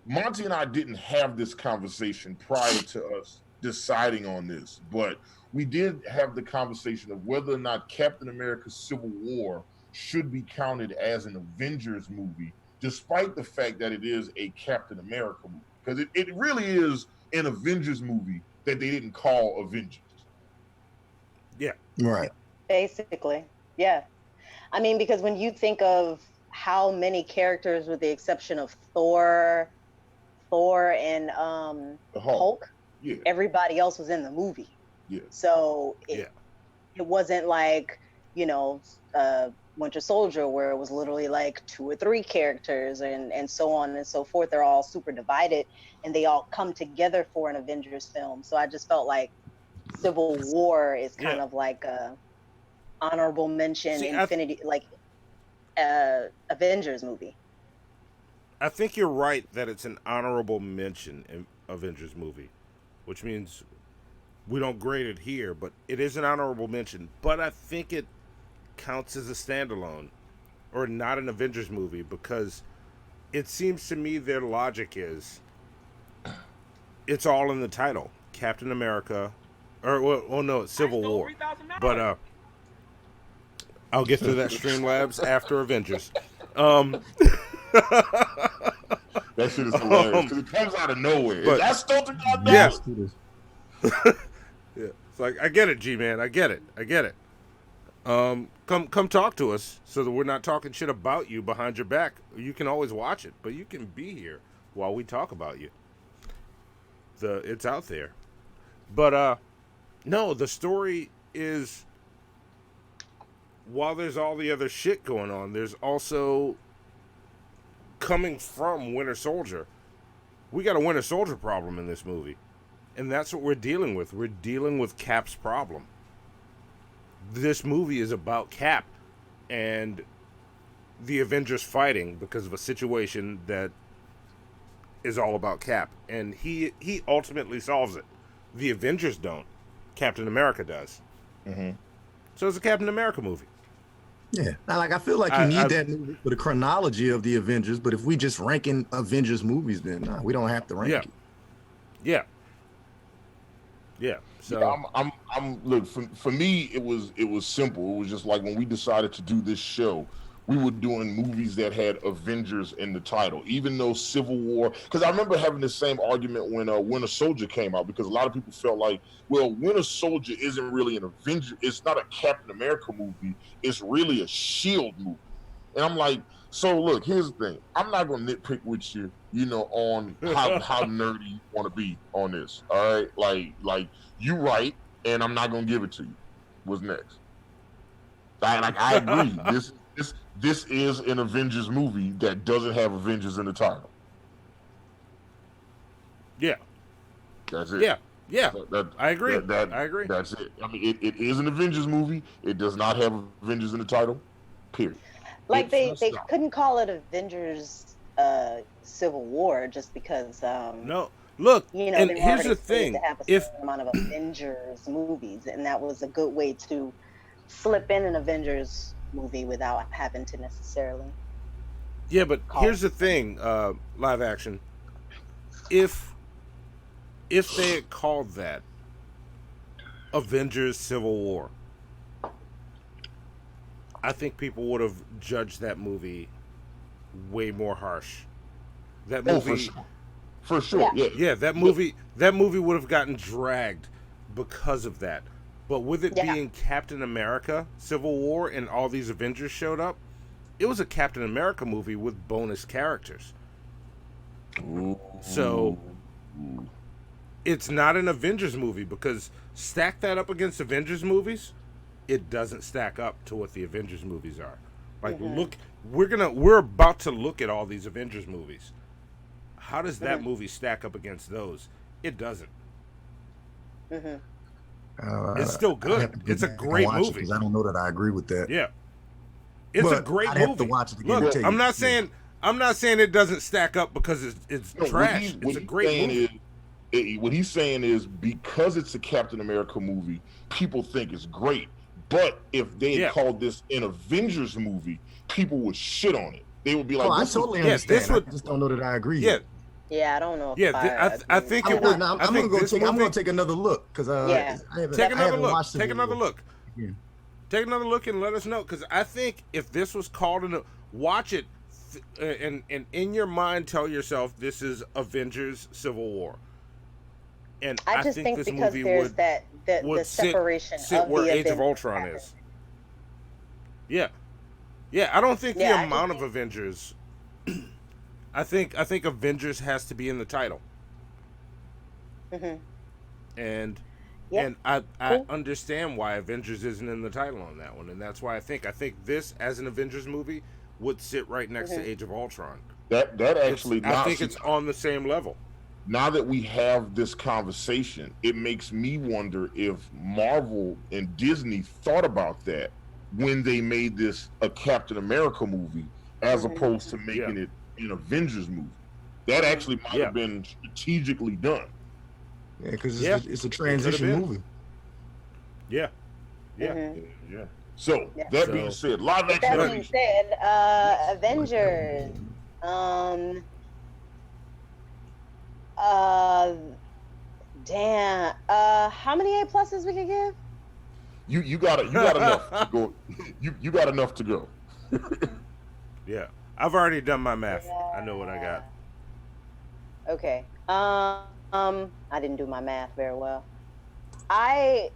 Monty and I didn't have this conversation prior to us deciding on this, but we did have the conversation of whether or not Captain America Civil War should be counted as an Avengers movie, despite the fact that it is a Captain America movie. Because it really is an Avengers movie that they didn't call Avengers. Yeah. Right. Basically. Yeah. I mean, because when you think of how many characters, with the exception of Thor and Hulk, everybody else was in the movie. Yeah. So it wasn't like, Winter Soldier, where it was literally like 2 or 3 characters and so on and so forth. They're all super divided and they all come together for an Avengers film. So I just felt like Civil War is kind of like a honorable mention Avengers movie. I think you're right that it's an honorable mention in Avengers movie, which means we don't grade it here, but it is an honorable mention. But I think it counts as a standalone or not an Avengers movie because it seems to me their logic is it's all in the title. Captain America, or well no, it's Civil War. But I'll get to that Streamlabs after Avengers. That shit is hilarious because it comes out of nowhere. But, is that still the goddamn? Yeah. Yeah. It's like I get it, G-Man. I get it. Come talk to us so that we're not talking shit about you behind your back. You can always watch it, but you can be here while we talk about you. It's out there. But no, the story is, while there's all the other shit going on, there's also coming from Winter Soldier. We got a Winter Soldier problem in this movie. And that's what we're dealing with. We're dealing with Cap's problem. This movie is about Cap and the Avengers fighting because of a situation that is all about Cap. And he ultimately solves it. The Avengers don't. Captain America does. Mm-hmm. So it's a Captain America movie. Yeah, like I feel like you need that movie for the chronology of the Avengers, but if we just ranking Avengers movies, then we don't have to rank it. Yeah. So yeah, I'm look for me. It was simple. It was just like when we decided to do this show, we were doing movies that had Avengers in the title, even though Civil War. Because I remember having the same argument when Winter Soldier came out, because a lot of people felt like, well, Winter Soldier isn't really an Avenger. It's not a Captain America movie. It's really a Shield movie. And I'm like, so look, here's the thing. I'm not gonna nitpick with you, on how nerdy you want to be on this. All right, like you right, and I'm not gonna give it to you. What's next? I agree. This is an Avengers movie that doesn't have Avengers in the title. Yeah. That's it. Yeah. I agree. I agree. That's it. I mean, it is an Avengers movie. It does not have Avengers in the title. Period. Like they couldn't call it Avengers Civil War just because no. Look, and here's the thing. To have a certain amount of Avengers movies, and that was a good way to slip in an Avengers movie without having to necessarily. Yeah, but here's the thing, live action. If they had called that Avengers Civil War, I think people would have judged that movie way more harsh. That movie, for sure. Yeah, that movie would have gotten dragged because of that. But with it being Captain America Civil War and all these Avengers showed up, it was a Captain America movie with bonus characters. Ooh. So it's not an Avengers movie, because stack that up against Avengers movies, it doesn't stack up to what the Avengers movies are. Like, look, we're about to look at all these Avengers movies. How does that movie stack up against those? It doesn't. It's still good. It's a great movie. Because I don't know that I agree with that. Yeah, it's a great movie. Have to watch it again. Look, I'm not saying it doesn't stack up because it's trash. It's a great movie. What he's saying is, because it's a Captain America movie, people think it's great. But if they had called this an Avengers movie, people would shit on it. They would be like, I totally understand. I just don't know that I agree. Yeah, I don't know. I think it would. I'm gonna take another look, because take another look. Take another look. Take another look and let us know, because I think if this was called watch it, and in your mind tell yourself this is Avengers Civil War. And I just think this because movie there's would the separation sit of where the Age of Avengers Ultron happened. is. Yeah. I don't think the amount of Avengers. I think Avengers has to be in the title. And Yeah. And I understand why Avengers isn't in the title on that one, and that's why I think this as an Avengers movie would sit right next to Age of Ultron. That actually, I think it's on the same level. Now that we have this conversation, it makes me wonder if Marvel and Disney thought about that when they made this a Captain America movie, as opposed to making it an Avengers movie. That actually might have been strategically done. Yeah, because it's a transition movie. Yeah. So that being said, live action. That being said, Avengers. Damn. How many A+ we could give? You got enough to go. You got enough to go. Yeah, I've already done my math. I know what I got. Okay. I didn't do my math very well. I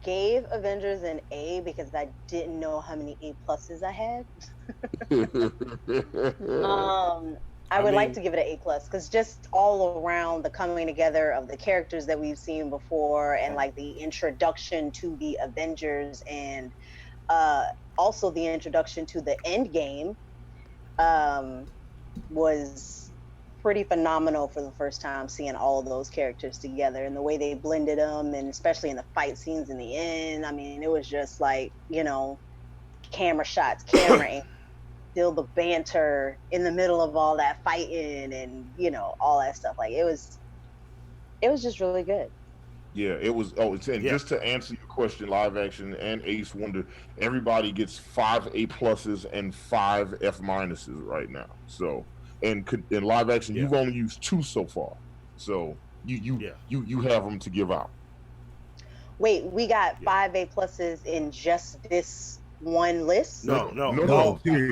gave Avengers an A because I didn't know how many A+ I had. I would like to give it an A+ because just all around the coming together of the characters that we've seen before, and like the introduction to the Avengers, and also the introduction to the Endgame was pretty phenomenal for the first time, seeing all of those characters together and the way they blended them, and especially in the fight scenes in the end. I mean, it was just like, camera shots, camera angles, still the banter in the middle of all that fighting, and all that stuff. Like it was just really good. Yeah, it was. Just to answer your question, live action and Ace Wonder, everybody gets 5 A+ and 5 F- right now. So, and in live action, you've only used 2 so far. So you have them to give out. Wait, we got 5 A+ in just this one list? No.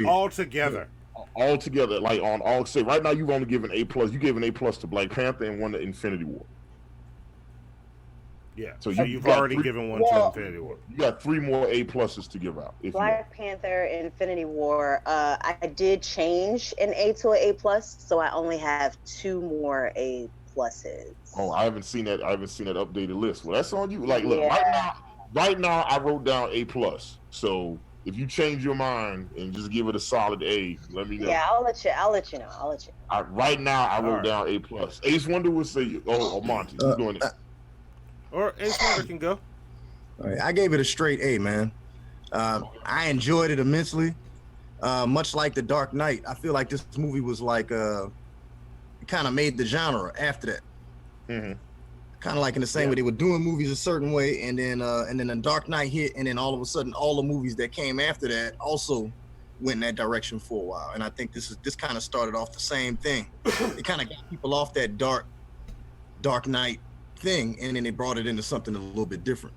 All together. All together, like on all. Say right now, you've only given A+. You gave an A+ to Black Panther and 1 to Infinity War. Yeah. So you've already given 1 to Infinity War. You got 3 more A+ to give out. Black Panther, Infinity War. I did change an A to an A+, so I only have 2 more A+. Oh, I haven't seen that. Updated list. Well, that's on you. Like, look, right now, I wrote down A+. So if you change your mind and just give it a solid A, let me know. Yeah, I'll let you know. Right now, I wrote down A+. Ace Wonder would say, Monty, who's doing it? Or Ace Wonder can go. All right, I gave it a straight A, man. I enjoyed it immensely. Much like The Dark Knight, I feel like this movie was like kind of made the genre after that. Kind of like in the same way they were doing movies a certain way, and then The Dark Knight hit, and then all of a sudden all the movies that came after that also went in that direction for a while. And I think this kind of started off the same thing. It kind of got people off that Dark Knight thing, and then they brought it into something a little bit different.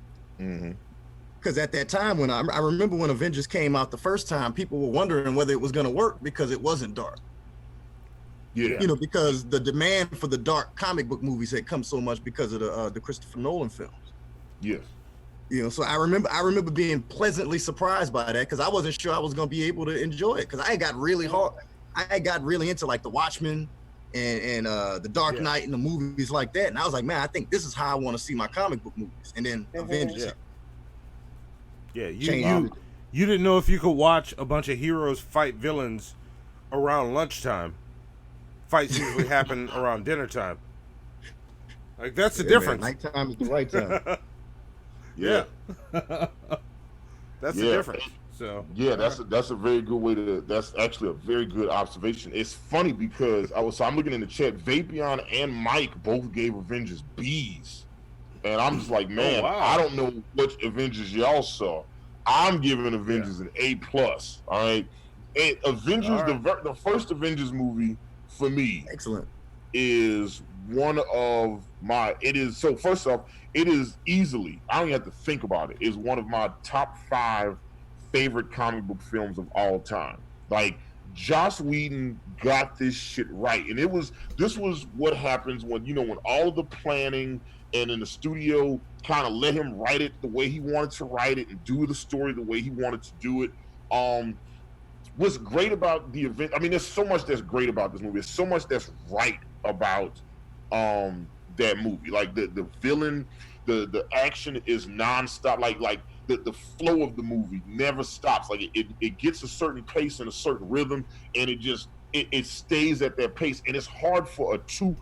Because at that time, when I remember when Avengers came out the first time, people were wondering whether it was going to work because it wasn't dark. Yeah, because the demand for the dark comic book movies had come so much because of the Christopher Nolan films. Yes. So I remember being pleasantly surprised by that, because I wasn't sure I was going to be able to enjoy it, because I got really into like The Watchmen and The Dark Knight and the movies like that, and I was like, man, I think this is how I want to see my comic book movies. And then Avengers. Yeah, you didn't know if you could watch a bunch of heroes fight villains around lunchtime. Fights usually happen around dinner time. Like, that's the difference. Man, nighttime is the right time. That's the difference. So that's a very good way to. That's actually a very good observation. It's funny because I'm looking in the chat. Vapion and Mike both gave Avengers B's, and I'm just like, man, I don't know which Avengers y'all saw. I'm giving Avengers an A+. All right, Avengers, the first Avengers movie for me, excellent, is one of my. It is so. First off, it is easily. I don't even have to think about it. Is one of my top 5 favorite comic book films of all time. Like, Joss Whedon got this shit right, and this was what happens when when all of the planning and in the studio kind of let him write it the way he wanted to write it and do the story the way he wanted to do it. What's great about the event? I mean, there's so much that's great about this movie. There's so much that's right about that movie. Like the villain, the action is nonstop. Like the flow of the movie never stops. Like it gets a certain pace and a certain rhythm, and it stays at that pace. And it's hard for a 2+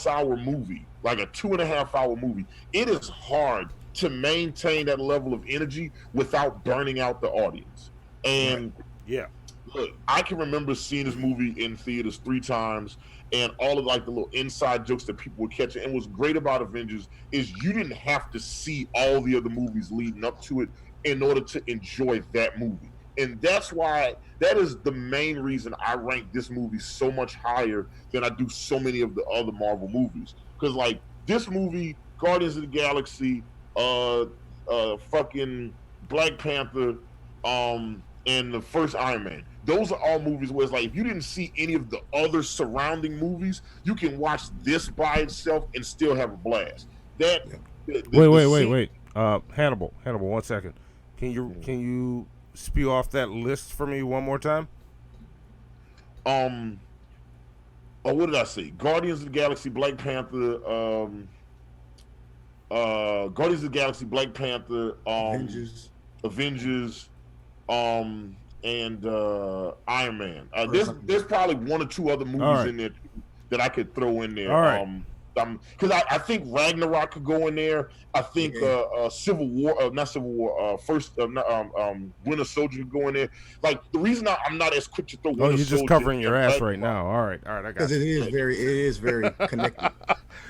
hour movie, like a 2.5 hour movie. It is hard to maintain that level of energy without burning out the audience. And yeah, look, I can remember seeing this movie in theaters 3 times, and all of like the little inside jokes that people were catching. And what's great about Avengers is you didn't have to see all the other movies leading up to it in order to enjoy that movie. And that's why that is the main reason I rank this movie so much higher than I do so many of the other Marvel movies. Because like this movie, Guardians of the Galaxy, fucking Black Panther, and the first Iron Man. Those are all movies where it's like if you didn't see any of the other surrounding movies, you can watch this by itself and still have a blast. That wait. Hannibal, 1 second. Can you spew off that list for me one more time? What did I say? Guardians of the Galaxy, Black Panther, Guardians of the Galaxy, Black Panther, Avengers, and Iron Man. There's probably 1 or 2 other movies in there that I could throw in there. All right. Because I think Ragnarok could go in there. I think Civil War, not Civil War, Winter Soldier could go in there. Like the reason I'm not as quick to throw. You're just covering your ass right now. All right, I got because it is very connected.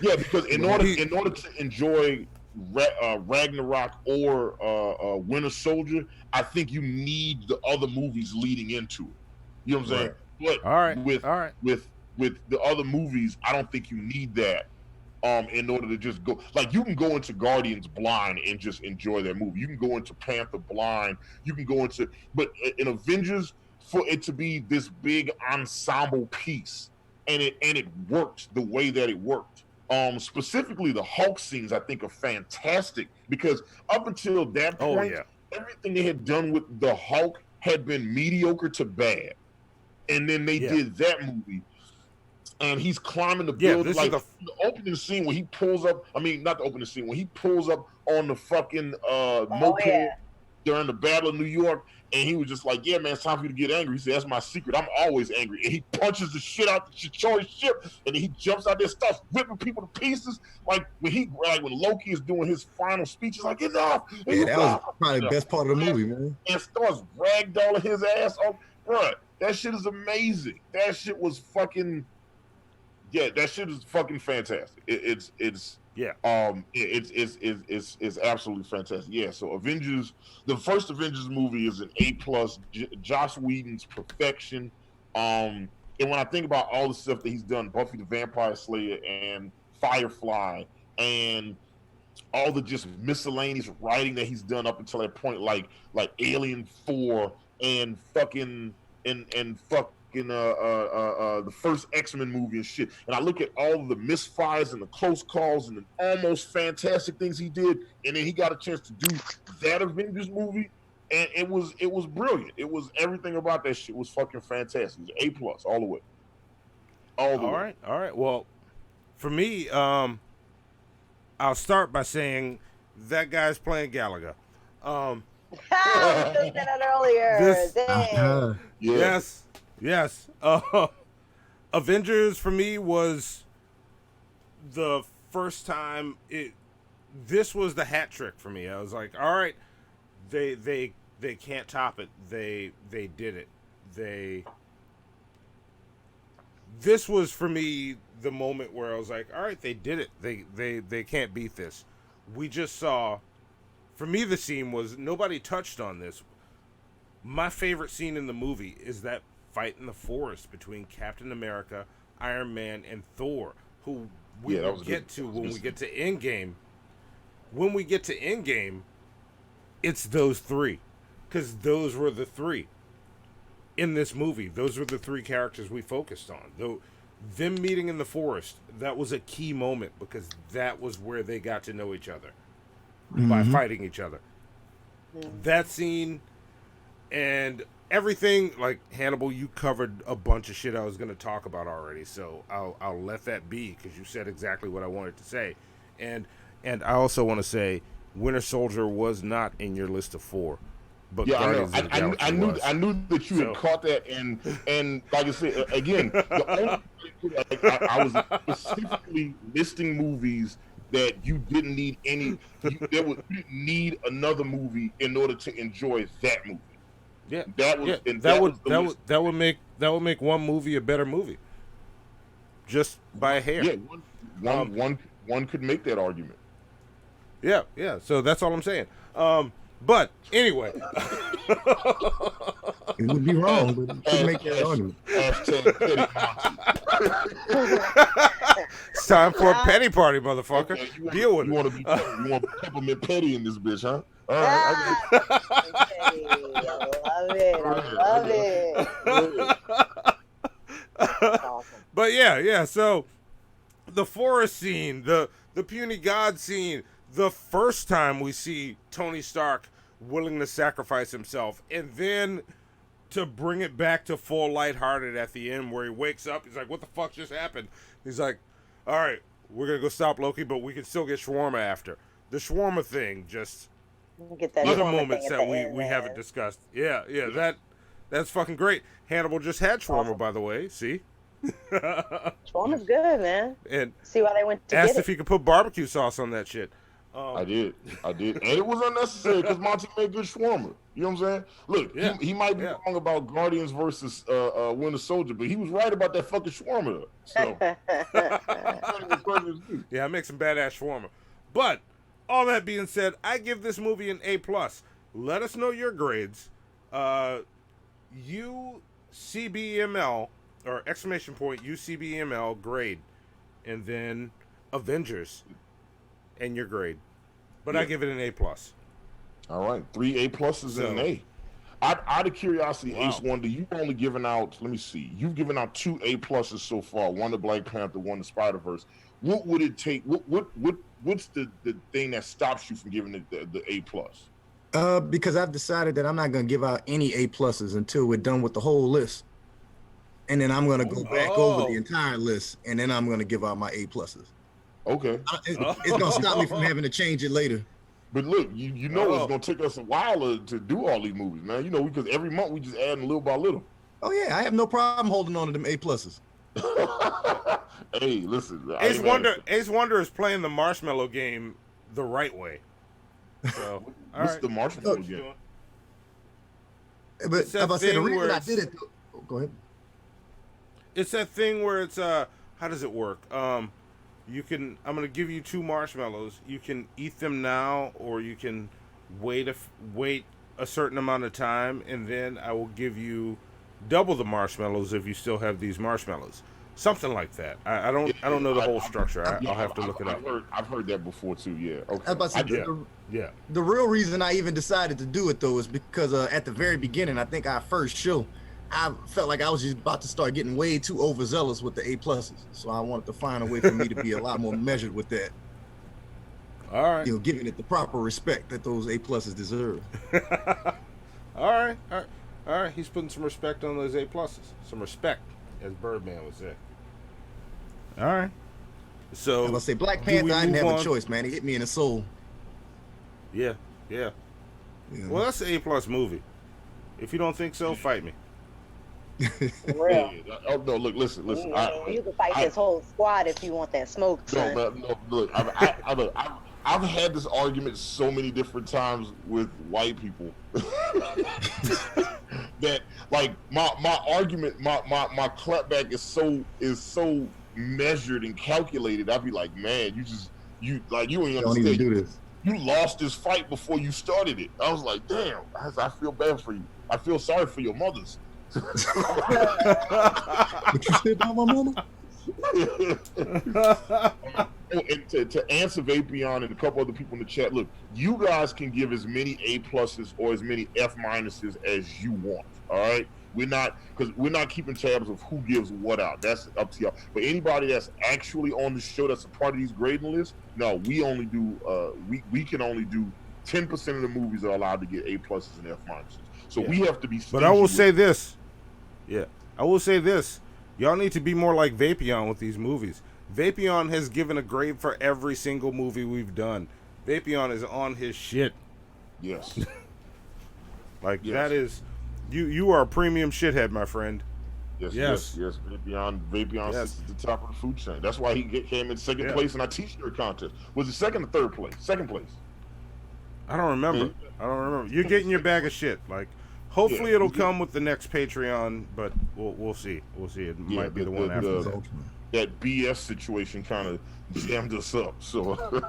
Yeah, because in order to enjoy Ragnarok or Winter Soldier, I think you need the other movies leading into it. You know what I'm saying? But with the other movies, I don't think you need that. In order to just go, like you can go into Guardians blind and just enjoy that movie. You can go into Panther blind. You can go into, but in Avengers, for it to be this big ensemble piece, and it worked the way that it worked. Specifically, the Hulk scenes I think are fantastic because up until that point, everything they had done with the Hulk had been mediocre to bad, and then they did that movie. And he's climbing the building. Like the opening scene when he pulls up. I mean, not the opening scene when he pulls up on the fucking moped during the Battle of New York, and he was just like, "Yeah, man, it's time for you to get angry." He said, "That's my secret. I'm always angry." And he punches the shit out the Chitauri ship, and then he jumps out there, starts ripping people to pieces. Like when Loki is doing his final speech, he's like, "Enough!" Yeah, that was probably the best part of the movie, man. And starts ragdolling his ass off, bro. That shit is amazing. That shit was fucking. Yeah, that shit is fucking fantastic. It's absolutely fantastic. Yeah, so Avengers, the first Avengers movie is an A+. Joss Whedon's perfection. And when I think about all the stuff that he's done, Buffy the Vampire Slayer and Firefly, and all the just miscellaneous writing that he's done up until that point, like Alien 4 and fucking and the first X-Men movie and shit, and I look at all of the misfires and the close calls and the almost fantastic things he did, and then he got a chance to do that Avengers movie, and it was brilliant. It was everything about that shit was fucking fantastic. It was A+ all the way. All right. Well, for me, I'll start by saying that guy's playing Gallagher. I said that earlier. Yes. Avengers for me was the first time this was the hat trick for me. I was like, all right, they can't top it. They did it. This was for me the moment where I was like, all right, they did it. They can't beat this. We just saw, for me the scene was, nobody touched on this. My favorite scene in the movie is that fight in the forest between Captain America, Iron Man, and Thor, who we will get to when we get to Endgame. When we get to Endgame, it's those three, because those were the three in this movie. Those were the three characters we focused on. Though them meeting in the forest, that was a key moment because that was where they got to know each other by fighting each other. That scene and everything, like Hannibal, you covered a bunch of shit I was going to talk about already, so I'll let that be because you said exactly what I wanted to say. And And I also want to say Winter Soldier was not in your list of 4. But yeah, Guardians of the Galaxy I knew was. I knew that you had caught that, and like I said again, the only I was specifically listing movies that you didn't need you didn't need another movie in order to enjoy that movie. Yeah, that was that would make one movie a better movie, just by a hair. Yeah, one could make that argument. Yeah. So that's all I'm saying. But anyway, it would be wrong, but you could make that argument. It's time for a petty party, motherfucker. Okay, Deal with it. You want to peppermint petty in this bitch, huh? All right. I love it. Awesome. But yeah. So the forest scene, the puny god scene, the first time we see Tony Stark willing to sacrifice himself, and then to bring it back to full lighthearted at the end where he wakes up, he's like, what the fuck just happened? He's like, all right, we're gonna go stop Loki, but we can still get shawarma after. The shawarma thing, just get that other moments that we haven't discussed. Yeah, that's fucking great. Hannibal just had shawarma, by the way. See? Shawarma's good, man. And see why they went to asked if he could put barbecue sauce on that shit. I did, and it was unnecessary because Monty made good shawarma. You know what I'm saying? Look, he might be wrong about Guardians versus Winter Soldier, but he was right about that fucking shawarma. So, yeah, I make some badass shawarma. But all that being said, I give this movie an A+. Let us know your grades. UCBML or UCBML grade, and then Avengers. And your grade, but I give it an A+. All right, 3 A+ and an A. Out of curiosity, Ace Wonder, you've only given out. Let me see. You've given out 2 A+ so far. One to Black Panther, one to Spider-Verse. What would it take? What's the thing that stops you from giving it the A+? Because I've decided that I'm not going to give out any A+ until we're done with the whole list, and then I'm going to go back over the entire list, and then I'm going to give out my A+. Okay. It's gonna stop me from having to change it later. But look, you know it's gonna take us a while to do all these movies, man. You know, because every month we just add little by little. Oh yeah, I have no problem holding on to them A+. Hey, listen, Ace Wonder is playing the marshmallow game the right way. So, what's the marshmallow game? But if I say the reason I did it, go ahead. It's that thing where it's how does it work? I'm going to give you 2 marshmallows. You can eat them now, or you can wait a certain amount of time, and then I will give you double the marshmallows if you still have these marshmallows. Something like that. I don't know the whole structure. I'll have to look it up. I've heard that before too. Yeah. Okay. I was about to say, the real reason I even decided to do it though is because at the very beginning, I think our first show, I felt like I was just about to start getting way too overzealous with the A+. So I wanted to find a way for me to be a lot more measured with that. All right. You know, giving it the proper respect that those A+ deserve. All right. He's putting some respect on those A+. Some respect, as Birdman would say. All right. So I was gonna say Black Panther, I didn't have a choice, man. It hit me in the soul. Yeah. Well, that's an A+ movie. If you don't think so, fight me. Oh no! Look, listen. You can fight this whole squad if you want that smoke. Son. No, look. I've had this argument so many different times with white people that, like, my argument, my clapback is so measured and calculated. I'd be like, man, you ain't don't even do this. You lost this fight before you started it. I was like, damn. I feel bad for you. I feel sorry for your mothers. But you still got my mama? And to answer Vapion and a couple other people in the chat, look, you guys can give as many A+ or as many F- as you want. All right, we're not keeping tabs of who gives what out. That's up to y'all. But anybody that's actually on the show that's a part of these grading lists, no, we only do we can only do 10% of the movies are allowed to get A+ and F-. So we have to be. But I will say this. Yeah, I will say this. Y'all need to be more like Vapion with these movies. Vapion has given a grade for every single movie we've done. Vapion is on his shit. Yes. Like, that is... You are a premium shithead, my friend. Yes. Vapion sits at the top of the food chain. That's why he came in second place in our T-shirt contest. Was it second or third place? Second place. I don't remember. You're getting your bag of shit. Like, hopefully it'll come with the next Patreon, but we'll see. We'll see. It might be the one after that. That BS situation kind of jammed us up. So, I'm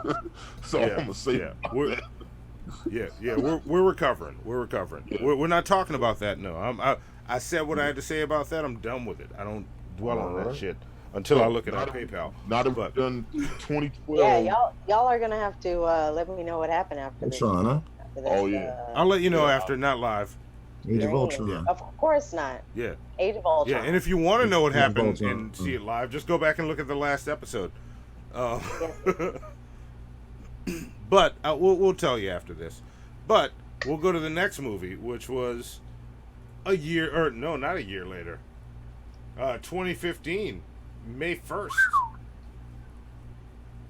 gonna say we're recovering. We're recovering. Yeah. We're not talking about that. No, I said what I had to say about that. I'm done with it. I don't dwell on that shit until I look at our PayPal. Not if we've done 2012. Yeah, y'all are gonna have to let me know what happened after this. Ultron, huh? Oh yeah. I'll let you know after, not live. Age of Ultron. Of course not. Yeah. Age of Ultron. Yeah, and if you want to know what happened and see it live, just go back and look at the last episode. But we'll tell you after this. But we'll go to the next movie, which was not a year later. 2015, May 1st.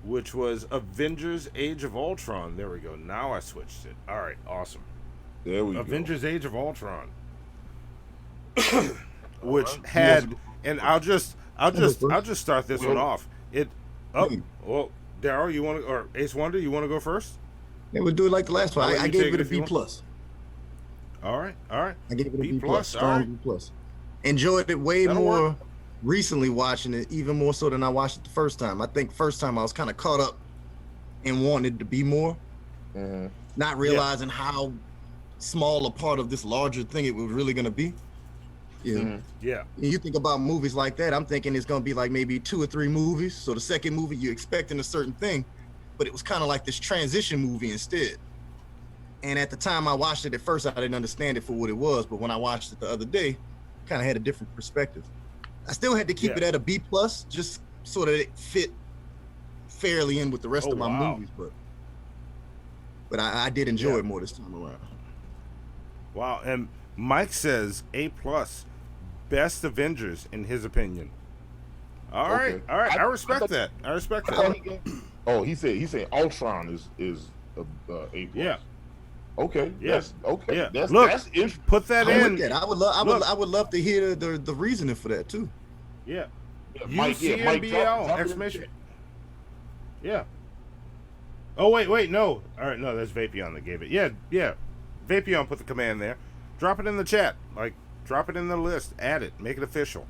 Which was Avengers Age of Ultron. There we go. Now I switched it. All right, awesome. There we Avengers go. Age of Ultron. Which had, and I'll just start this one off. Well, Daryl, you want to, or Ace Wonder, you want to go first? Yeah, we'll do it like the last one. I gave it a B+. All right. I gave it a B+. Strong right. B+. Enjoyed it way more work. recently watching it, even more so than I watched it the first time. I think first time I was kind of caught up and wanted to be more, not realizing how small a part of this larger thing it was really going to be. Yeah. And you think about movies like that, I'm thinking it's going to be like maybe 2 or 3 movies. So the second movie you're expecting a certain thing, but it was kind of like this transition movie instead. And at the time I watched it at first, I didn't understand it for what it was. But when I watched it the other day, kind of had a different perspective. I still had to keep it at a B+, just so that it fit fairly in with the rest of my movies. But I did enjoy it more this time around. Wow. And Mike says A+, best Avengers in his opinion. All right. I respect that. Oh, he said Ultron is A+. Yeah. Okay. Yeah. Okay. Yeah. Look, put that in. I would love to hear the reasoning for that too. Yeah. Mike, UCNBL exclamation. Yeah. Oh wait, no. All right, no, that's Vapion that gave it. Yeah. Vapion put the command there. Drop it in the chat. Like, drop it in the list. Add it. Make it official.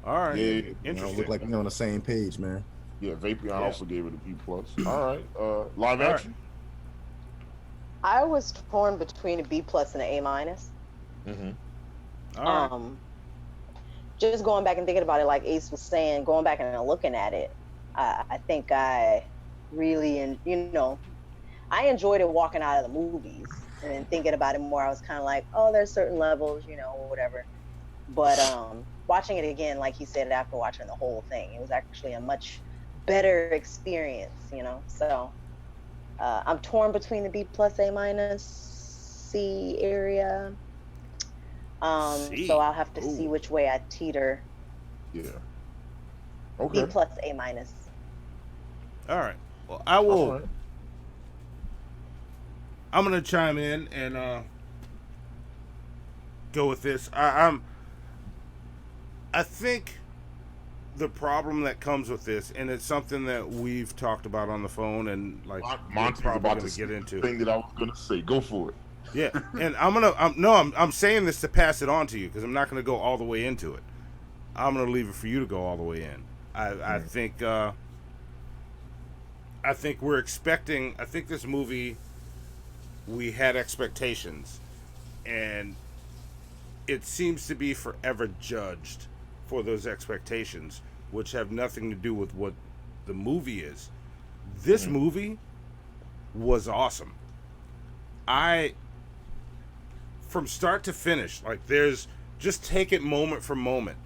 All right. Yeah. Interesting. Look like we're on the same page, man. Yeah, Vapion also gave it a B+. All right. Live action. I was torn between a B+ and an A-. All right. Just going back and thinking about it, like Ace was saying, going back and looking at it, I think I really, I enjoyed it walking out of the movies, and then thinking about it more, I was kind of like, oh, there's certain levels, whatever. But watching it again, like he said, after watching the whole thing, it was actually a much better experience, So I'm torn between the B+, A-, C area. So I'll have to see which way I teeter. Yeah. Okay. B+, A-. All right. Well, I will. Right. I'm gonna chime in and go with this. I think the problem that comes with this, and it's something that we've talked about on the phone, and like Monty's probably about gonna to get into. Thing that I was gonna say. Go for it. Yeah, and I'm saying this to pass it on to you because I'm not gonna go all the way into it. I'm gonna leave it for you to go all the way in. I think we're expecting. I think this movie, we had expectations, and it seems to be forever judged for those expectations, which have nothing to do with what the movie is. This movie was awesome. From start to finish, like, there's, just take it moment for moment.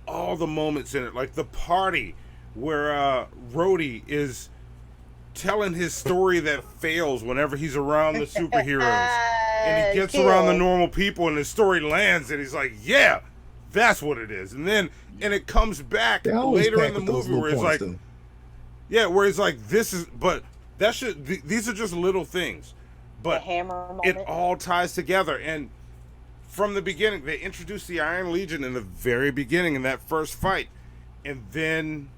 All the moments in it, like the party where Rhodey is telling his story that fails whenever he's around the superheroes. And he gets around the normal people and his story lands and he's like, yeah, That's what it is. And it comes back later in the movie where it's like, where it's like, this is, but that should, these are just little things, but it all ties together. And from the beginning, they introduced the Iron Legion in the very beginning in that first fight, and then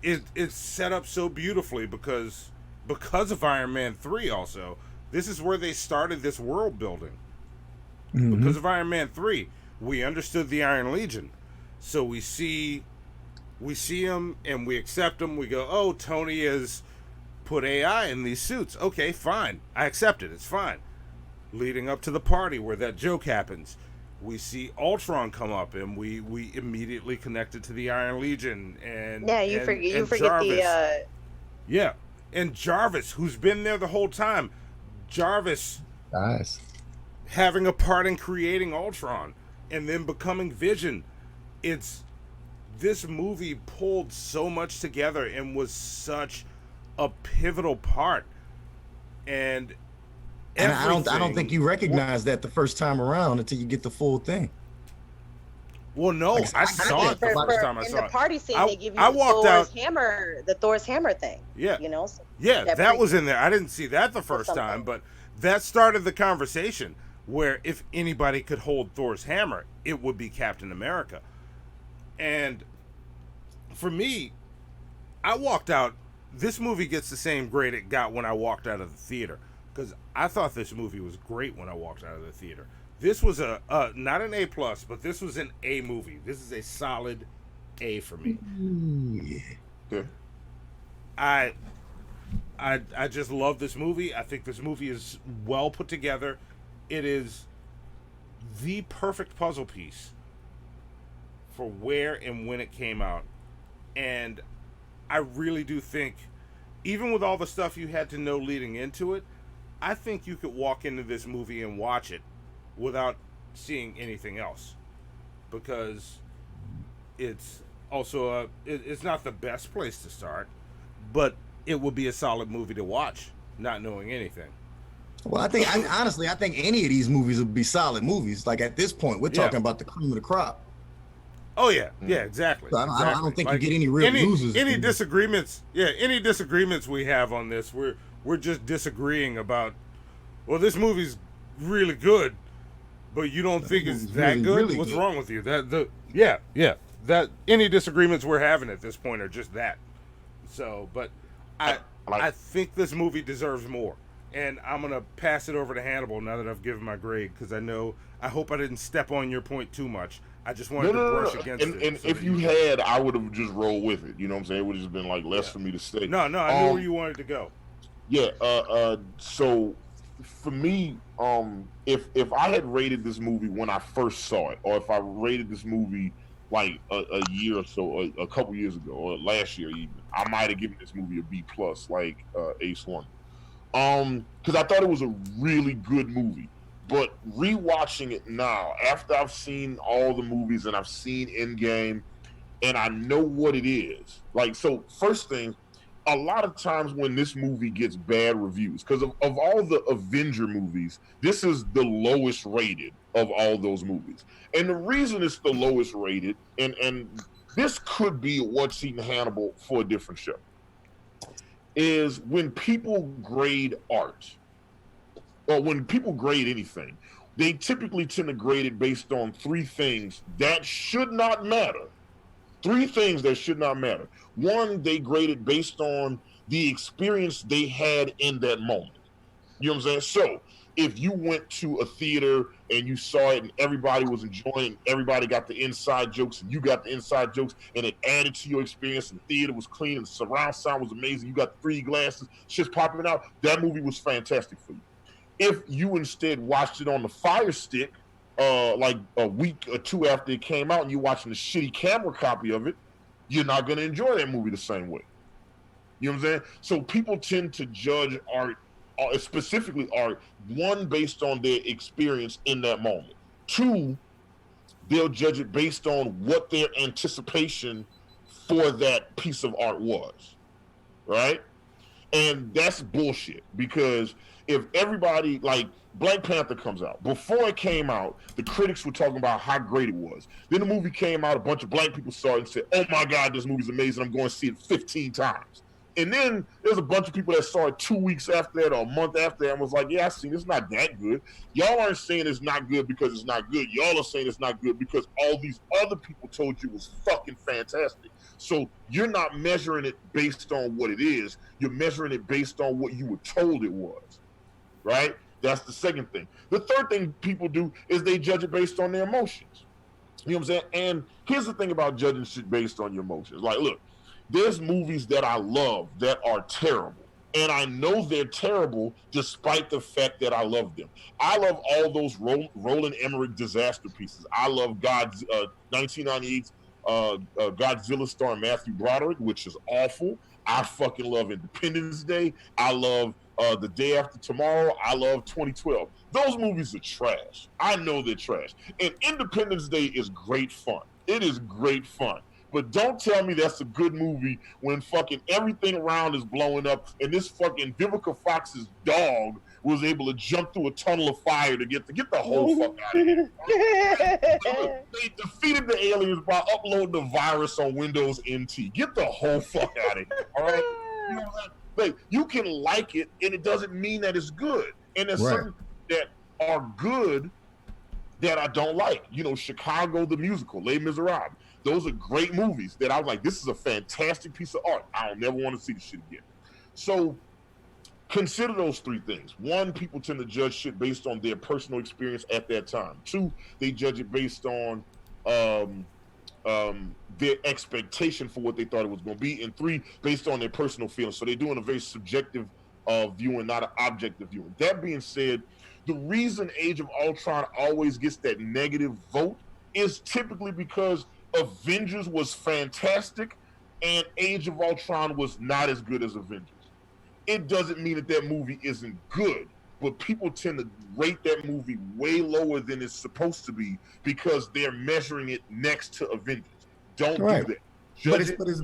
it's set up so beautifully because of Iron Man 3 also. This is where they started this world building. Mm-hmm. Because of Iron Man 3, we understood the Iron Legion. So we see him and we accept him. We go, oh, Tony has put AI in these suits. Okay, fine. I accept it. It's fine. Leading up to the party where that joke happens, we see Ultron come up, and we immediately connect it to the Iron Legion. And you forget Jarvis. And Jarvis, who's been there the whole time. Jarvis, nice, having a part in creating Ultron, and then becoming Vision. This movie pulled so much together and was such a pivotal part. And I don't think you recognize that the first time around until you get the full thing. Well, no, I saw it the first time I saw it. In the party scene, they give you the Thor's hammer thing. Yeah. You know? That was in there. I didn't see that the first time, but that started the conversation where if anybody could hold Thor's hammer, it would be Captain America. And for me, I walked out, this movie gets the same grade it got when I walked out of the theater, because I thought this movie was great when I walked out of the theater. This was not an A+, but this was an A movie. This is a solid A for me. Yeah. I just love this movie. I think this movie is well put together. It is the perfect puzzle piece for where and when it came out. And I really do think, even with all the stuff you had to know leading into it, I think you could walk into this movie and watch it without seeing anything else, because it's also it's not the best place to start, but it would be a solid movie to watch not knowing anything. Well, I think honestly, I think any of these movies would be solid movies. Like at this point, we're talking about the cream of the crop. Oh yeah, exactly. So I don't think you get any real losers. Any disagreements? Yeah, any disagreements we have on this, we're just disagreeing about. Well, this movie's really good, but you don't think it's that good? Really What's wrong with you? That any disagreements we're having at this point are just that. So, but I think this movie deserves more, and I'm gonna pass it over to Hannibal now that I've given my grade, because I hope I didn't step on your point too much. I just wanted to brush against it. And if you had, I would have just rolled with it. You know what I'm saying? It would have just been like less for me to say. No, I knew where you wanted to go. Yeah. So for me, if I had rated this movie when I first saw it, or if I rated this movie like a year or so, a couple years ago, or last year even, I might have given this movie a B+, like Ace One, because I thought it was a really good movie. But rewatching it now, after I've seen all the movies and I've seen Endgame, and I know what it is, like, so first thing, a lot of times when this movie gets bad reviews, because of all the Avenger movies, this is the lowest rated of all those movies. And the reason it's the lowest rated, and this could be What's Eating Hannibal for a different show, is when people grade art, or when people grade anything, they typically tend to grade it based on three things that should not matter. Three things that should not matter. One, they grade it based on the experience they had in that moment. You know what I'm saying? So if you went to a theater and you saw it and everybody was enjoying, everybody got the inside jokes and you got the inside jokes, and it added to your experience, and the theater was clean and the surround sound was amazing, you got the 3D glasses, shit's popping out, that movie was fantastic for you. If you instead watched it on the Fire Stick, like a week or two after it came out, and you're watching the shitty camera copy of it, you're not going to enjoy that movie the same way. You know what I'm saying? So people tend to judge art, specifically art, one, based on their experience in that moment. Two, they'll judge it based on what their anticipation for that piece of art was, right? And that's bullshit, because if everybody, like, Black Panther comes out, before it came out, the critics were talking about how great it was. Then the movie came out, a bunch of black people saw it and said, oh my God, this movie's amazing, I'm going to see it 15 times. And then there's a bunch of people that saw it 2 weeks after that or a month after that and was like, yeah, I seen it. It's not that good. Y'all aren't saying it's not good because it's not good. Y'all are saying it's not good because all these other people told you it was fucking fantastic. So you're not measuring it based on what it is. You're measuring it based on what you were told it was, right? That's the second thing. The third thing people do is they judge it based on their emotions. You know what I'm saying? And here's the thing about judging shit based on your emotions. Like, look, there's movies that I love that are terrible. And I know they're terrible despite the fact that I love them. I love all those Roland Emmerich disaster pieces. I love 1998's Godzilla starring Matthew Broderick, which is awful. I fucking love Independence Day. I love The Day After Tomorrow. I love 2012. Those movies are trash. I know they're trash. And Independence Day is great fun. It is great fun. But don't tell me that's a good movie when fucking everything around is blowing up and this fucking Vivica Fox's dog was able to jump through a tunnel of fire to get the whole fuck out of here. They defeated the aliens by uploading the virus on Windows NT. Get the whole fuck out of here. All right? You know, like, you can like it and it doesn't mean that it's good. And there's certain that are good that I don't like. You know, Chicago the Musical, Les Miserables. Those are great movies that I was like, this is a fantastic piece of art. I'll never want to see this shit again. So consider those three things. One, people tend to judge shit based on their personal experience at that time. Two, they judge it based on their expectation for what they thought it was going to be. And three, based on their personal feelings. So they're doing a very subjective viewing, not an objective viewing. That being said, the reason Age of Ultron always gets that negative vote is typically because Avengers was fantastic and Age of Ultron was not as good as Avengers. It doesn't mean that that movie isn't good, but people tend to rate that movie way lower than it's supposed to be because they're measuring it next to Avengers. Don't do that.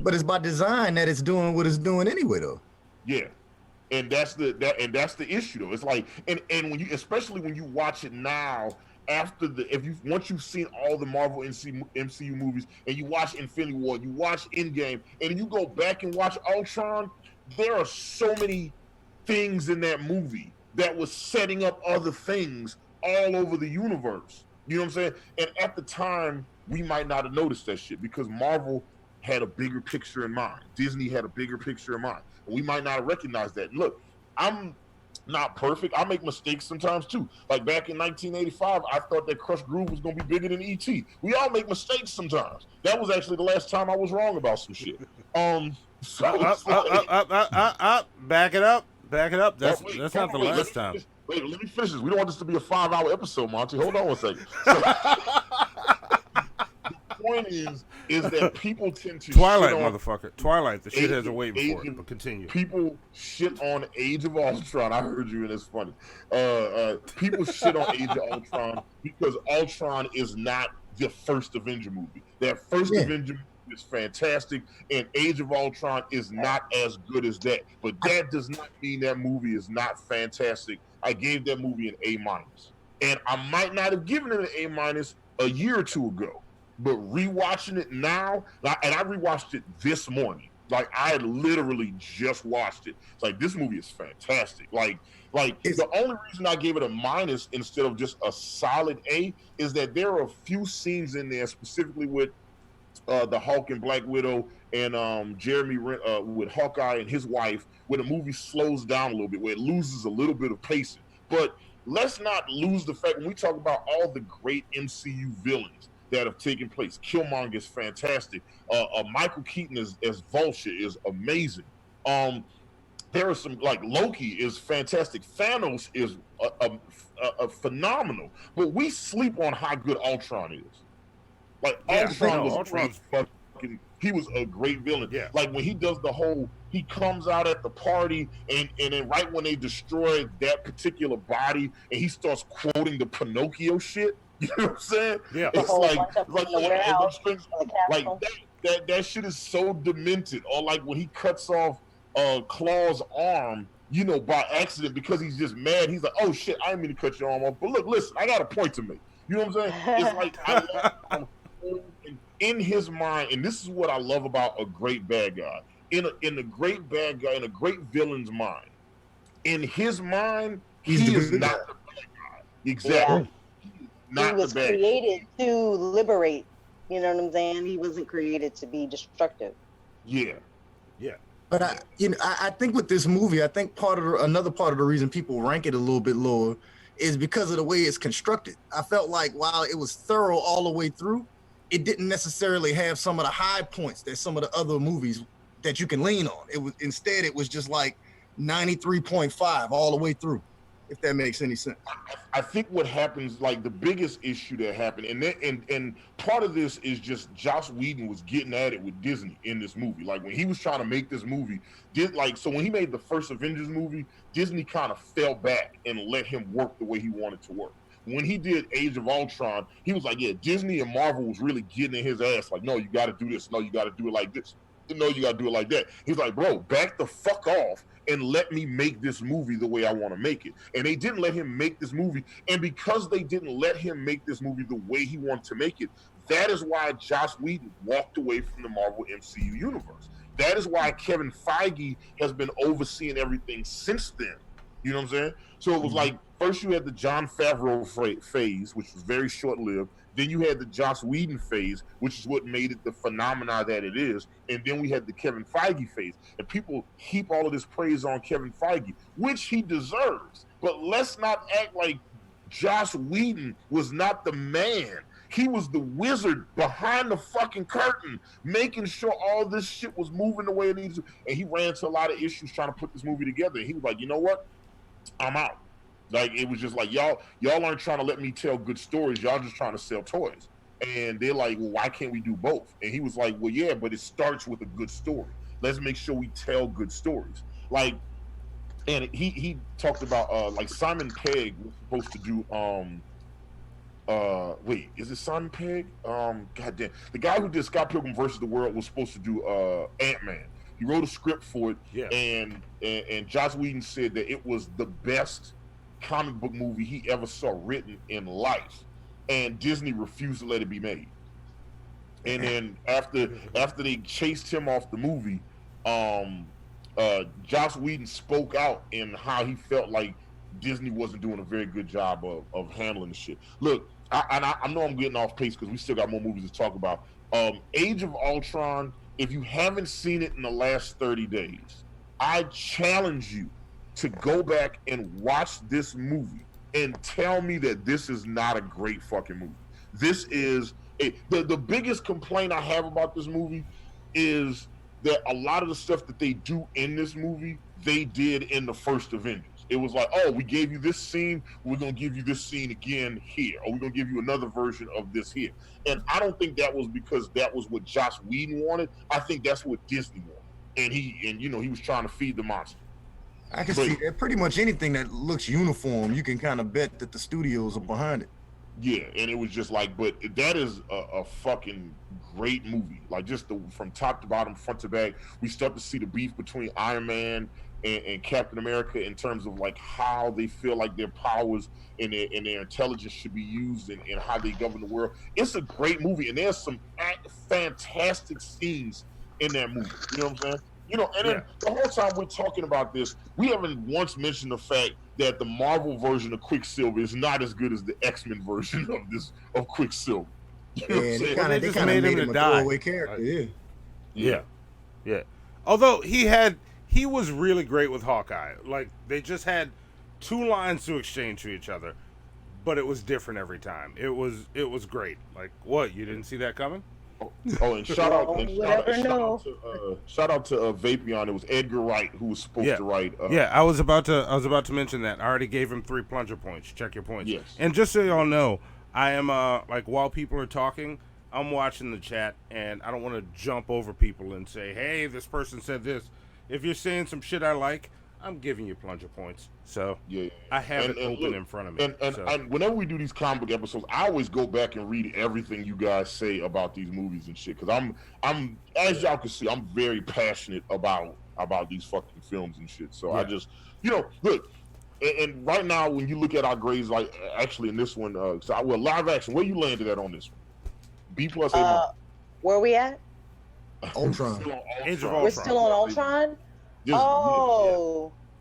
But it's by design that it's doing what it's doing anyway, though. Yeah. And that's the issue, though. It's like, and when you, especially when you watch it now, after once you've seen all the Marvel MCU movies and you watch Infinity War, you watch Endgame, and you go back and watch Ultron, there are so many things in that movie that was setting up other things all over the universe. You know what I'm saying? And at the time, we might not have noticed that shit because Marvel had a bigger picture in mind. Disney had a bigger picture in mind. And we might not have recognized that. Look, I'm not perfect. I make mistakes sometimes too. Like back in 1985, I thought that Crush Groove was going to be bigger than E.T. We all make mistakes sometimes. That was actually the last time I was wrong about some shit. Back it up. Back it up. That's not the last time. Wait, let me finish this. We don't want this to be a 5-hour episode, Monty. Hold on one second. The point is that people tend to Twilight, motherfucker. Twilight. The shitheads are waiting for it. But continue. People shit on Age of Ultron. I heard you, and it's funny. People shit on Age of Ultron because Ultron is not the first Avenger movie. That first Avenger movie is fantastic, and Age of Ultron is not as good as that. But that does not mean that movie is not fantastic. I gave that movie an A-, and I might not have given it an A- a year or two ago. But rewatching it now, and I rewatched it this morning. Like, I literally just watched it. It's like, this movie is fantastic. Like the only reason I gave it a minus instead of just a solid A is that there are a few scenes in there, specifically with the Hulk and Black Widow and Jeremy with Hawkeye and his wife, where the movie slows down a little bit, where it loses a little bit of pacing. But let's not lose the fact when we talk about all the great MCU villains that have taken place. Killmonger is fantastic. Michael Keaton as Vulture is amazing. There are some, like, Loki is fantastic. Thanos is a phenomenal. But we sleep on how good Ultron is. Like, Ultron was he was a great villain. Yeah. Like, when he does the whole, he comes out at the party and then right when they destroy that particular body and he starts quoting the Pinocchio shit. You know what I'm saying? Yeah. It's like that shit is so demented. Or like when he cuts off Claw's arm, you know, by accident because he's just mad. He's like, "Oh shit, I didn't mean to cut your arm off." But look, listen, I got a point to make. You know what I'm saying? It's like in his mind, and this is what I love about a great bad guy. In a great bad guy, in a great villain's mind, in his mind, he is not the bad guy. Exactly. Yeah. He was created to liberate. You know what I'm saying? He wasn't created to be destructive. Yeah. But I think with this movie, I think another part of the reason people rank it a little bit lower is because of the way it's constructed. I felt like while it was thorough all the way through, it didn't necessarily have some of the high points that some of the other movies that you can lean on. Instead it was just like 93.5 all the way through, if that makes any sense. I think what happens, like the biggest issue that happened, and part of this is just Joss Whedon was getting at it with Disney in this movie. Like when he was trying to make this movie, so when he made the first Avengers movie, Disney kind of fell back and let him work the way he wanted to work. When he did Age of Ultron, he was like, yeah, Disney and Marvel was really getting in his ass. Like, no, you got to do this. No, you got to do it like this. No, you got to do it like that. He's like, bro, back the fuck off and let me make this movie the way I want to make it. And they didn't let him make this movie. And because they didn't let him make this movie the way he wanted to make it, that is why Joss Whedon walked away from the Marvel MCU universe. That is why Kevin Feige has been overseeing everything since then. You know what I'm saying? So it was like, first you had the Jon Favreau phase, which was very short-lived. Then you had the Joss Whedon phase, which is what made it the phenomena that it is. And then we had the Kevin Feige phase. And people heap all of this praise on Kevin Feige, which he deserves. But let's not act like Joss Whedon was not the man. He was the wizard behind the fucking curtain, making sure all this shit was moving the way it needs to. And he ran into a lot of issues trying to put this movie together. And he was like, you know what? I'm out. Like, it was just like, y'all aren't trying to let me tell good stories. Y'all just trying to sell toys. And they're like, well, why can't we do both? And he was like, well, yeah, but it starts with a good story. Let's make sure we tell good stories. Like, and he talked about like Simon Pegg was supposed to do wait, is it Simon Pegg? Goddamn, the guy who did Scott Pilgrim versus the World was supposed to do Ant-Man. He wrote a script for it, and Joss Whedon said that it was the best comic book movie he ever saw written in life, and Disney refused to let it be made. And then after they chased him off the movie, Joss Whedon spoke out in how he felt like Disney wasn't doing a very good job of handling the shit. Look, I know I'm getting off pace because we still got more movies to talk about. Age of Ultron, if you haven't seen it in the last 30 days, I challenge you to go back and watch this movie and tell me that this is not a great fucking movie. This is the biggest complaint I have about this movie is that a lot of the stuff that they do in this movie, they did in the first Avengers. It was like, oh, we gave you this scene, we're going to give you this scene again here, or we're going to give you another version of this here. And I don't think that was because that was what Joss Whedon wanted. I think that's what Disney wanted. And he was trying to feed the monster. I can see that pretty much anything that looks uniform, you can kind of bet that the studios are behind it. Yeah, and it was just like, but that is a fucking great movie. Like, just from top to bottom, front to back, we start to see the beef between Iron Man and Captain America in terms of like how they feel like their powers and their intelligence should be used and how they govern the world. It's a great movie, and there's some fantastic scenes in that movie. You know what I'm saying? You know, and then the whole time we're talking about this, we haven't once mentioned the fact that the Marvel version of Quicksilver is not as good as the X-Men version of Quicksilver. You know what I'm saying? They just made him a throwaway character. Yeah. Although he was really great with Hawkeye. Like, they just had two lines to exchange to each other, but it was different every time. It was great. Like, what? You didn't see that coming? Oh, and shout out to Vapion. It was Edgar Wright who was supposed to write. I was about to mention that. I already gave him 3 plunger points. Check your points. Yes. And just so y'all know, I am like, while people are talking, I'm watching the chat, and I don't want to jump over people and say, hey, this person said this. If you're saying some shit I like, I'm giving you plunger points. So I have it open in front of me. And whenever we do these comic book episodes, I always go back and read everything you guys say about these movies and shit. Because I'm as y'all can see, I'm very passionate about about these fucking films and shit. So I just, look, and right now when you look at our grades, like actually in this one, live action, where you landed at on this one? B plus, A minus. Where are we at? Ultron. We're still on Ultron.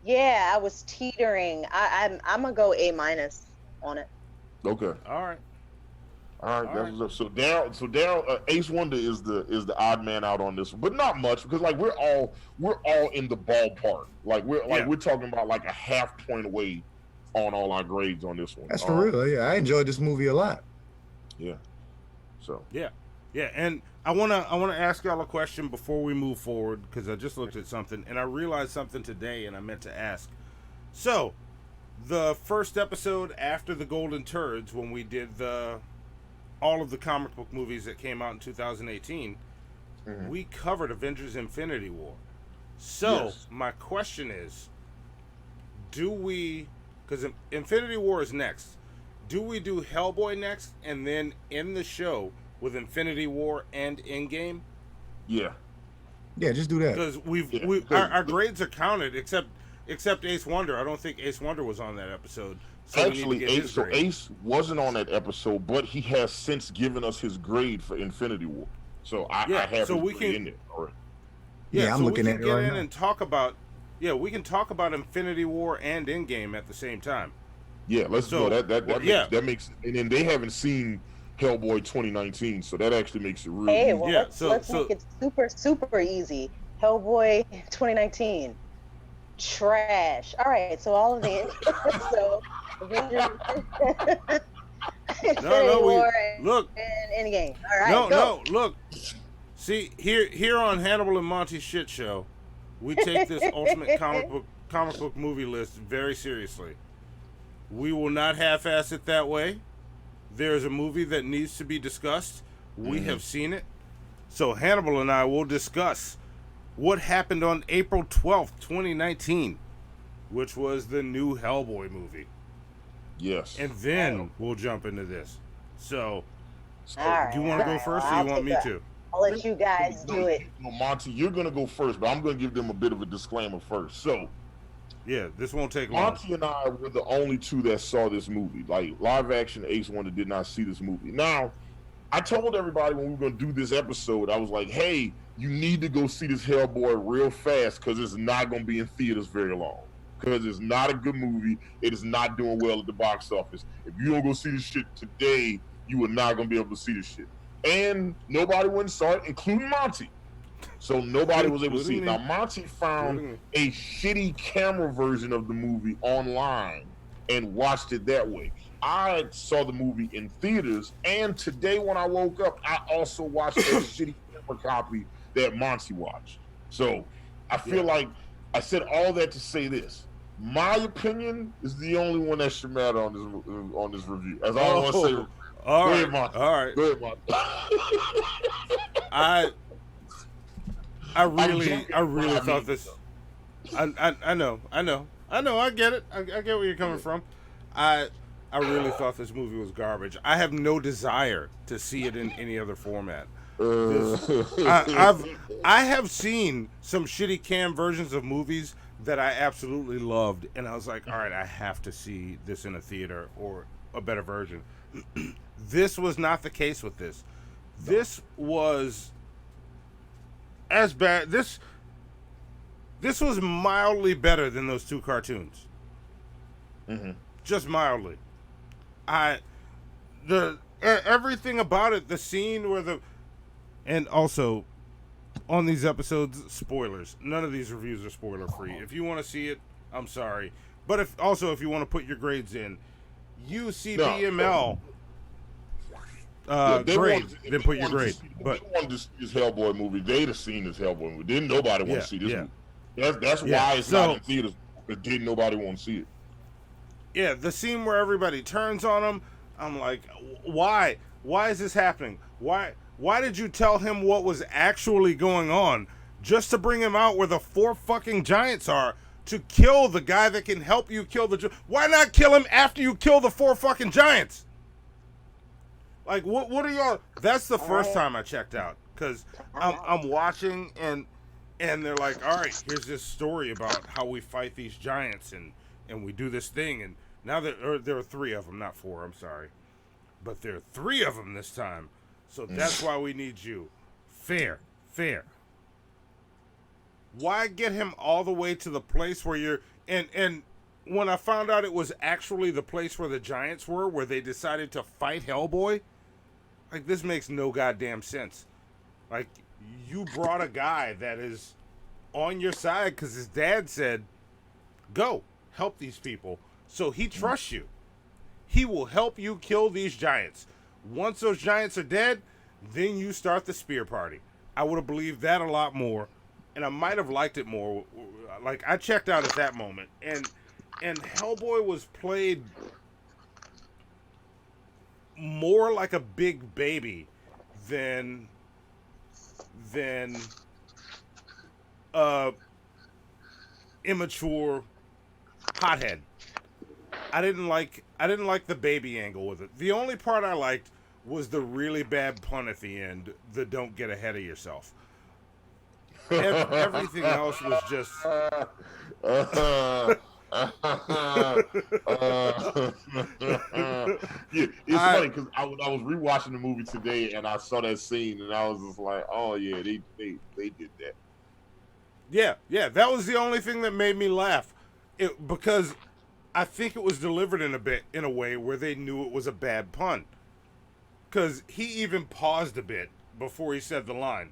Yeah, I was teetering. I'm gonna go A minus on it. Okay. All right. That's what's up. So down. Ace Wonder is the odd man out on this one, but not much because like we're all in the ballpark. Like we're talking about like a half point away on all our grades on this one. That's for real. Yeah, I enjoyed this movie a lot. Yeah. So. Yeah, and I wanna ask y'all a question before we move forward because I just looked at something and I realized something today and I meant to ask. So, the first episode after the Golden Turds, when we did all of the comic book movies that came out in 2018, we covered Avengers Infinity War. So, my question is, because Infinity War is next, do we do Hellboy next and then end the show with Infinity War and Endgame? Yeah. Yeah, just do that. Because our grades are counted, except Ace Wonder. I don't think Ace Wonder was on that episode. So actually, Ace wasn't on that episode, but he has since given us his grade for Infinity War. So I have his grade in there. All right. Yeah, I'm looking at it right now. And talk about, we can talk about Infinity War and Endgame at the same time. Yeah, let's go. That makes, and then they haven't seen Hellboy 2019, so that actually makes it really easy. Well, let's make it super easy. Hellboy 2019, trash. All right, so all of the look, and Endgame. All right, look. See here on Hannibal and Monty's shit show, we take this ultimate comic book movie list very seriously. We will not half-ass it that way. There's a movie that needs to be discussed. We have seen it. So Hannibal and I will discuss what happened on April 12th, 2019, which was the new Hellboy movie. Yes. And then we'll jump into this. So, right, do you want to go first or you want me to? I'll let you guys do it. No, Monty, you're going to go first, but I'm going to give them a bit of a disclaimer first. So, yeah, this won't take long. Monty and I were the only two that saw this movie. Like, live action Ace Wonder did not see this movie. Now, I told everybody when we were going to do this episode, I was like, hey, you need to go see this Hellboy real fast because it's not going to be in theaters very long. Because it's not a good movie. It is not doing well at the box office. If you don't go see this shit today, you are not going to be able to see this shit. And nobody went and saw it, including Monty. So nobody was able to see it. Now, Monty found a shitty camera version of the movie online and watched it that way. I saw the movie in theaters, and today when I woke up, I also watched a shitty camera copy that Monty watched. So I feel like I said all that to say this. My opinion is the only one that should matter on this review. As I want to say, all go right, ahead, Monty. All right. Go ahead, Monty. I really thought this. I know. I get it. I get where you're coming from. I really thought this movie was garbage. I have no desire to see it in any other format. I have seen some shitty cam versions of movies that I absolutely loved, and I was like, all right, I have to see this in a theater or a better version. This was not the case with this. This was as bad. This was mildly better than those two cartoons. Just mildly. Everything about it, the scene where and also on these episodes, spoilers. None of these reviews are spoiler free. If you want to see it, I'm sorry. But if you want to put your grades in, UCBML grade, then put your grade. But they wanted to see this Hellboy movie. They'd have seen this Hellboy movie. Didn't nobody want to see this movie. That's why it's not in theaters. But didn't nobody want to see it. Yeah, the scene where everybody turns on him, I'm like, why? Why is this happening? Why did you tell him what was actually going on just to bring him out where the 4 fucking giants are to kill the guy that can help you kill the Why not kill him after you kill the 4 fucking giants? Like, what are y'all? That's the first time I checked out because I'm watching and And they're like, all right, here's this story about how we fight these giants and we do this thing. And now there are 3 of them, not 4, I'm sorry. But there are 3 of them this time. So that's why we need you. Fair. Why get him all the way to the place where you're... And when I found out it was actually the place where the giants were, where they decided to fight Hellboy, like, this makes no goddamn sense. Like, you brought a guy that is on your side because his dad said, go, help these people. So he trusts you. He will help you kill these giants. Once those giants are dead, then you start the spear party. I would have believed that a lot more, and I might have liked it more. Like, I checked out at that moment, and Hellboy was played more like a big baby than immature hothead. I didn't like the baby angle with it. The only part I liked was the really bad pun at the end, the don't get ahead of yourself. Everything else was just yeah, it's funny because I was rewatching the movie today and I saw that scene and I was just like, oh yeah, they did that. Yeah, that was the only thing that made me laugh. Because I think it was delivered in a way where they knew it was a bad pun. Because he even paused a bit before he said the line.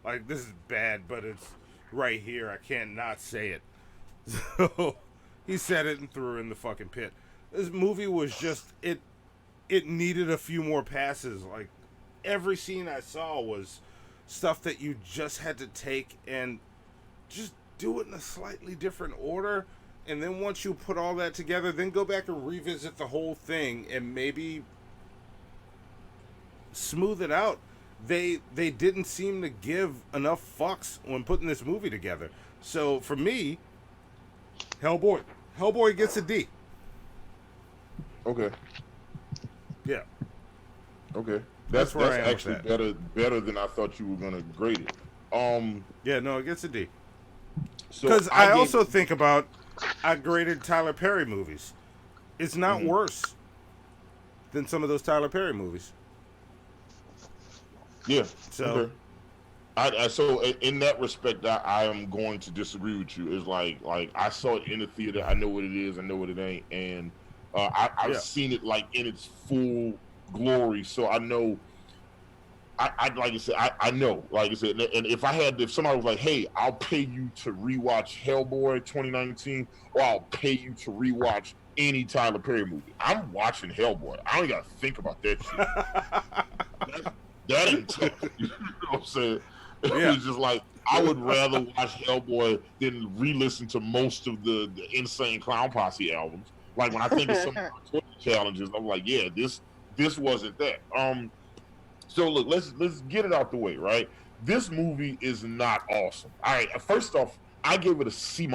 Like, this is bad, but it's right here. I can't not say it. So he said it and threw it in the fucking pit. This movie was just, it needed a few more passes. Like, every scene I saw was stuff that you just had to take and just do it in a slightly different order. And then once you put all that together, then go back and revisit the whole thing and maybe smooth it out. They didn't seem to give enough fucks when putting this movie together. So for me, Hellboy gets a D. Okay. Yeah. Okay. That's actually better than I thought you were gonna grade it. Yeah, no, it gets a D. Because I also think about, I graded Tyler Perry movies. It's not worse than some of those Tyler Perry movies. Yeah. So, okay. So in that respect, I am going to disagree with you. It's like I saw it in the theater. I know what it is. I know what it ain't, and I've seen it like in its full glory. So I know. I like I said, I know. Like I said, and if somebody was like, "Hey, I'll pay you to rewatch Hellboy 2019, or I'll pay you to rewatch any Tyler Perry movie," I'm watching Hellboy. I don't gotta think about that shit. That ain't tough. You know what I'm saying? Yeah. It's just like, I would rather watch Hellboy than re-listen to most of the Insane Clown Posse albums. Like, when I think of some of the challenges, I'm like, yeah, this wasn't that. So look, let's get it out the way, right? This movie is not awesome. All right, first off, I gave it a C-,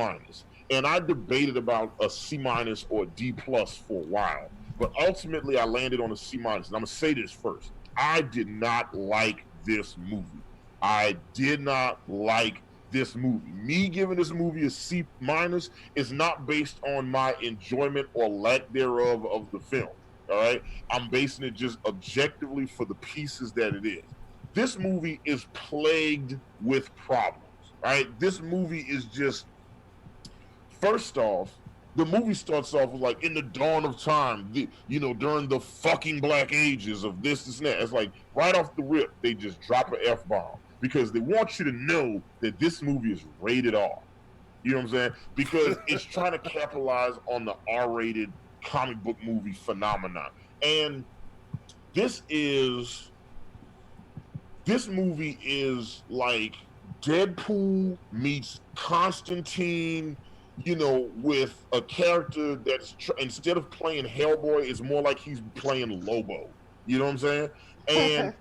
and I debated about a C- or a D+ for a while, but ultimately I landed on a C-. And I'm gonna say this first. I did not like this movie. I did not like this movie. Me giving this movie a C- is not based on my enjoyment or lack thereof of the film. All right? I'm basing it just objectively for the pieces that it is. This movie is plagued with problems. Right? This movie is just, first off, the movie starts off with like, in the dawn of time, during the fucking black ages of this and that. It's like, right off the rip, they just drop an F-bomb because they want you to know that this movie is rated R. You know what I'm saying? Because it's trying to capitalize on the R-rated comic book movie phenomenon. And this movie is like Deadpool meets Constantine, with a character that's instead of playing Hellboy, it's more like he's playing Lobo. You know what I'm saying? And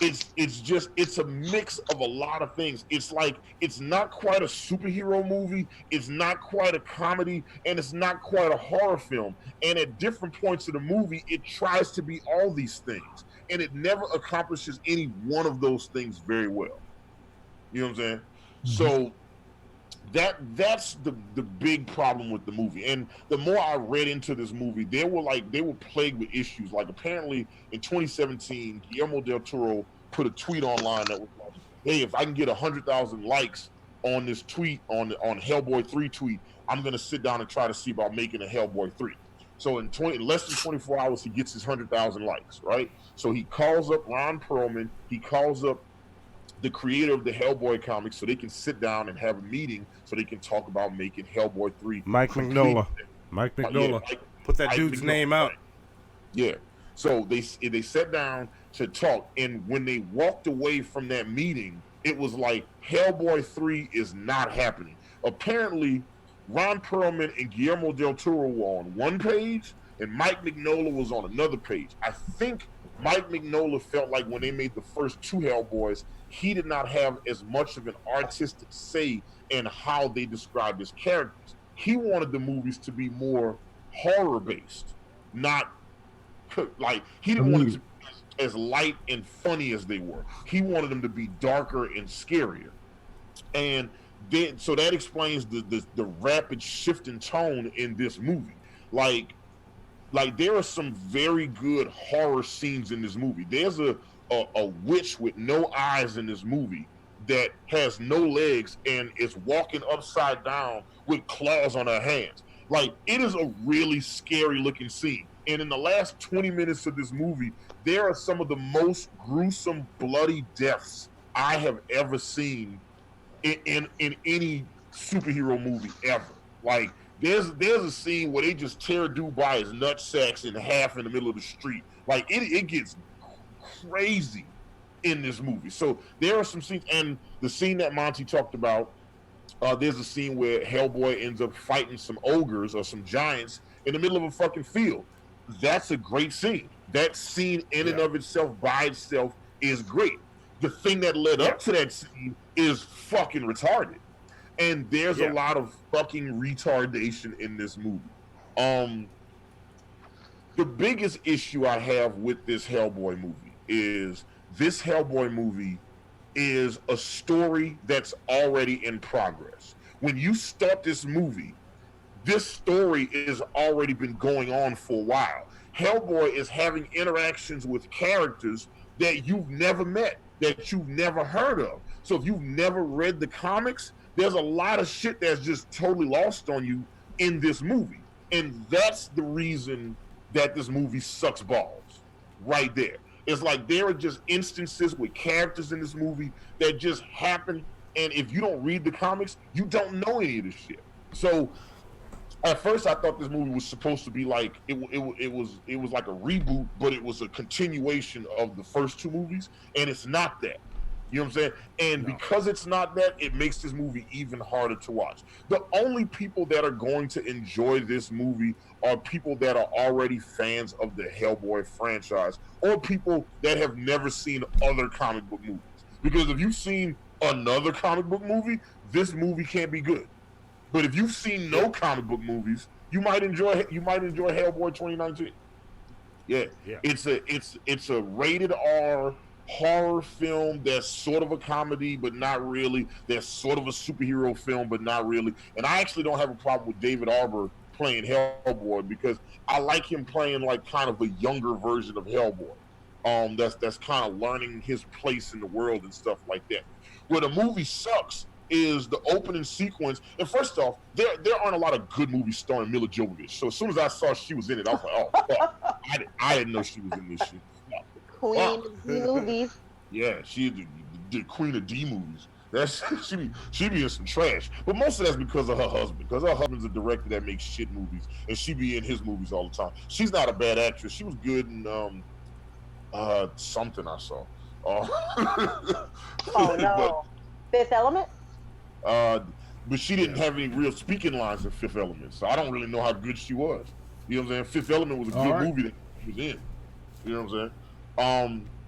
it's a mix of a lot of things. It's like, it's not quite a superhero movie, it's not quite a comedy, and it's not quite a horror film. And at different points of the movie, it tries to be all these things, and it never accomplishes any one of those things very well. You know what I'm saying? So that's the big problem with the movie. And the more I read into this movie, they were plagued with issues. Like apparently in 2017, Guillermo del Toro put a tweet online that was like, "Hey, if I can get 100,000 likes on this tweet on Hellboy 3 tweet, I'm gonna sit down and try to see about making a Hellboy 3." So in less than 24 hours, he gets his 100,000 likes, right? So he calls up Ron Perlman, he calls up the creator of the Hellboy comics so they can sit down and have a meeting so they can talk about making Hellboy 3. Mike Mignola. Yeah, Put that Mike dude's Mignola, name out. right. Yeah. So they sat down to talk, and when they walked away from that meeting, it was like Hellboy 3 is not happening. Apparently, Ron Perlman and Guillermo del Toro were on one page, and Mike Mignola was on another page. I think Mike Mignola felt like when they made the first two Hellboys, he did not have as much of an artistic say in how they described his characters. He wanted the movies to be more horror based, not like he didn't want it to be as light and funny as they were. He wanted them to be darker and scarier. And then, so that explains the rapid shift in tone in this movie. Like there are some very good horror scenes in this movie. There's a witch with no eyes in this movie that has no legs and is walking upside down with claws on her hands. Like, it is a really scary looking scene. And in the last 20 minutes of this movie, there are some of the most gruesome, bloody deaths I have ever seen in any superhero movie ever. Like, there's a scene where they just tear a dude by his nutsacks in half in the middle of the street. Like, it gets crazy in this movie. So there are some scenes, and the scene that Monty talked about, there's a scene where Hellboy ends up fighting some ogres or some giants in the middle of a fucking field. That's a great scene. That scene in and of itself, by itself, is great. The thing that led up to that scene is fucking retarded. And there's a lot of fucking retardation in this movie. The biggest issue I have with this Hellboy movie is this Hellboy movie is a story that's already in progress. When you start this movie, this story has already been going on for a while. Hellboy is having interactions with characters that you've never met, that you've never heard of. So if you've never read the comics, there's a lot of shit that's just totally lost on you in this movie. And that's the reason that this movie sucks balls right there. It's like there are just instances with characters in this movie that just happen. And if you don't read the comics, you don't know any of this shit. So at first I thought this movie was supposed to be like, it was like a reboot, but it was a continuation of the first two movies. And it's not that. You know what I'm saying? And because it's not that, it makes this movie even harder to watch. The only people that are going to enjoy this movie are people that are already fans of the Hellboy franchise or people that have never seen other comic book movies. Because if you've seen another comic book movie, this movie can't be good. But if you've seen no comic book movies, you might enjoy Hellboy 2019. Yeah. It's a rated R horror film that's sort of a comedy but not really, that's sort of a superhero film but not really. And I actually don't have a problem with David Arbor playing Hellboy because I like him playing like kind of a younger version of Hellboy. That's kind of learning his place in the world and stuff like that. Where the movie sucks is the opening sequence. And first off, there aren't a lot of good movies starring Mila Jovovich. So as soon as I saw she was in it, I was like, oh fuck. I didn't know she was in this shit. Queen of D movies. Yeah, she the queen of D movies. She be in some trash, but most of that's because of her husband. Because her husband's a director that makes shit movies, and she be in his movies all the time. She's not a bad actress. She was good in something I saw. Oh no, Fifth Element. But she didn't have any real speaking lines in Fifth Element, so I don't really know how good she was. You know what I'm saying? Fifth Element was a good movie that she was in. You know what I'm saying?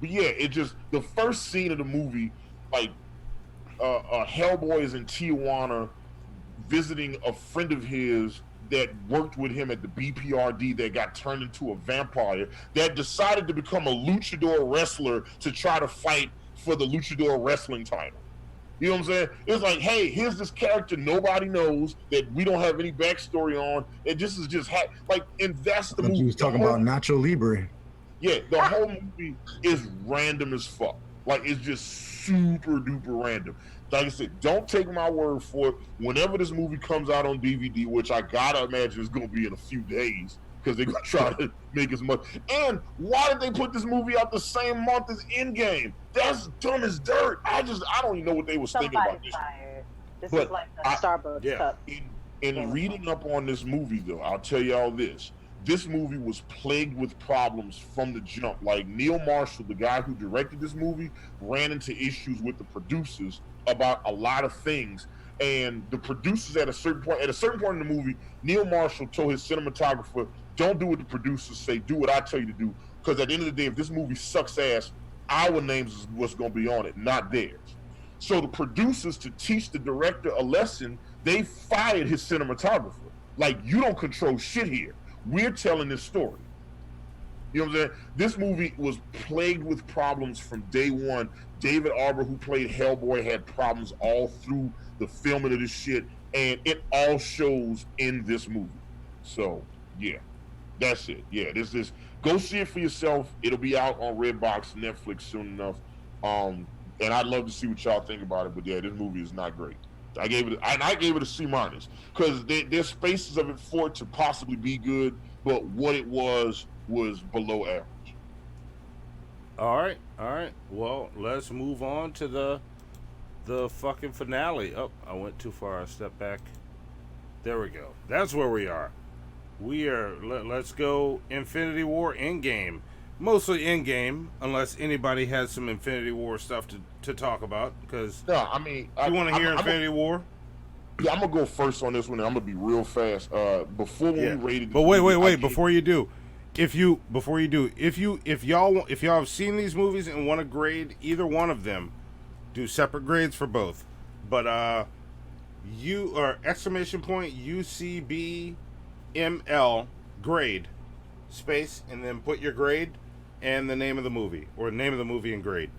But yeah, it just, the first scene of the movie, like Hellboy is in Tijuana visiting a friend of his that worked with him at the BPRD that got turned into a vampire that decided to become a luchador wrestler to try to fight for the luchador wrestling title. You know what I'm saying? It's like, hey, here's this character nobody knows that we don't have any backstory on. And this is just and that's the movie. You was talking about Nacho Libre. Yeah, the whole movie is random as fuck. Like, it's just super duper random. Like I said, don't take my word for it. Whenever this movie comes out on DVD, which I gotta imagine is gonna be in a few days, because they're gonna try to make as much. And why did they put this movie out the same month as Endgame? That's dumb as dirt. I don't even know what they was thinking about this. This is like a Starbucks cup. In reading up on this movie, though, I'll tell y'all this. This movie was plagued with problems from the jump. Like, Neil Marshall, the guy who directed this movie, ran into issues with the producers about a lot of things. And the producers at a certain point in the movie, Neil Marshall told his cinematographer, don't do what the producers say, do what I tell you to do. Because at the end of the day, if this movie sucks ass, our names is what's going to be on it, not theirs. So the producers, to teach the director a lesson, they fired his cinematographer. Like, you don't control shit here. We're telling this story. You know what I'm saying? This movie was plagued with problems from day one. David Arbor, who played Hellboy, had problems all through the filming of this shit, and it all shows in this movie. So, yeah, that's it. Yeah, this is. Go see it for yourself. It'll be out on Redbox, Netflix soon enough. And I'd love to see what y'all think about it. But yeah, this movie is not great. I gave it a C- because there's spaces of it for it to possibly be good, but what it was below average. All right. Well, let's move on to the fucking finale. Oh, I went too far. I stepped back. There we go. That's where we are. Let's go Infinity War Endgame. Mostly Endgame, unless anybody has some Infinity War stuff to talk about. Because no, I mean, you want to hear Infinity War? Yeah, I'm gonna go first on this one, and I'm gonna be real fast. Before we rated, but wait, before you do, if y'all have seen these movies and want to grade either one of them, do separate grades for both. But you are !UCBML grade space, and then put your grade and the name of the movie, or name of the movie and grade.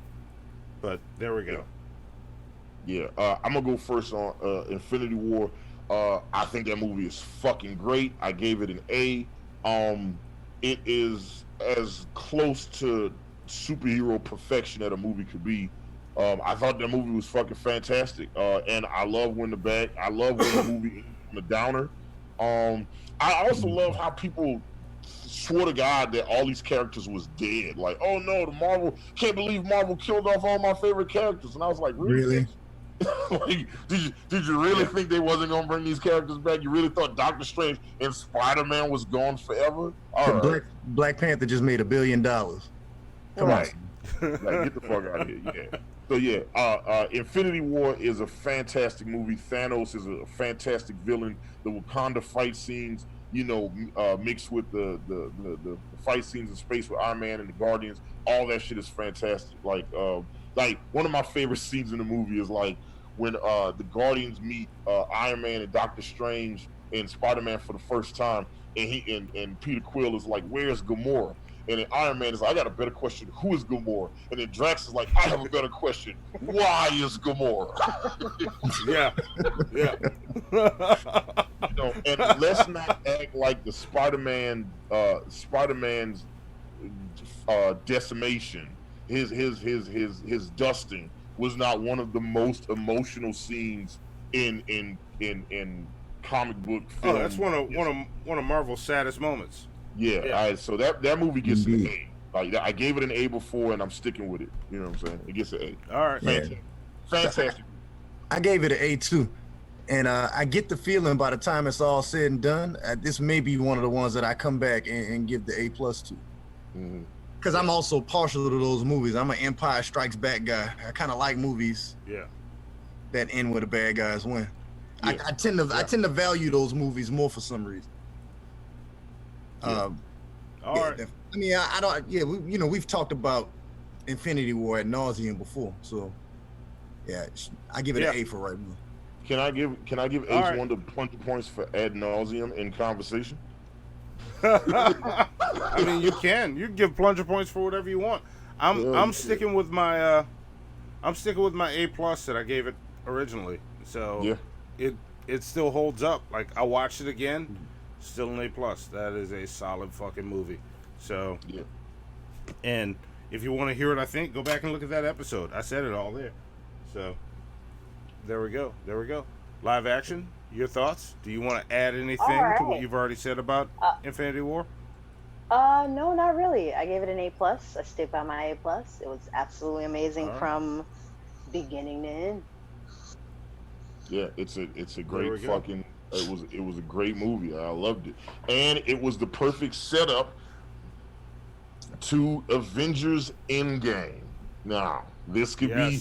But there we go. Yeah, I'm gonna go first on Infinity War. I think that movie is fucking great. I gave it an A. It is as close to superhero perfection that a movie could be. I thought that movie was fucking fantastic. And I love when the movie on the downer. I also love how people swore to God that all these characters was dead. Like, oh no, can't believe Marvel killed off all my favorite characters. And I was like, really? Like, did you really think they wasn't gonna bring these characters back? You really thought Doctor Strange and Spider-Man was gone forever? All right. Black Panther just made $1 billion. Come on. Like, get the fuck out of here. Yeah. So yeah, Infinity War is a fantastic movie. Thanos is a fantastic villain. The Wakanda fight scenes, mixed with the fight scenes in space with Iron Man and the Guardians, all that shit is fantastic. Like one of my favorite scenes in the movie is like when the Guardians meet Iron Man and Doctor Strange and Spider-Man for the first time, and Peter Quill is like, "Where's Gamora?" And then Iron Man is like, "I got a better question. Who is Gamora?" And then Drax is like, "I have a better question. Why is Gamora?" Yeah. And let's not act like the Spider-Man's decimation, his dusting was not one of the most emotional scenes in comic book film. Oh, that's one of Marvel's saddest moments. Yeah. All right, so that movie gets an A. Like, I gave it an A before, and I'm sticking with it. You know what I'm saying? It gets an A. All right. Fantastic. I gave it an A too, and I get the feeling by the time it's all said and done, this may be one of the ones that I come back and give the A+ to. Because I'm also partial to those movies. I'm an Empire Strikes Back guy. I kind of like movies that end where the bad guys win. Yeah. I tend to value those movies more for some reason. All right. I mean, I don't. Yeah, we've talked about Infinity War ad nauseum before, so yeah, I give it an A for right now. Can I give H1 the 20 points for ad nauseum in conversation? I mean, you can give plunger points for whatever you want. I'm sticking with my A+ that I gave it originally. So yeah, it still holds up. Like I watched it again, still an A+. That is a solid fucking movie. So yeah. And if you want to hear it, I think go back and look at that episode. I said it all there. So there we go. There we go. Live action. Your thoughts? Do you want to add anything to what you've already said about Infinity War? No, not really. I gave it an A+. I stick by my A+. It was absolutely amazing from beginning to end. Yeah, it's a great fucking. It was a great movie. I loved it, and it was the perfect setup to Avengers Endgame. Now, this could be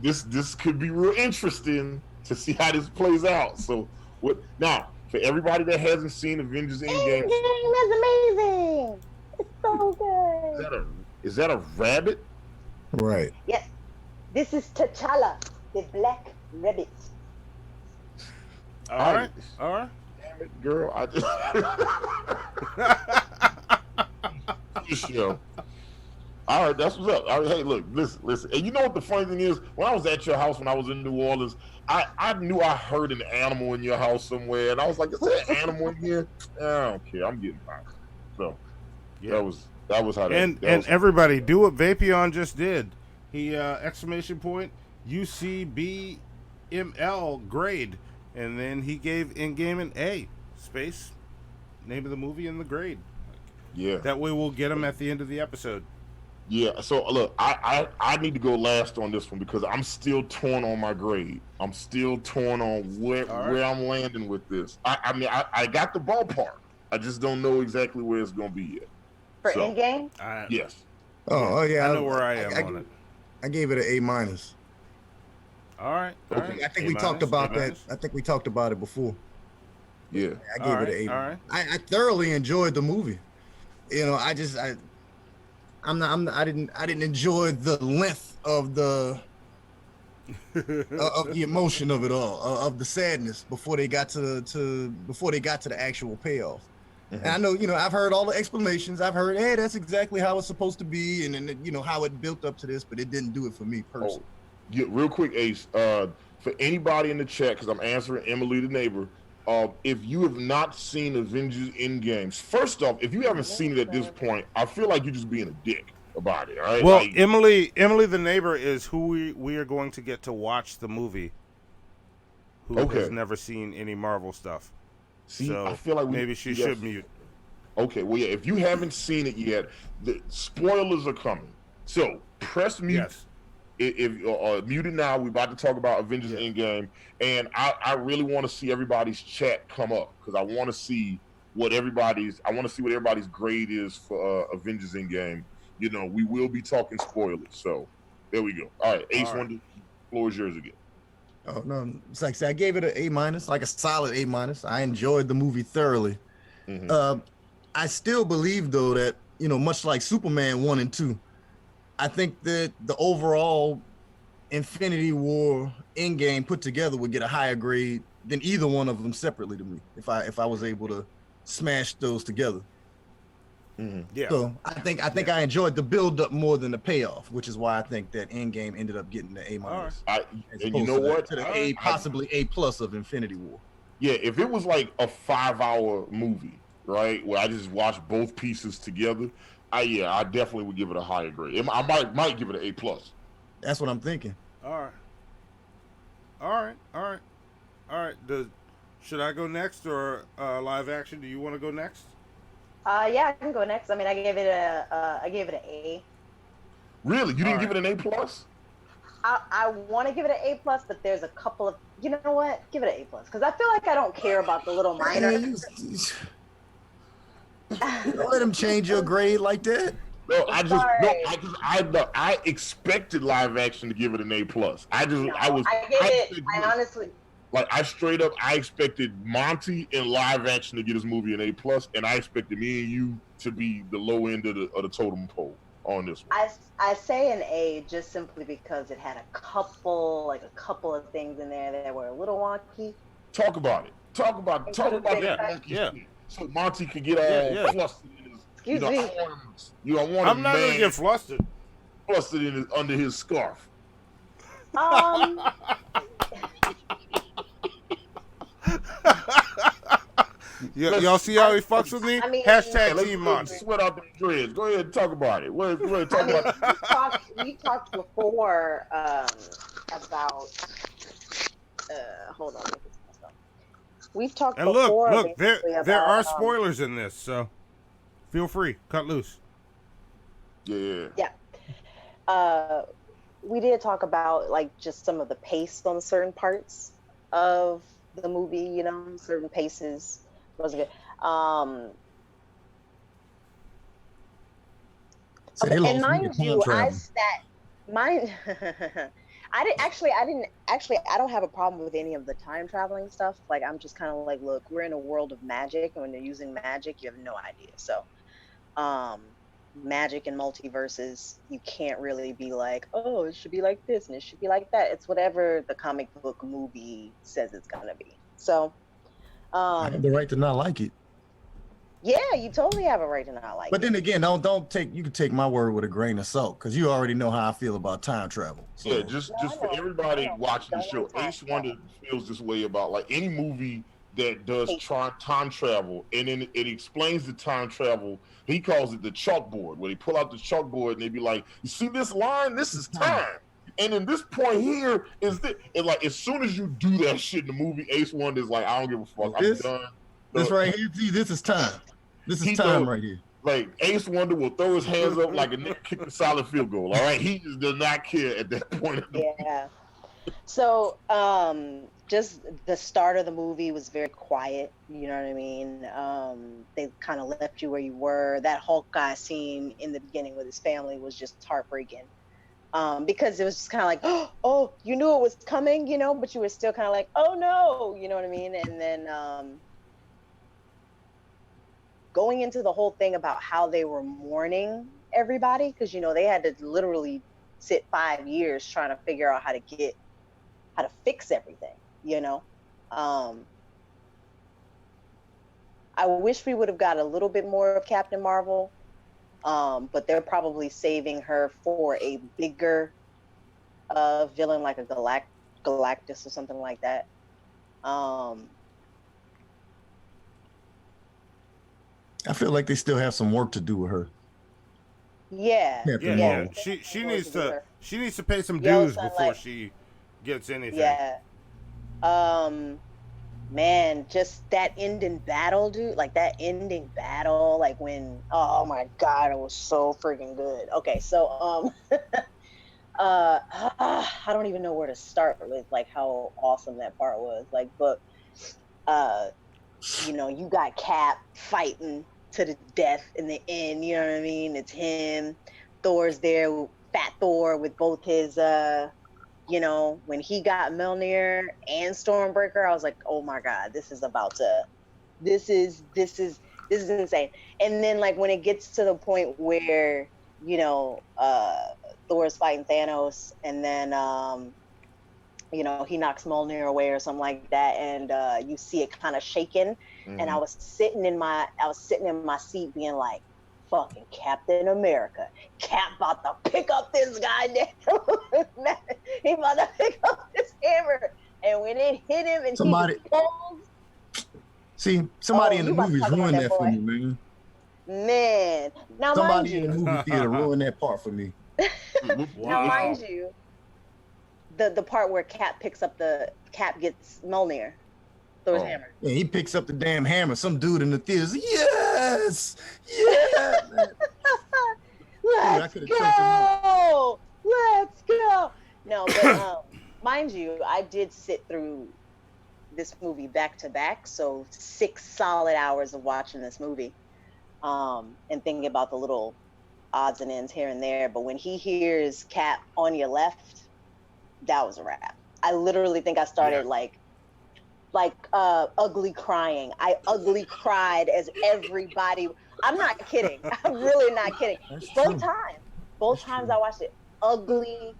this could be real interesting to see how this plays out. So, what now? For everybody that hasn't seen Avengers Endgame, is amazing. It's so good. Is that a rabbit? Right. Yes. This is T'Challa, the Black Rabbit. All right. Damn it, girl! I just show. All right, that's what's up. All right, hey, look, listen. And you know what the funny thing is? When I was at your house when I was in New Orleans, I knew I heard an animal in your house somewhere, and I was like, "Is there an animal in here?" I don't care. I'm getting fine. So that was how that. And was everybody do what Vapion just did. He exclamation point UCBML grade, and then he gave Endgame an A space name of the movie and the grade. Yeah. That way we'll get him at the end of the episode. Yeah, so look, I need to go last on this one because I'm still torn on my grade. I'm still torn on where I'm landing with this. I mean, I got the ballpark. I just don't know exactly where it's gonna be yet. For Endgame? Yes. Oh yeah, I know where I am on it. I gave it an A-. All right. I think we talked about that. I think we talked about it before. Yeah. I gave it an A. All right. I thoroughly enjoyed the movie. You know, I didn't enjoy the length of the emotion of it all, of the sadness before they got to the actual payoff. And I know, you know, I've heard all the explanations. I've heard, hey, that's exactly how it's supposed to be, and you know how it built up to this, but it didn't do it for me personally. Yeah, real quick, Ace. For anybody in the chat, because I'm answering Emily the neighbor. If you have not seen Avengers Endgame, first off, if you haven't seen it at this point, I feel like you're just being a dick about it. All right. Well, Emily the neighbor is who we are going to get to watch the movie. Who has never seen any Marvel stuff. See, so I feel like maybe she should mute. Okay, well, yeah, if you haven't seen it yet, the spoilers are coming. So press mute. Yes. If mute it now, we're about to talk about Avengers Endgame, and I really want to see everybody's chat come up because I want to see what everybody's grade is for Avengers Endgame. You know, we will be talking spoilers, so there we go. All right, Ace, the floor is yours again. Oh no, it's like I said, I gave it an A-, like a solid A-. I enjoyed the movie thoroughly. I still believe though that, you know, much like Superman 1 and 2, I think that the overall Infinity War Endgame put together would get a higher grade than either one of them separately to me if I was able to smash those together. Yeah. So I think I enjoyed the build up more than the payoff, which is why I think that Endgame ended up getting the A-. And you know what? To the A, possibly A+ of Infinity War. Yeah, if it was like a 5-hour movie, right, where I just watched both pieces together, I definitely would give it a higher grade. I might give it an A+. That's what I'm thinking. All right. Should I go next or live action? Do you want to go next? Yeah, I can go next. I mean, I gave it an A. Really? You didn't give it an A+? I want to give it an A+, but there's a couple of, you know what? Give it an A+, because I feel like I don't care about the little minor. Don't let him change your grade like that. No, I expected live action to give it an A+. I straight up, I expected Monty in live action to get his movie an A+, and I expected me and you to be the low end of the totem pole on this one. I say an A just simply because it had a couple of things in there that were a little wonky. Talk about it. Talk about that wonky shit. So Monty could get all flustered in his, Excuse me. I'm not gonna get flustered. Flustered under his scarf. Y'all see how he fucks with me? I mean, Hashtag let's Team Monty. sweat out the dreads. Go ahead and talk about it. Go ahead and talk about it. we talked before about hold on. Let me fix myself. We've talked And before look, basically there about are spoilers in this, so feel free, cut loose. Yeah. We did talk about like just some of the pace on certain parts of the movie, you know, certain paces wasn't good. So they And lost me to mind time you, travel. I don't have a problem with any of the time traveling stuff. Like I'm just kind of like, look, we're in a world of magic, and when they're using magic, you have no idea. So, magic and multiverses, you can't really be like, oh, it should be like this and it should be like that. It's whatever the comic book movie says it's gonna be. So, I have the right to not like it. yeah, you totally have a right to not like But it. then again, don't take, you can take my word with a grain of salt, because you already know how I feel about time travel. So. Yeah, just for everybody watching the show, Ace Wonder feels this way about like any movie that does time travel, and then it explains the time travel. He calls it the chalkboard, where they pull out the chalkboard and they be like, "You see this line? This is time." And then this point here is that, and like as soon as you do that shit in the movie, Ace Wonder is like, "I don't give a fuck. I'm done." This right here, see, this is time. This is time right here. Like Ace Wonder will throw his hands up like a nigga kick a solid field goal. All right, he just does not care at that point. Yeah. So, just the start of the movie was very quiet. You know what I mean? They kind of left you where you were. That Hawkeye scene in the beginning with his family was just heartbreaking. Because it was just kind of like, oh, you knew it was coming, you know, but you were still kind of like, oh no, you know what I mean? And then, going into the whole thing about how they were mourning everybody, because you know they had to literally sit 5 years trying to figure out how to fix everything, you know. I wish we would have got a little bit more of Captain Marvel, but they're probably saving her for a bigger villain like a Galactus or something like that. I feel like they still have some work to do with her. Yeah. She needs to pay some dues before she gets anything. Yeah. Man, just that ending battle, dude. Like that ending battle, like when, oh my god, it was so freaking good. Okay, so I don't even know where to start with like how awesome that part was. Like, but you know, you got Cap fighting to the death in the end, you know what I mean? It's him. Thor's there, Fat Thor with both his you know, when he got Mjolnir and Stormbreaker, I was like, oh my god, this is insane. And then like when it gets to the point where, you know, Thor's fighting Thanos and then you know, he knocks Mjolnir away or something like that, and you see it kind of shaking. And I was sitting in my seat being like, fucking Captain America. Cap about to pick up this goddamn he about to pick up this hammer. And when it hit him and somebody in the movies ruined that for me, man. Man. Now somebody in the movie theater ruined that part for me. Now mind you, the part where Cap gets Mjolnir. Thor's hammer. Yeah, he picks up the damn hammer. Some dude in the theater says, yes! Yeah! Let's go! Let's go! No, but mind you, I did sit through this movie back to back, so 6 solid hours of watching this movie, and thinking about the little odds and ends here and there. But when he hears Cap on your left, that was a wrap. I literally think I started like ugly crying. I ugly cried as everybody. I'm not kidding. I'm really not kidding. Both times I watched it, ugly.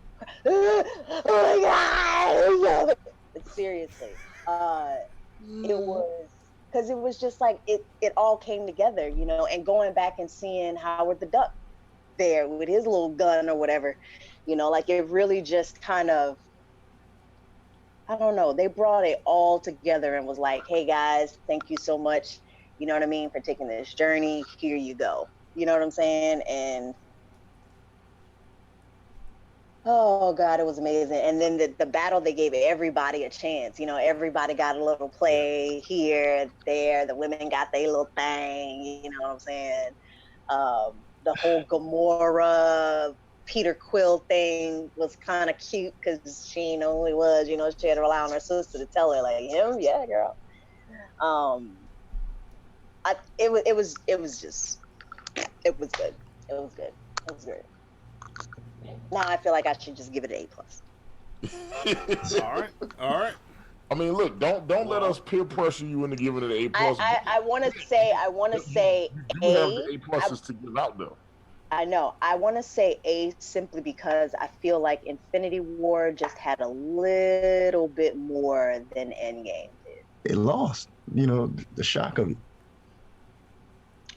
Oh my god! Seriously, it was because it was just like it all came together, you know. And going back and seeing Howard the Duck there with his little gun or whatever, you know, like it really just kind of, I don't know, they brought it all together and was like, hey guys, thank you so much. You know what I mean? For taking this journey, here you go. You know what I'm saying? And oh God, it was amazing. And then the battle, they gave everybody a chance. You know, everybody got a little play here, there. The women got their little thing. You know what I'm saying? The whole Gamora Peter Quill thing was kind of cute because she ain't know who he was. You know, she had to rely on her sister to tell her, like, him, yeah, girl. It was just it was good. It was good. It was great. Now I feel like I should just give it an A+. All right. I mean, look, don't let us peer pressure you into giving it an A+. I want to say you have the A+s to give out though. I know. I want to say A simply because I feel like Infinity War just had a little bit more than Endgame did. They lost, you know, the shock of it.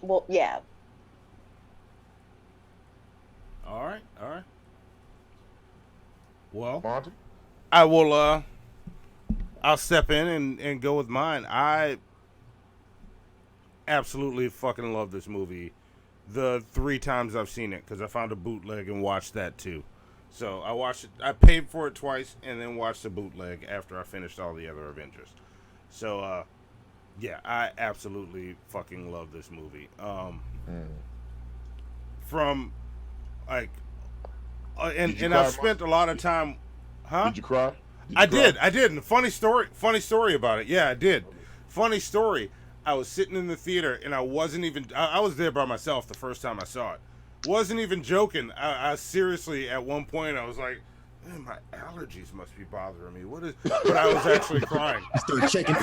Well, yeah. All right. Well, Monty? I will. I'll step in and go with mine. I absolutely fucking love this movie. The 3 times I've seen it, because I found a bootleg and watched that too. So I watched it. I paid for it twice and then watched the bootleg after I finished all the other Avengers. So yeah, I absolutely fucking love this movie. From like, and I've spent a lot of time. Huh? Did you cry? I did. And funny story about it. Yeah, I did. Funny story. I was sitting in the theater and I wasn't even, I was there by myself the first time I saw it. Wasn't even joking. I seriously, at one point, I was like, man, my allergies must be bothering me. But I was actually crying. Started checking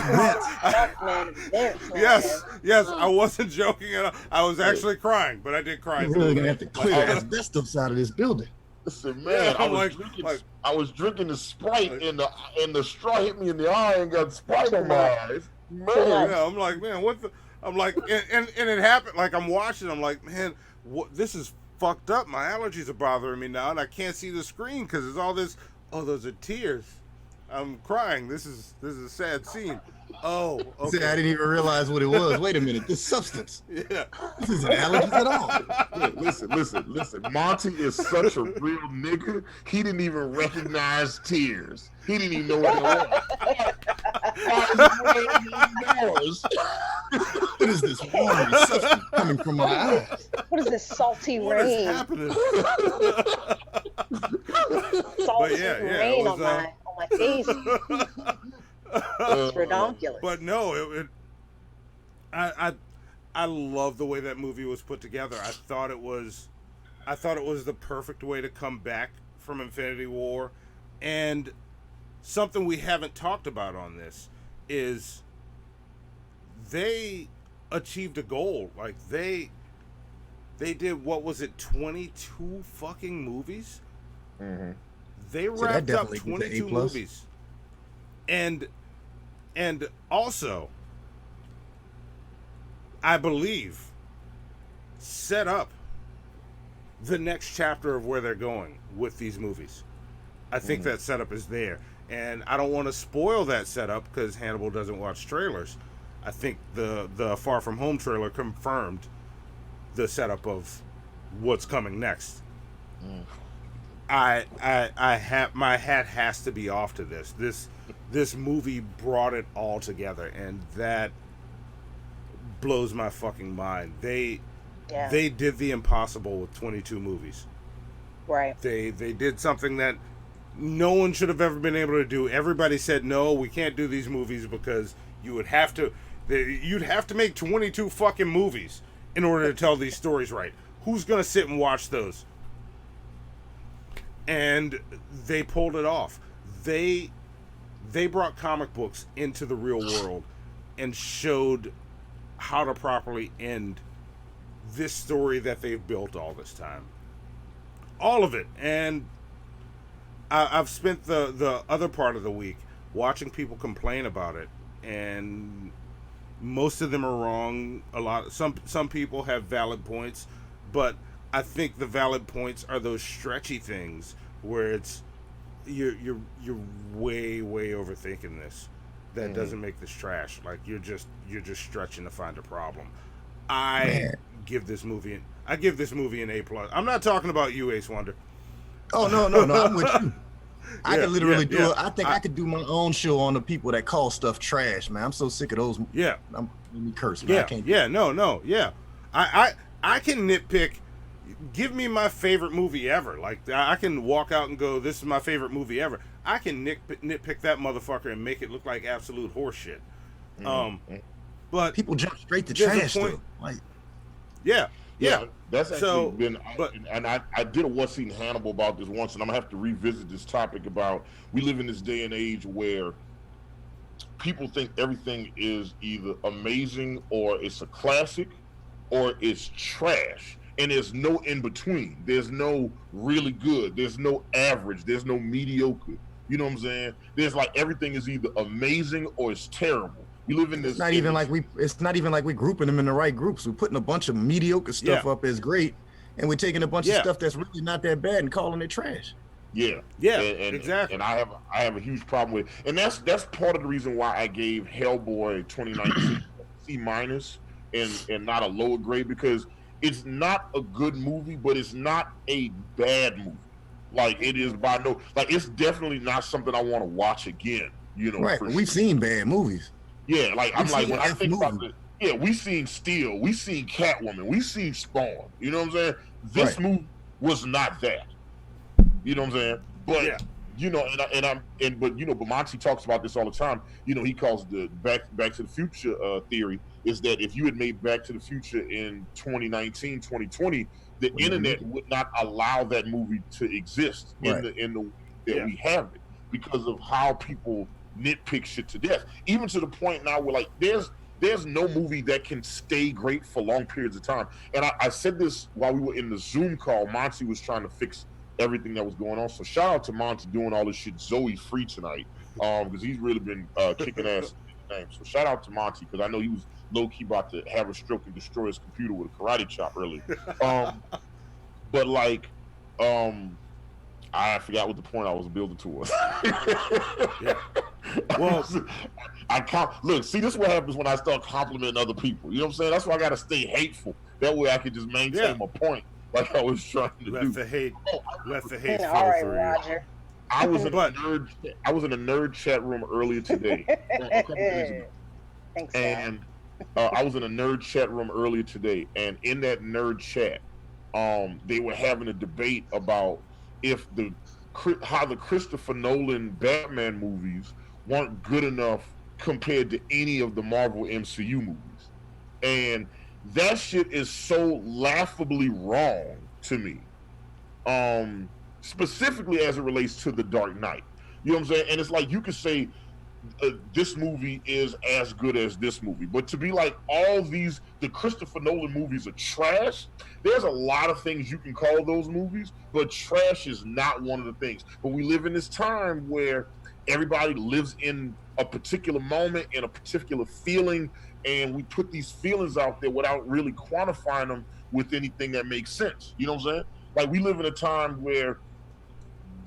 Yes, I wasn't joking at all. I was actually crying, but I did cry. You're really going to have to clear asbestos out of this building. Listen, man, I was drinking the Sprite and the straw hit me in the eye and got Sprite on my eyes. Man. Yeah, I'm like, man, what the? I'm like, and it happened. Like I'm watching. I'm like, man, what? This is fucked up. My allergies are bothering me now, and I can't see the screen because there's all this. Oh, those are tears. I'm crying. This is a sad scene. Oh, okay. See, I didn't even realize what it was. Wait a minute, this substance. Yeah. This isn't allergies at all. Listen. Monty is such a real nigga. He didn't even recognize tears. He didn't even know what it was. What is this watery substance coming from my eyes? What is this salty rain? What is happening? Salty rain on my face. It's redonkulous. But no, I love the way that movie was put together. I thought it was the perfect way to come back from Infinity War. And something we haven't talked about on this is they achieved a goal. Like they did, what was it, 22 fucking movies? Mm-hmm. They wrapped up 22 movies. And also, I believe, set up the next chapter of where they're going with these movies. I think that setup is there. And I don't want to spoil that setup because Hannibal doesn't watch trailers. I think the Far From Home trailer confirmed the setup of what's coming next. I have, my hat has to be off to this. This movie brought it all together, and that blows my fucking mind. They did the impossible with 22 movies. Right. They did something that no one should have ever been able to do. Everybody said, no, we can't do these movies because you'd have to make 22 fucking movies in order to tell these stories right. Who's going to sit and watch those? And they pulled it off. They brought comic books into the real world and showed how to properly end this story that they've built all this time. All of it. And I've spent the other part of the week watching people complain about it, and most of them are wrong. Some people have valid points, but I think the valid points are those stretchy things where it's you're way overthinking this. that doesn't make this trash. Like you're just stretching to find a problem. I give this movie an A+. I'm not talking about you, Ace Wonder. Oh no, I'm with you. I could literally do it. I think I could do my own show on the people that call stuff trash, man. I'm so sick of those. Yeah. I'm me curse, man. Yeah. I can't I can nitpick. Give me my favorite movie ever. Like I can walk out and go, "This is my favorite movie ever." I can nitpick that motherfucker and make it look like absolute horseshit. But people jump straight to trash though. Like, yeah. That's actually been. And I did a What's Eating Hannibal about this once, and I'm gonna have to revisit this topic about. We live in this day and age where people think everything is either amazing or it's a classic or it's trash. And there's no in between. There's no really good. There's no average. There's no mediocre. You know what I'm saying? There's like everything is either amazing or it's terrible. We live in this. It's not even like we grouping them in the right groups. We're putting a bunch of mediocre stuff up as great, and we're taking a bunch of stuff that's really not that bad and calling it trash. Yeah, exactly. And I have a huge problem with, and that's part of the reason why I gave Hellboy 2019 C- and not a lower grade, because it's not a good movie, but it's not a bad movie. Like it is by no, like it's definitely not something I want to watch again. You know, right? We've seen bad movies. Yeah, like I'm like when I think about it. Yeah, we seen Steel, we seen Catwoman, we seen Spawn. You know what I'm saying? This movie was not that. You know what I'm saying? But you know, but Monty talks about this all the time. You know, he calls the Back to the Future theory is that if you had made Back to the Future in 2019, 2020, the internet would not allow that movie to exist in the that we have it because of how people nitpick shit to death. Even to the point now where like there's no movie that can stay great for long periods of time. And I said this while we were in the Zoom call. Monty was trying to fix everything that was going on. So shout out to Monty doing all this shit Zoe free tonight, because he's really been kicking ass in the game. So shout out to Monty, because I know he was low key about to have a stroke and destroy his computer with a karate chop earlier. But like, I forgot what the point I was building towards. Well, I can't look. See, this is what happens when I start complimenting other people. You know what I'm saying? That's why I gotta stay hateful. That way I can just maintain my point, like I was trying to do. Let the hate flow All right, through Roger. I was in a nerd chat room earlier today. A couple days ago. Thanks, and I was in a nerd chat room earlier today, and in that nerd chat, they were having a debate about how the Christopher Nolan Batman movies weren't good enough compared to any of the Marvel MCU movies. And that shit is so laughably wrong to me. Specifically as it relates to The Dark Knight. You know what I'm saying? And it's like you could say this movie is as good as this movie, but to be like the Christopher Nolan movies are trash. There's a lot of things you can call those movies, but trash is not one of the things. But we live in this time where everybody lives in a particular moment, in a particular feeling, and we put these feelings out there without really quantifying them with anything that makes sense. You know what I'm saying? Like we live in a time where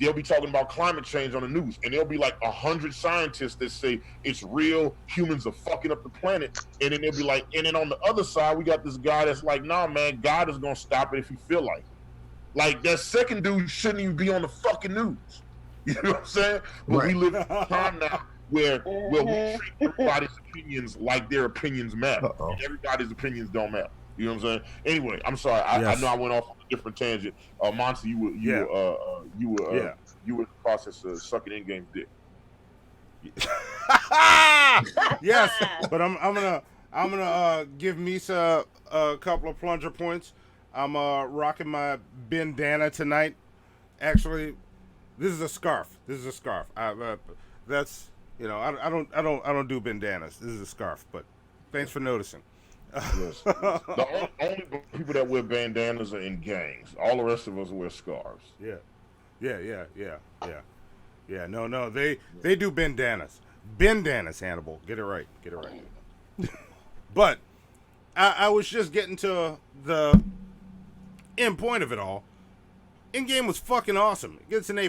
they'll be talking about climate change on the news, and there'll be like 100 scientists that say it's real, humans are fucking up the planet, and then they'll be like, and then on the other side, we got this guy that's like, nah, man, God is gonna stop it if he feel like it. Like that second dude shouldn't even be on the fucking news. You know what I'm saying? But we live in a time now where we treat everybody's opinions like their opinions matter. And everybody's opinions don't matter. You know what I'm saying? Anyway, I'm sorry. I know I went off on a different tangent. Monty, you were in the process of sucking Endgame's dick. Yes, but I'm gonna give Misa a couple of plunger points. I'm rocking my bandana tonight. Actually, this is a scarf. That's I don't do bandanas. This is a scarf, but thanks for noticing. Yes. The only people that wear bandanas are in gangs. All the rest of us wear scarves. Yeah. No, they do bandanas. Bandanas, Hannibal. Get it right. But I was just getting to the end point of it all. Endgame was fucking awesome. It gets an A+.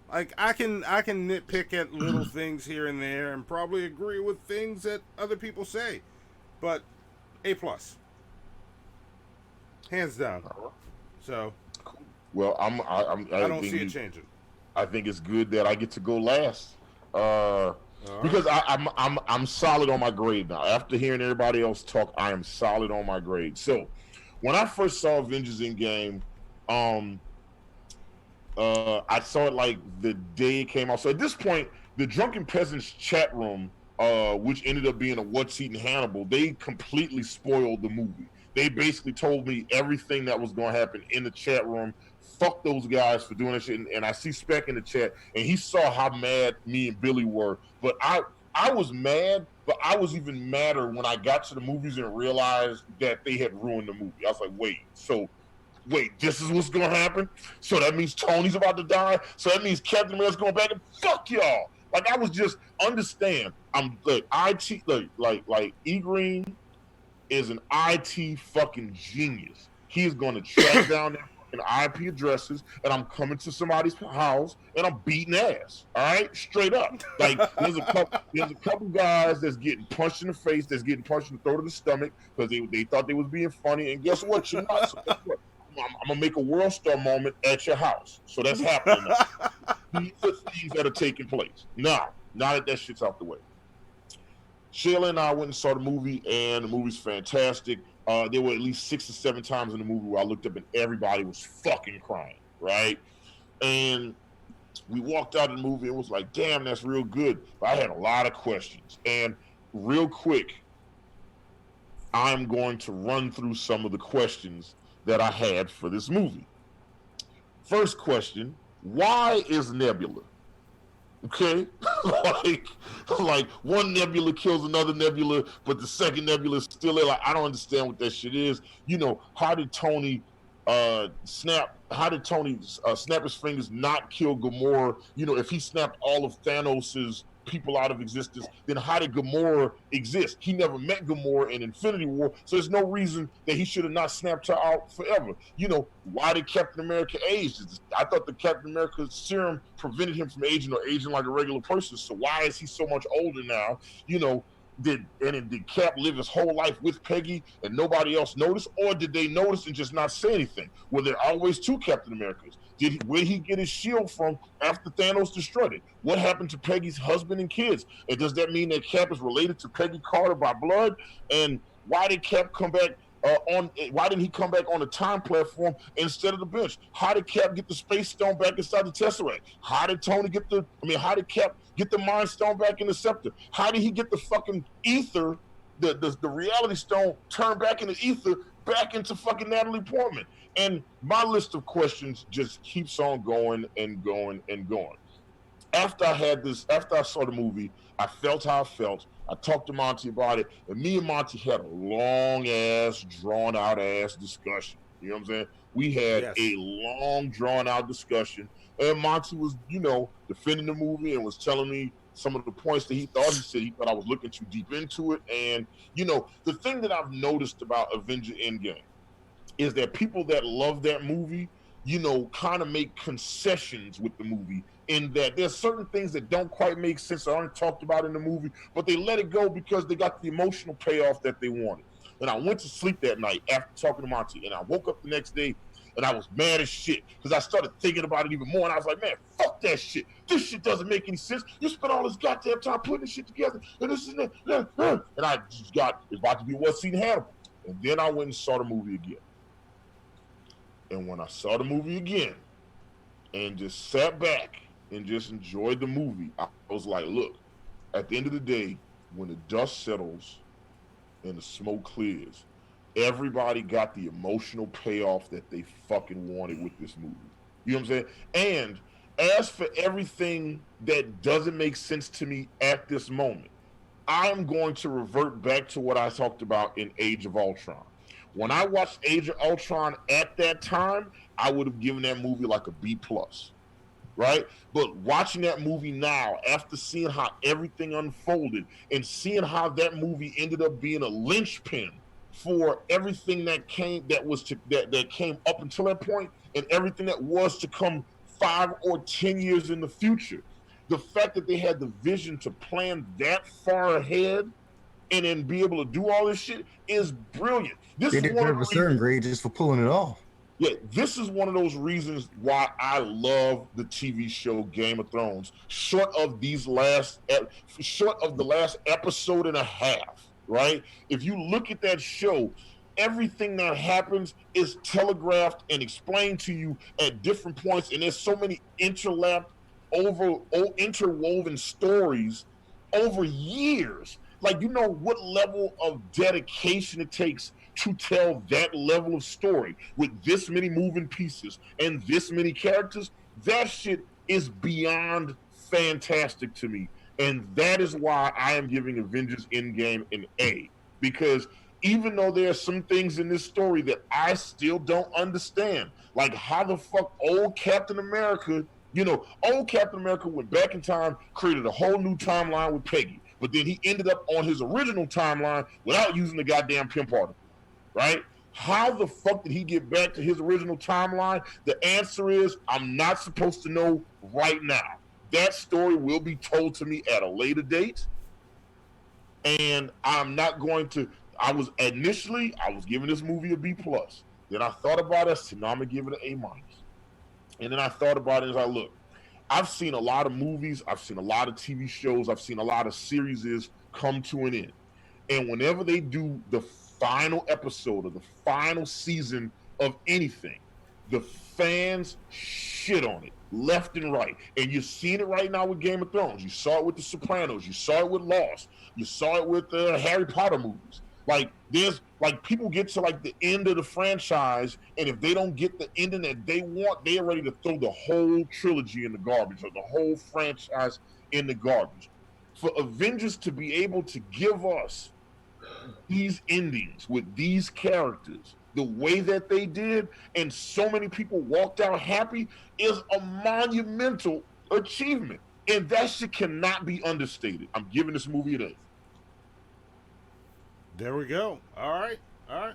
Like I can nitpick at little things here and there, and probably agree with things that other people say, but A plus, hands down. So, well, I don't see it changing. I think it's good that I get to go last, because I'm solid on my grade now. After hearing everybody else talk, I am solid on my grade. So, when I first saw Avengers Endgame, I saw it like the day it came out. So at this point, the Drunken Peasants chat room, which ended up being a What's Eating Hannibal, they completely spoiled the movie. They basically told me everything that was going to happen in the chat room. Fuck those guys for doing that shit. And I see Spec in the chat, and he saw how mad me and Billy were. But I was mad, but I was even madder when I got to the movies and realized that they had ruined the movie. I was like, wait, this is what's gonna happen? So that means Tony's about to die? So that means Captain America's going back and fuck y'all. Like I was just understand. I'm like IT like E Green is an IT fucking genius. He is gonna track down their fucking IP addresses, and I'm coming to somebody's house and I'm beating ass. All right, straight up. Like there's a couple guys that's getting punched in the face, that's getting punched in the throat of the stomach because they thought they was being funny, and guess what? You're not. So guess what? I'm gonna make a world star moment at your house. So that's happening now. These are things that are taking place. Now that shit's out the way. Shayla and I went and saw the movie, and the movie's fantastic. There were at least 6 or 7 times in the movie where I looked up and everybody was fucking crying, right? And we walked out of the movie and was like, damn, that's real good. But I had a lot of questions. And real quick, I'm going to run through some of the questions that I had for this movie. First question, why is Nebula? Okay, like one nebula kills another nebula, but the second nebula is still there. Like I don't understand what that shit is. You know, how did Tony snap? How did Tony snap his fingers, not kill Gamora? You know, if he snapped all of Thanos's people out of existence, then how did Gamora exist? He never met Gamora in Infinity War, so there's no reason that he should have not snapped her out forever. You know, why did Captain America age? I thought the Captain America serum prevented him from aging or aging like a regular person, so why is he so much older now? You know, did Cap live his whole life with Peggy and nobody else noticed, or did they notice and just not say anything? Were there always 2 Captain Americas? Where did he get his shield from after Thanos destroyed it? What happened to Peggy's husband and kids? And does that mean that Cap is related to Peggy Carter by blood? And why did Cap come back why didn't he come back on the time platform instead of the bench? How did Cap get the Space Stone back inside the Tesseract? How did Cap get the Mind Stone back in the Scepter? How did he get the fucking ether, the Reality Stone turned back into ether, back into fucking Natalie Portman? And my list of questions just keeps on going and going and going. After I saw the movie, I felt how I felt. I talked to Monty about it, and me and Monty had a long ass, drawn out ass discussion. You know what I'm saying? We had a long, drawn out discussion, and Monty was, you know, defending the movie and was telling me some of the points that he thought. He said he thought I was looking too deep into it, and you know, the thing that I've noticed about Avengers Endgame is that people that love that movie, you know, kind of make concessions with the movie in that there's certain things that don't quite make sense or aren't talked about in the movie, but they let it go because they got the emotional payoff that they wanted. And I went to sleep that night after talking to Monty, and I woke up the next day and I was mad as shit because I started thinking about it even more, and I was like, man, fuck that shit. This shit doesn't make any sense. You spent all this goddamn time putting this shit together, and this is and I just got it's about to be What's Eating Hannibal. And then I went and saw the movie again. And when I saw the movie again and just sat back and just enjoyed the movie, I was like, look, at the end of the day, when the dust settles and the smoke clears, everybody got the emotional payoff that they fucking wanted with this movie. You know what I'm saying? And as for everything that doesn't make sense to me at this moment, I'm going to revert back to what I talked about in Age of Ultron. When I watched Age of Ultron at that time, I would have given that movie like a B+, right? But watching that movie now, after seeing how everything unfolded and seeing how that movie ended up being a linchpin for everything that came up until that point and everything that was to come 5 or 10 years in the future. The fact that they had the vision to plan that far ahead and then be able to do all this shit is brilliant. This They is one of deserve the a certain reasons, grade just for pulling it off. yeah, this is one of those reasons why I love the TV show Game of Thrones. Short of the last episode and a half, right? If you look at that show, everything that happens is telegraphed and explained to you at different points, and there's so many interwoven stories over years. Like, you know what level of dedication it takes to tell that level of story with this many moving pieces and this many characters. That shit is beyond fantastic to me. And that is why I am giving Avengers Endgame an A. Because even though there are some things in this story that I still don't understand, like how the fuck old Captain America, old Captain America went back in time, created a whole new timeline with Peggy, but then he ended up on his original timeline without using the goddamn pimp particle, right? How the fuck did he get back to his original timeline? The answer is I'm not supposed to know right now. That story will be told to me at a later date, and I'm not going to. I was giving this movie a B plus. Then I thought about it. So now I'm gonna give it an A minus. And then I thought about it as I look. I've seen a lot of movies. I've seen a lot of TV shows. I've seen a lot of series come to an end. And whenever they do the final episode of the final season of anything, the fans shit on it left and right. And you're seeing it right now with Game of Thrones. You saw it with The Sopranos. You saw it with Lost. You saw it with the Harry Potter movies. Like, there's like people get to like the end of the franchise, and if they don't get the ending that they want, they are ready to throw the whole trilogy in the garbage or the whole franchise in the garbage. For Avengers to be able to give us these endings with these characters the way that they did, and so many people walked out happy, is a monumental achievement. And that shit cannot be understated. I'm giving this movie an A. There we go. All right. I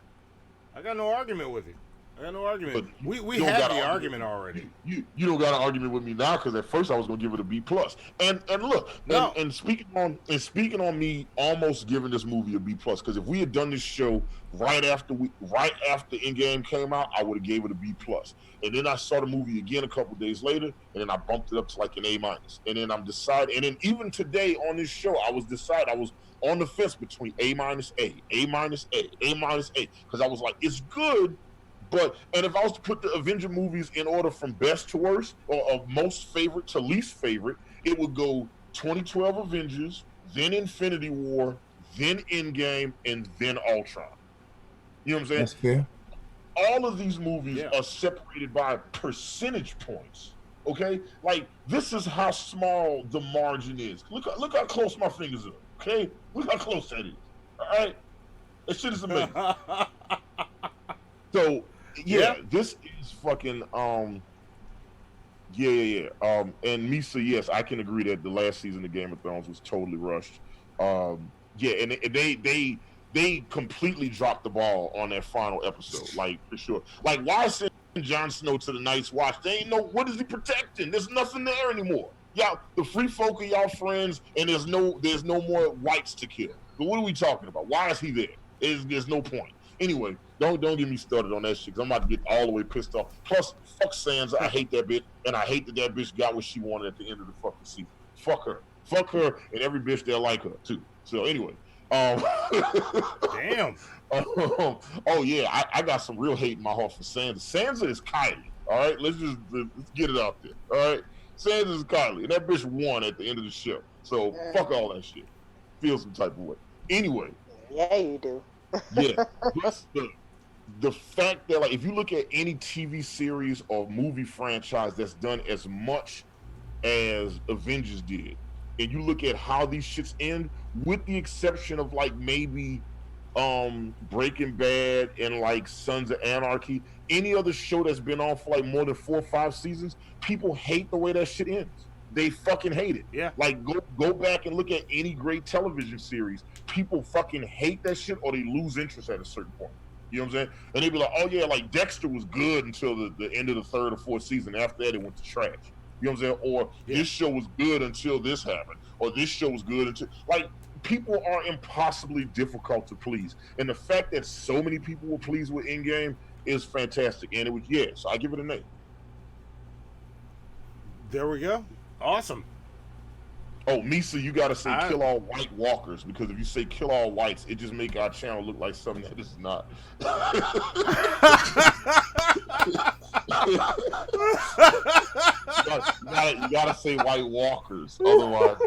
got no argument with you. But we had the argument already. You don't got an argument with me now, because at first I was gonna give it a B plus. And look, no. and speaking on me almost giving this movie a B plus, because if we had done this show right after Endgame came out, I would have gave it a B plus. And then I saw the movie again a couple days later, and then I bumped it up to like an A minus. And then I'm deciding. And then even today on this show, I was on the fence between A minus A, A minus A, A minus A, because I was like, it's good. And if I was to put the Avenger movies in order from best to worst, or of most favorite to least favorite, it would go 2012 Avengers, then Infinity War, then Endgame, and then Ultron. You know what I'm saying? That's fair. All of these movies are separated by percentage points. Okay? Like, this is how small the margin is. Look how close my fingers are. Okay? Look how close that is. All right? That shit is amazing. So, this is fucking and Misa, yes, I can agree that the last season of Game of Thrones was totally rushed. And they completely dropped the ball on that final episode, like, for sure. Like, why send Jon Snow to the Night's Watch? They ain't know, what is he protecting? There's nothing there anymore. Y'all, the free folk are y'all friends, and there's no more whites to kill. But what are we talking about? Why is he there? There's no point. Anyway, don't get me started on that shit, because I'm about to get all the way pissed off. Plus, fuck Sansa. I hate that bitch, and I hate that bitch got what she wanted at the end of the fucking season. Fuck her, and every bitch that like her too. So anyway, damn. Oh yeah, I got some real hate in my heart for Sansa. Sansa is Kylie. All right, let's get it out there. All right, Sansa is Kylie, and that bitch won at the end of the show. So fuck all that shit. Feel some type of way. Anyway. Yeah, you do. Yeah, the fact that, like, if you look at any TV series or movie franchise that's done as much as Avengers did, and you look at how these shits end, with the exception of like maybe Breaking Bad and like Sons of Anarchy, any other show that's been on for like more than 4 or 5 seasons, people hate the way that shit ends. They fucking hate it. Yeah. Like, go back and look at any great television series. People fucking hate that shit, or they lose interest at a certain point. You know what I'm saying? And they'd be like, oh yeah, like Dexter was good until the end of the third or fourth season. After that, it went to trash. You know what I'm saying? Or this show was good until this happened. Or this show was good until like people are impossibly difficult to please. And the fact that so many people were pleased with Endgame is fantastic. And it was so I give it a name. There we go. Awesome. Oh, Misa, you gotta say kill all white walkers, because if you say kill all whites, it just make our channel look like something that is not. you gotta say white walkers, otherwise,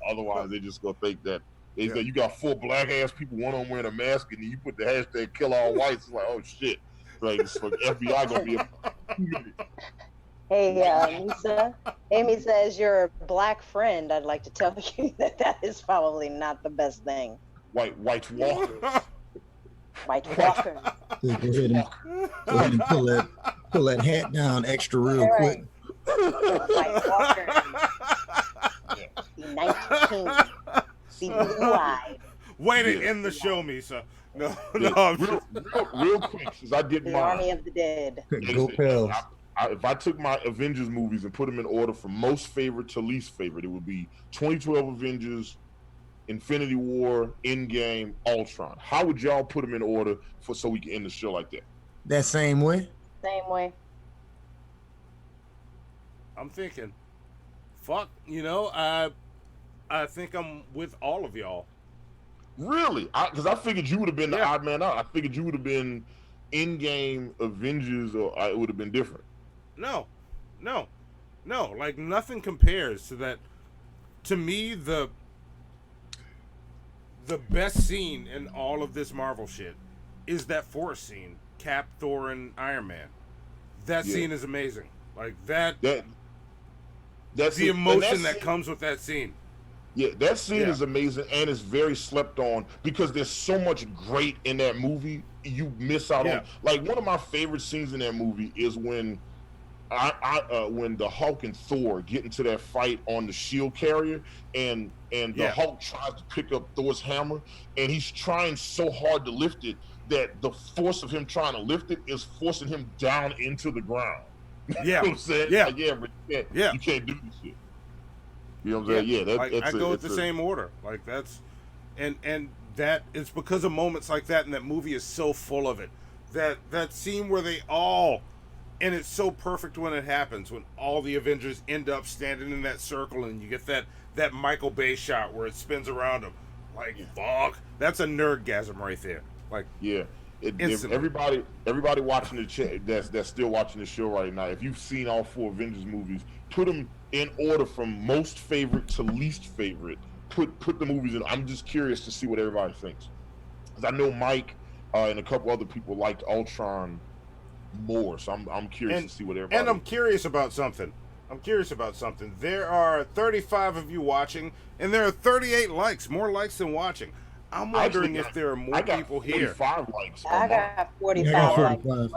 otherwise they just gonna think that you got 4 black ass people, one of them wearing a mask, and then you put the hashtag kill all whites. It's like, oh shit, like FBI gonna be. Hey, Misa. Amy says you're a black friend. I'd like to tell you that is probably not the best thing. White walkers. White walkers. Go ahead and pull that hat down extra real quick. White walkers. See 19. See blue-eyed. Way to end the show, Misa. No, real quick, since I did the mine. Army of the Dead. Go Pels. If I took my Avengers movies and put them in order from most favorite to least favorite, it would be 2012 Avengers, Infinity War, Endgame, Ultron. How would y'all put them in order so we can end the show like that? That same way? Same way. I'm thinking, I think I'm with all of y'all. Really? Because I figured you would have been the odd man out. I figured you would have been Endgame, Avengers, or it would have been different. No. Like nothing compares to that. To me, the best scene in all of this Marvel shit is that forest scene, Cap, Thor, and Iron Man. That scene is amazing. Like that's the emotion that comes with that scene. Yeah, that scene is amazing, and it's very slept on because there's so much great in that movie. You miss out on. Like, one of my favorite scenes in that movie is when when the Hulk and Thor get into that fight on the shield carrier, and the Hulk tries to pick up Thor's hammer, and he's trying so hard to lift it that the force of him trying to lift it is forcing him down into the ground. You know what I'm saying? Like, you can't do this shit. You know what I'm saying? Yeah, I go with the same order. Like that's, and that it's because of moments like that, and that movie is so full of it. That scene where they all, and it's so perfect when it happens, when all the Avengers end up standing in that circle, and you get that Michael Bay shot where it spins around them. Like fuck, that's a nerdgasm right there. Like everybody watching the chat that's still watching the show right now, if you've seen all 4 Avengers movies, put them in order from most favorite to least favorite. Put the movies in. I'm just curious to see what everybody thinks, because I know Mike and a couple other people liked Ultron more, so I'm curious to see what everybody. And I'm curious about something. There are 35 of you watching, and there are 38 likes, more likes than watching. I'm wondering if there are more people here. 45 likes. I got 45 likes.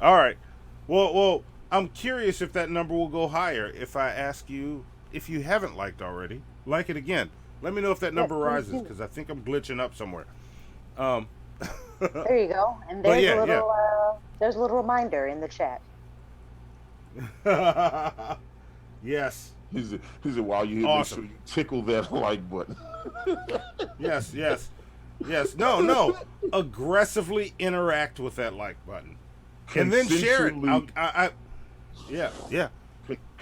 All right. Well, I'm curious if that number will go higher if I ask you if you haven't liked already. Like it again. Let me know if that number rises, because I think I'm glitching up somewhere. There you go. And there's there's a little reminder in the chat. Yes. He said, while you make sure you tickle that like button. Yes. No. Aggressively interact with that like button. And then share it.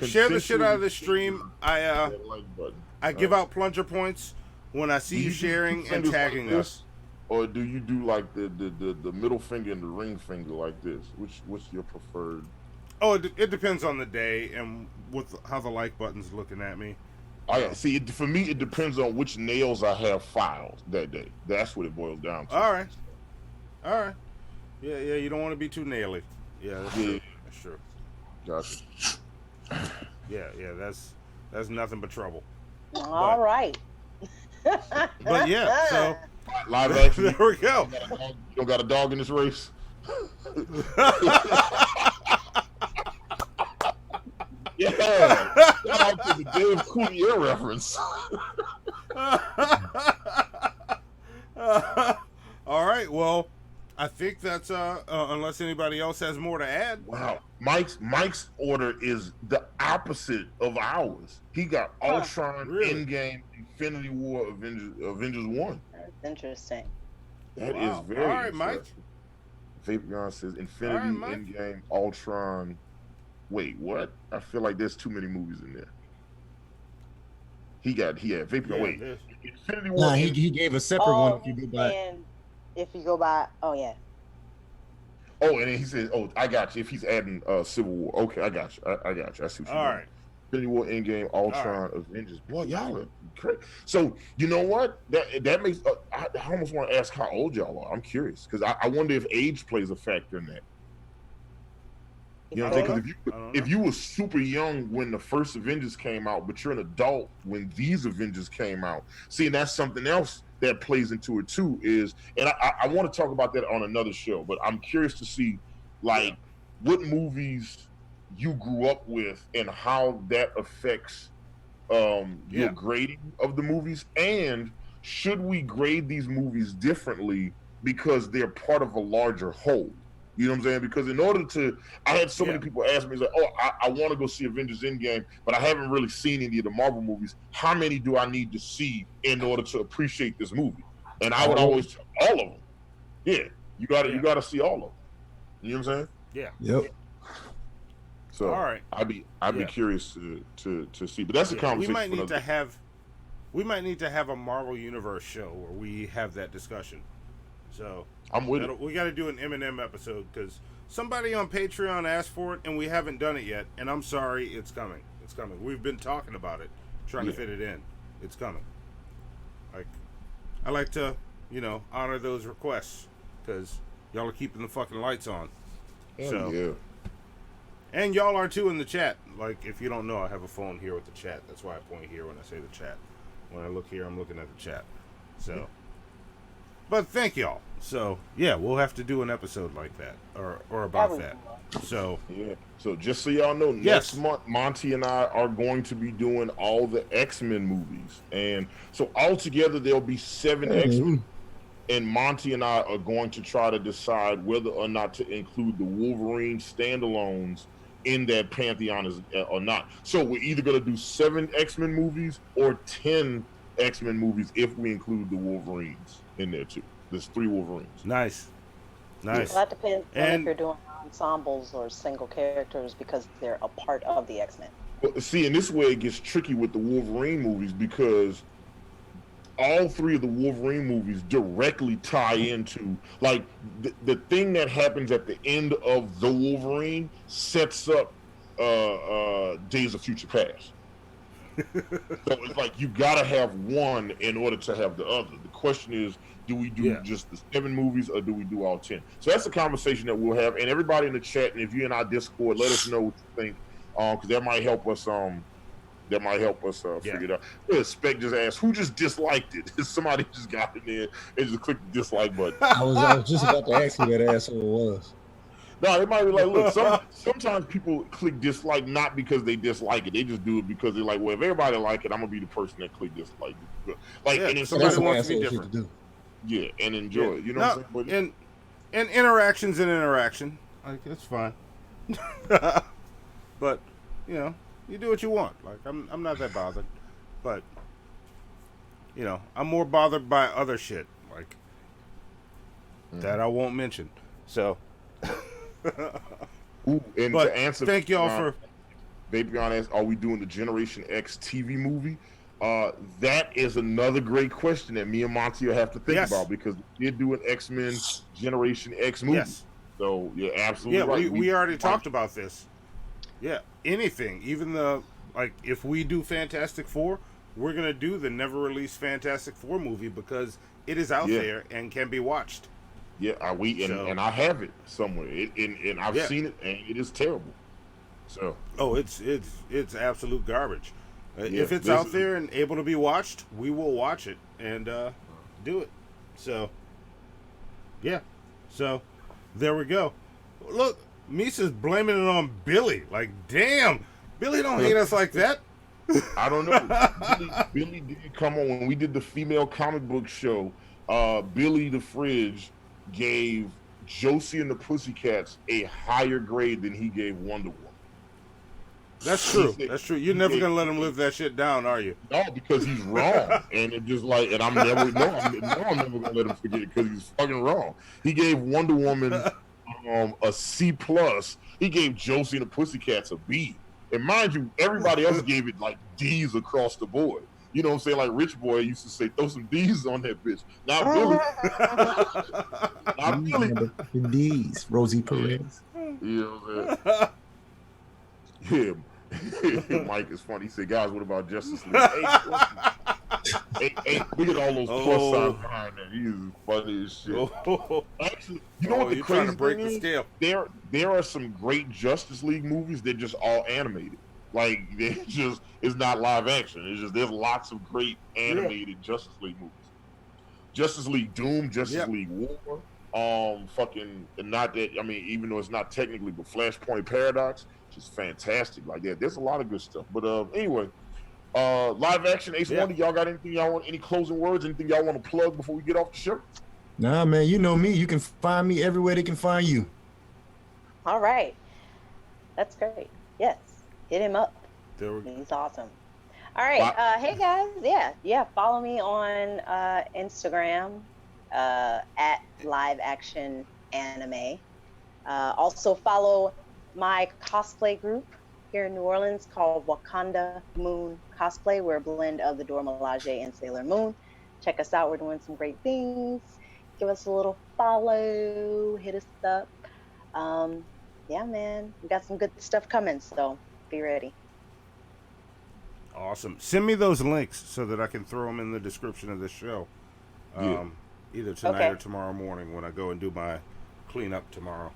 Share the shit out of the stream. I give out plunger points when I see you sharing and tagging us. Or do you do like the middle finger and the ring finger like this? What's your preferred? Oh, it depends on the day and how the like button's looking at me. See, for me, it depends on which nails I have filed that day. That's what it boils down to. All right. Yeah, you don't want to be too naily. Yeah, that's true. Gotcha. Yeah, that's nothing but trouble. All right. But yeah, so live action. There we go. You don't got a dog in this race. Yeah, shout out to the Dave Coulier reference. All right, right. Well, I think that's unless anybody else has more to add. Wow. Mike's order is the opposite of ours. He got Ultron, really? Endgame, Infinity War, Avengers 1. That's interesting. That is Wow. very All right, Mike. interesting. Vaporon says Infinity, All right, Mike. Endgame, Ultron. Wait, what? I feel like there's too many movies in there. He had Vaporon. Yeah, wait, there's- Infinity War. Nah, he gave a separate one if you go by. And if you go by, oh yeah. Oh, and then he says, "Oh, I got you." If he's adding Civil War, okay, I got you. I got you. I see what you're All doing. right. Infinity War, Endgame, Ultron, Avengers. Boy, y'all are great. So you know what? That makes. I almost want to ask how old y'all are. I'm curious because I wonder if age plays a factor in that. You know what I'm saying? Because if you were super young when the first Avengers came out, but you're an adult when these Avengers came out, see, and that's something else that plays into it too. Is, and I want to talk about that on another show, but I'm curious to see like what movies you grew up with and how that affects your grading of the movies, and should we grade these movies differently because they're part of a larger whole? You know what I'm saying? Because in order to, I had so many people ask me, like, oh, I want to go see Avengers Endgame, but I haven't really seen any of the Marvel movies. How many do I need to see in order to appreciate this movie? And I would always tell all of them. Yeah, you gotta see all of them. You know what I'm saying? Yeah. Yep. So all right, I'd be curious to see, but that's a conversation. We might need to have a Marvel Universe show where we have that discussion. So I'm with it. We got to do an Eminem episode because somebody on Patreon asked for it and we haven't done it yet. And I'm sorry, it's coming. It's coming. We've been talking about it, trying to fit it in. It's coming. Like, I like to, honor those requests because y'all are keeping the fucking lights on. Yeah. And y'all are too in the chat. Like, if you don't know, I have a phone here with the chat. That's why I point here when I say the chat. When I look here, I'm looking at the chat. So, but thank y'all. So, yeah, we'll have to do an episode like that or about that. So, yeah. So just so y'all know, next month Monty and I are going to be doing all the X-Men movies, and so altogether there'll be 7 X-Men. And Monty and I are going to try to decide whether or not to include the Wolverine standalones in that pantheon or not. So we're either going to do 7 X-Men movies or 10 X-Men movies if we include the Wolverines in there too. There's 3 Wolverines. Nice. Well, that depends on if you're doing ensembles or single characters because they're a part of the X-Men. Well, see, in this way it gets tricky with the Wolverine movies because all 3 of the Wolverine movies directly tie into, like, the thing that happens at the end of the Wolverine sets up Days of Future Past. So it's like you gotta have one in order to have the other. The question is, do we do just the 7 movies or do we do all 10? So that's a conversation that we'll have. And everybody in the chat, and if you're in our Discord, let us know what you think, because that might help us. Figure it out. Yeah, Spec just asked, who just disliked it? Somebody just got in there and just clicked the dislike button. I was just about to ask who that asshole was. No, they might be like, look, sometimes people click dislike not because they dislike it. They just do it because they're like, well, if everybody like it, I'm going to be the person that click dislike. Like, and then somebody wants to be different. To yeah, and enjoy it. You know what I'm saying? And interaction's an interaction. Like, it's fine. But, you do what you want. Like, I'm not that bothered. But, I'm more bothered by other shit. Like, that I won't mention. So... Ooh, and but to answer, thank y'all for. Vaporon asked, "Are we doing the Generation X TV movie?" That is another great question that me and Monty will have to think about because we did do an X-Men Generation X movie. Yes. So yeah, absolutely right. We already talked about this. Yeah, anything, even if we do Fantastic Four, we're gonna do the never released Fantastic Four movie because it is out there and can be watched. Yeah, and I have it somewhere, and I've seen it, and it is terrible. So, it's absolute garbage. If it's out there and able to be watched, we will watch it and do it. So, yeah, so there we go. Look, Misa's blaming it on Billy. Like, damn, Billy don't hate us like that. I don't know. Billy did come on when we did the female comic book show. Billy the Fridge gave Josie and the Pussycats a higher grade than he gave Wonder Woman. That's true. That's true. You're never gonna let him live that shit down, are you? No, because he's wrong, and it just like, and I'm never gonna let him forget it because he's fucking wrong. He gave Wonder Woman a C plus. He gave Josie and the Pussycats a B, and mind you, everybody else gave it like D's across the board. You know what I'm saying? Like Rich Boy used to say, "Throw some D's on that bitch." Not Billy. Not Billy. D's. Rosie Perez. You know what I'm saying? Yeah. Mike is funny. He said, "Guys, what about Justice League?" Hey, look at all those plus signs behind that. He is funny as shit. Actually, you know what the crazy thing is? Scale. There are some great Justice League movies that just all animated. Like they just it's not live action. It's just there's lots of great animated Justice League movies. Justice League Doom, Justice League War, fucking not that I mean, even though it's not technically, but Flashpoint Paradox, just fantastic. Like that. There's a lot of good stuff. But anyway, live action Ace Wonder, y'all got anything y'all want? Any closing words? Anything y'all want to plug before we get off the show? Nah, man, you know me. You can find me everywhere they can find you. All right, that's great. Yes, hit him up. He's awesome. All right, hey guys, yeah. Follow me on Instagram at Live Action Anime. Also follow my cosplay group here in New Orleans called Wakanda Moon Cosplay. We're a blend of the Dora Milaje and Sailor Moon. Check us out. We're doing some great things. Give us a little follow. Hit us up. Yeah, man. We got some good stuff coming, so be ready. Awesome. Send me those links so that I can throw them in the description of this show. Either tonight or tomorrow morning when I go and do my cleanup tomorrow.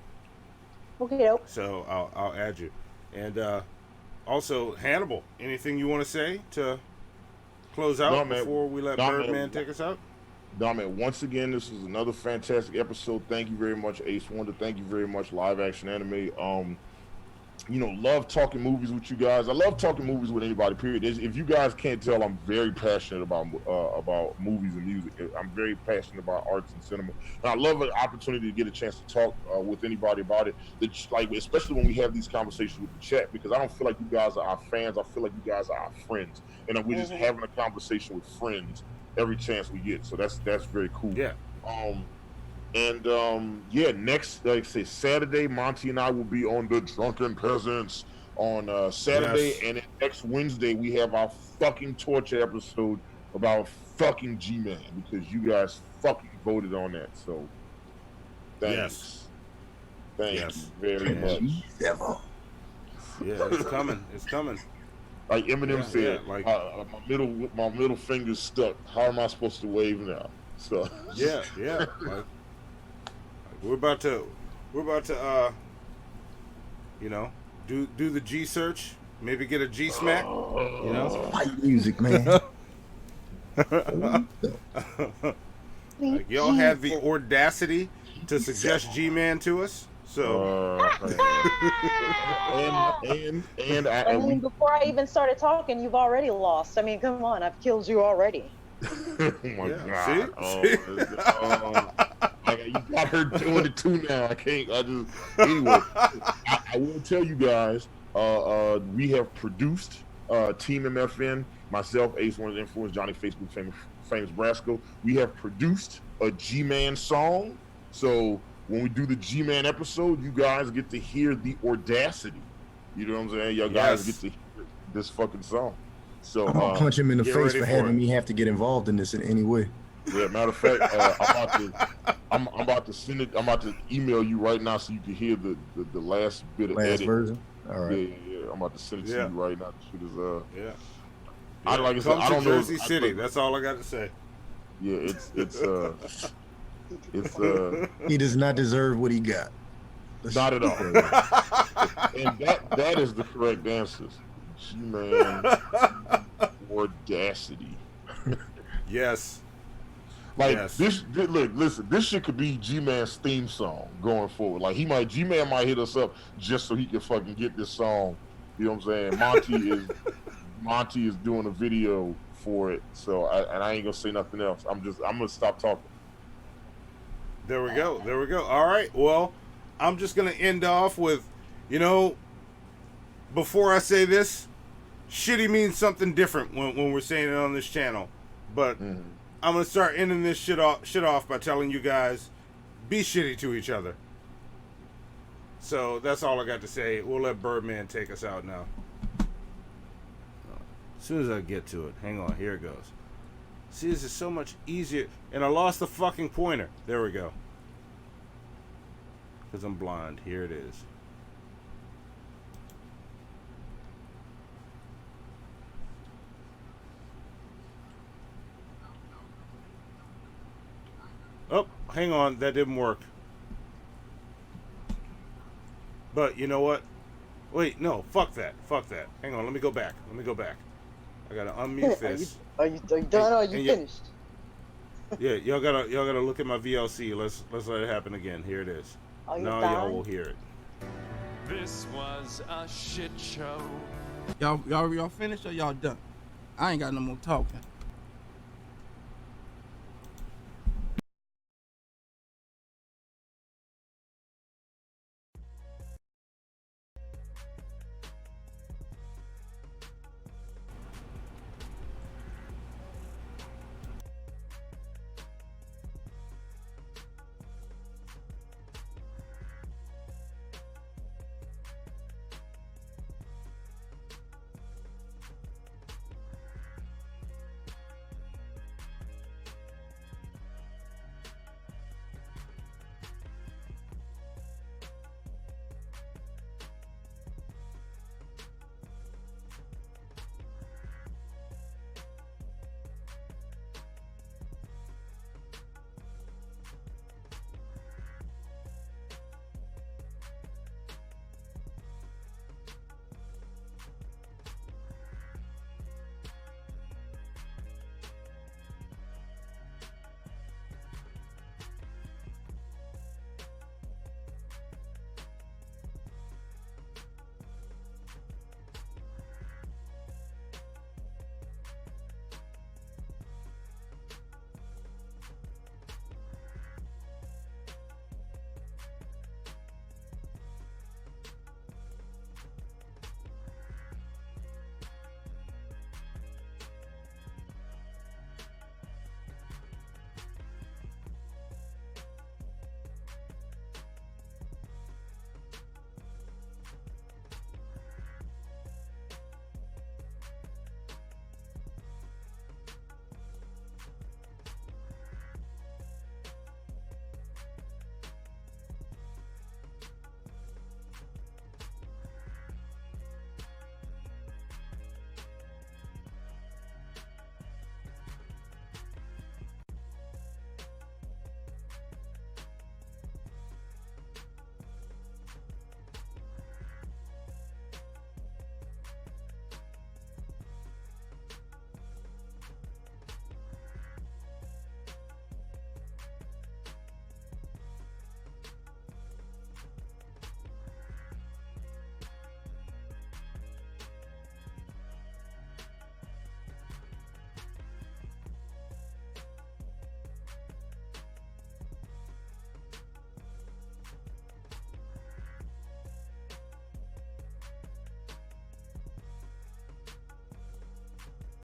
Okay. So I'll add you. And also, Hannibal, anything you want to say to close out before we let Birdman take us out? No, man, once again, this is another fantastic episode. Thank you very much, Ace Wonder. Thank you very much, Live Action Anime. Love talking movies with you guys. I love talking movies with anybody, period. If you guys can't tell, I'm very passionate about movies and music. I'm very passionate about arts and cinema. And I love an opportunity to get a chance to talk with anybody about it. Especially when we have these conversations with the chat, because I don't feel like you guys are our fans. I feel like you guys are our friends. And we're just having a conversation with friends every chance we get. So that's very cool. Yeah. Next, like I say, Saturday, Monty and I will be on the Drunken Peasants on Saturday, and then next Wednesday we have our fucking torture episode about fucking G-Man, because you guys fucking voted on that. So thanks. Thank you very much. Yeah, it's coming. It's coming. Like Eminem said, my middle finger's stuck. How am I supposed to wave now? So yeah. We're about to do the G search, maybe get a G smack, Fight music, man. Like, y'all have the audacity to suggest G-Man to us, so and before I even started talking, you've already lost. I mean, come on, I've killed you already. Oh my God! You got her doing it too now. Anyway, I will tell you guys. We have produced Team MFN. Myself, Ace One's Influence, Johnny Facebook, famous Brasco. We have produced a G-Man song. So when we do the G-Man episode, you guys get to hear the audacity. You know what I'm saying? Y'all guys get to hear this fucking song. So I'm gonna punch him in the face for having me have to get involved in this in any way. Yeah, matter of fact, I'm about to send it. I'm about to email you right now so you can hear the last bit of edit version. All right. Yeah. I'm about to send it to you right now. Shit is I like I said, I don't know. Jersey City. That's all I got to say. Yeah, it's he does not deserve what he got. Not at all. And that is the correct answer. G-Man audacity. Yes. Listen, this shit could be G-Man's theme song going forward. Like G-Man might hit us up just so he can fucking get this song. You know what I'm saying? Monty is doing a video for it. So I ain't gonna say nothing else. I'm gonna stop talking. There we go. There we go. All right. Well, I'm just going to end off with, you know, before I say this, shitty means something different when we're saying it on this channel. But I'm going to start ending this shit off by telling you guys, be shitty to each other. So that's all I got to say. We'll let Birdman take us out now. As soon as I get to it. Hang on. Here it goes. See, this is so much easier. And I lost the fucking pointer. There we go. Because I'm blind. Here it is. Oh, hang on. That didn't work. But you know what? Wait, no. Fuck that. Fuck that. Hang on. Let me go back. Let me go back. I gotta unmute this. Are you done or are you finished? Yeah, y'all gotta look at my VLC. Let's let it happen again. Here it is. Now y'all will hear it. This was a shit show. Y'all finished or y'all done? I ain't got no more talking.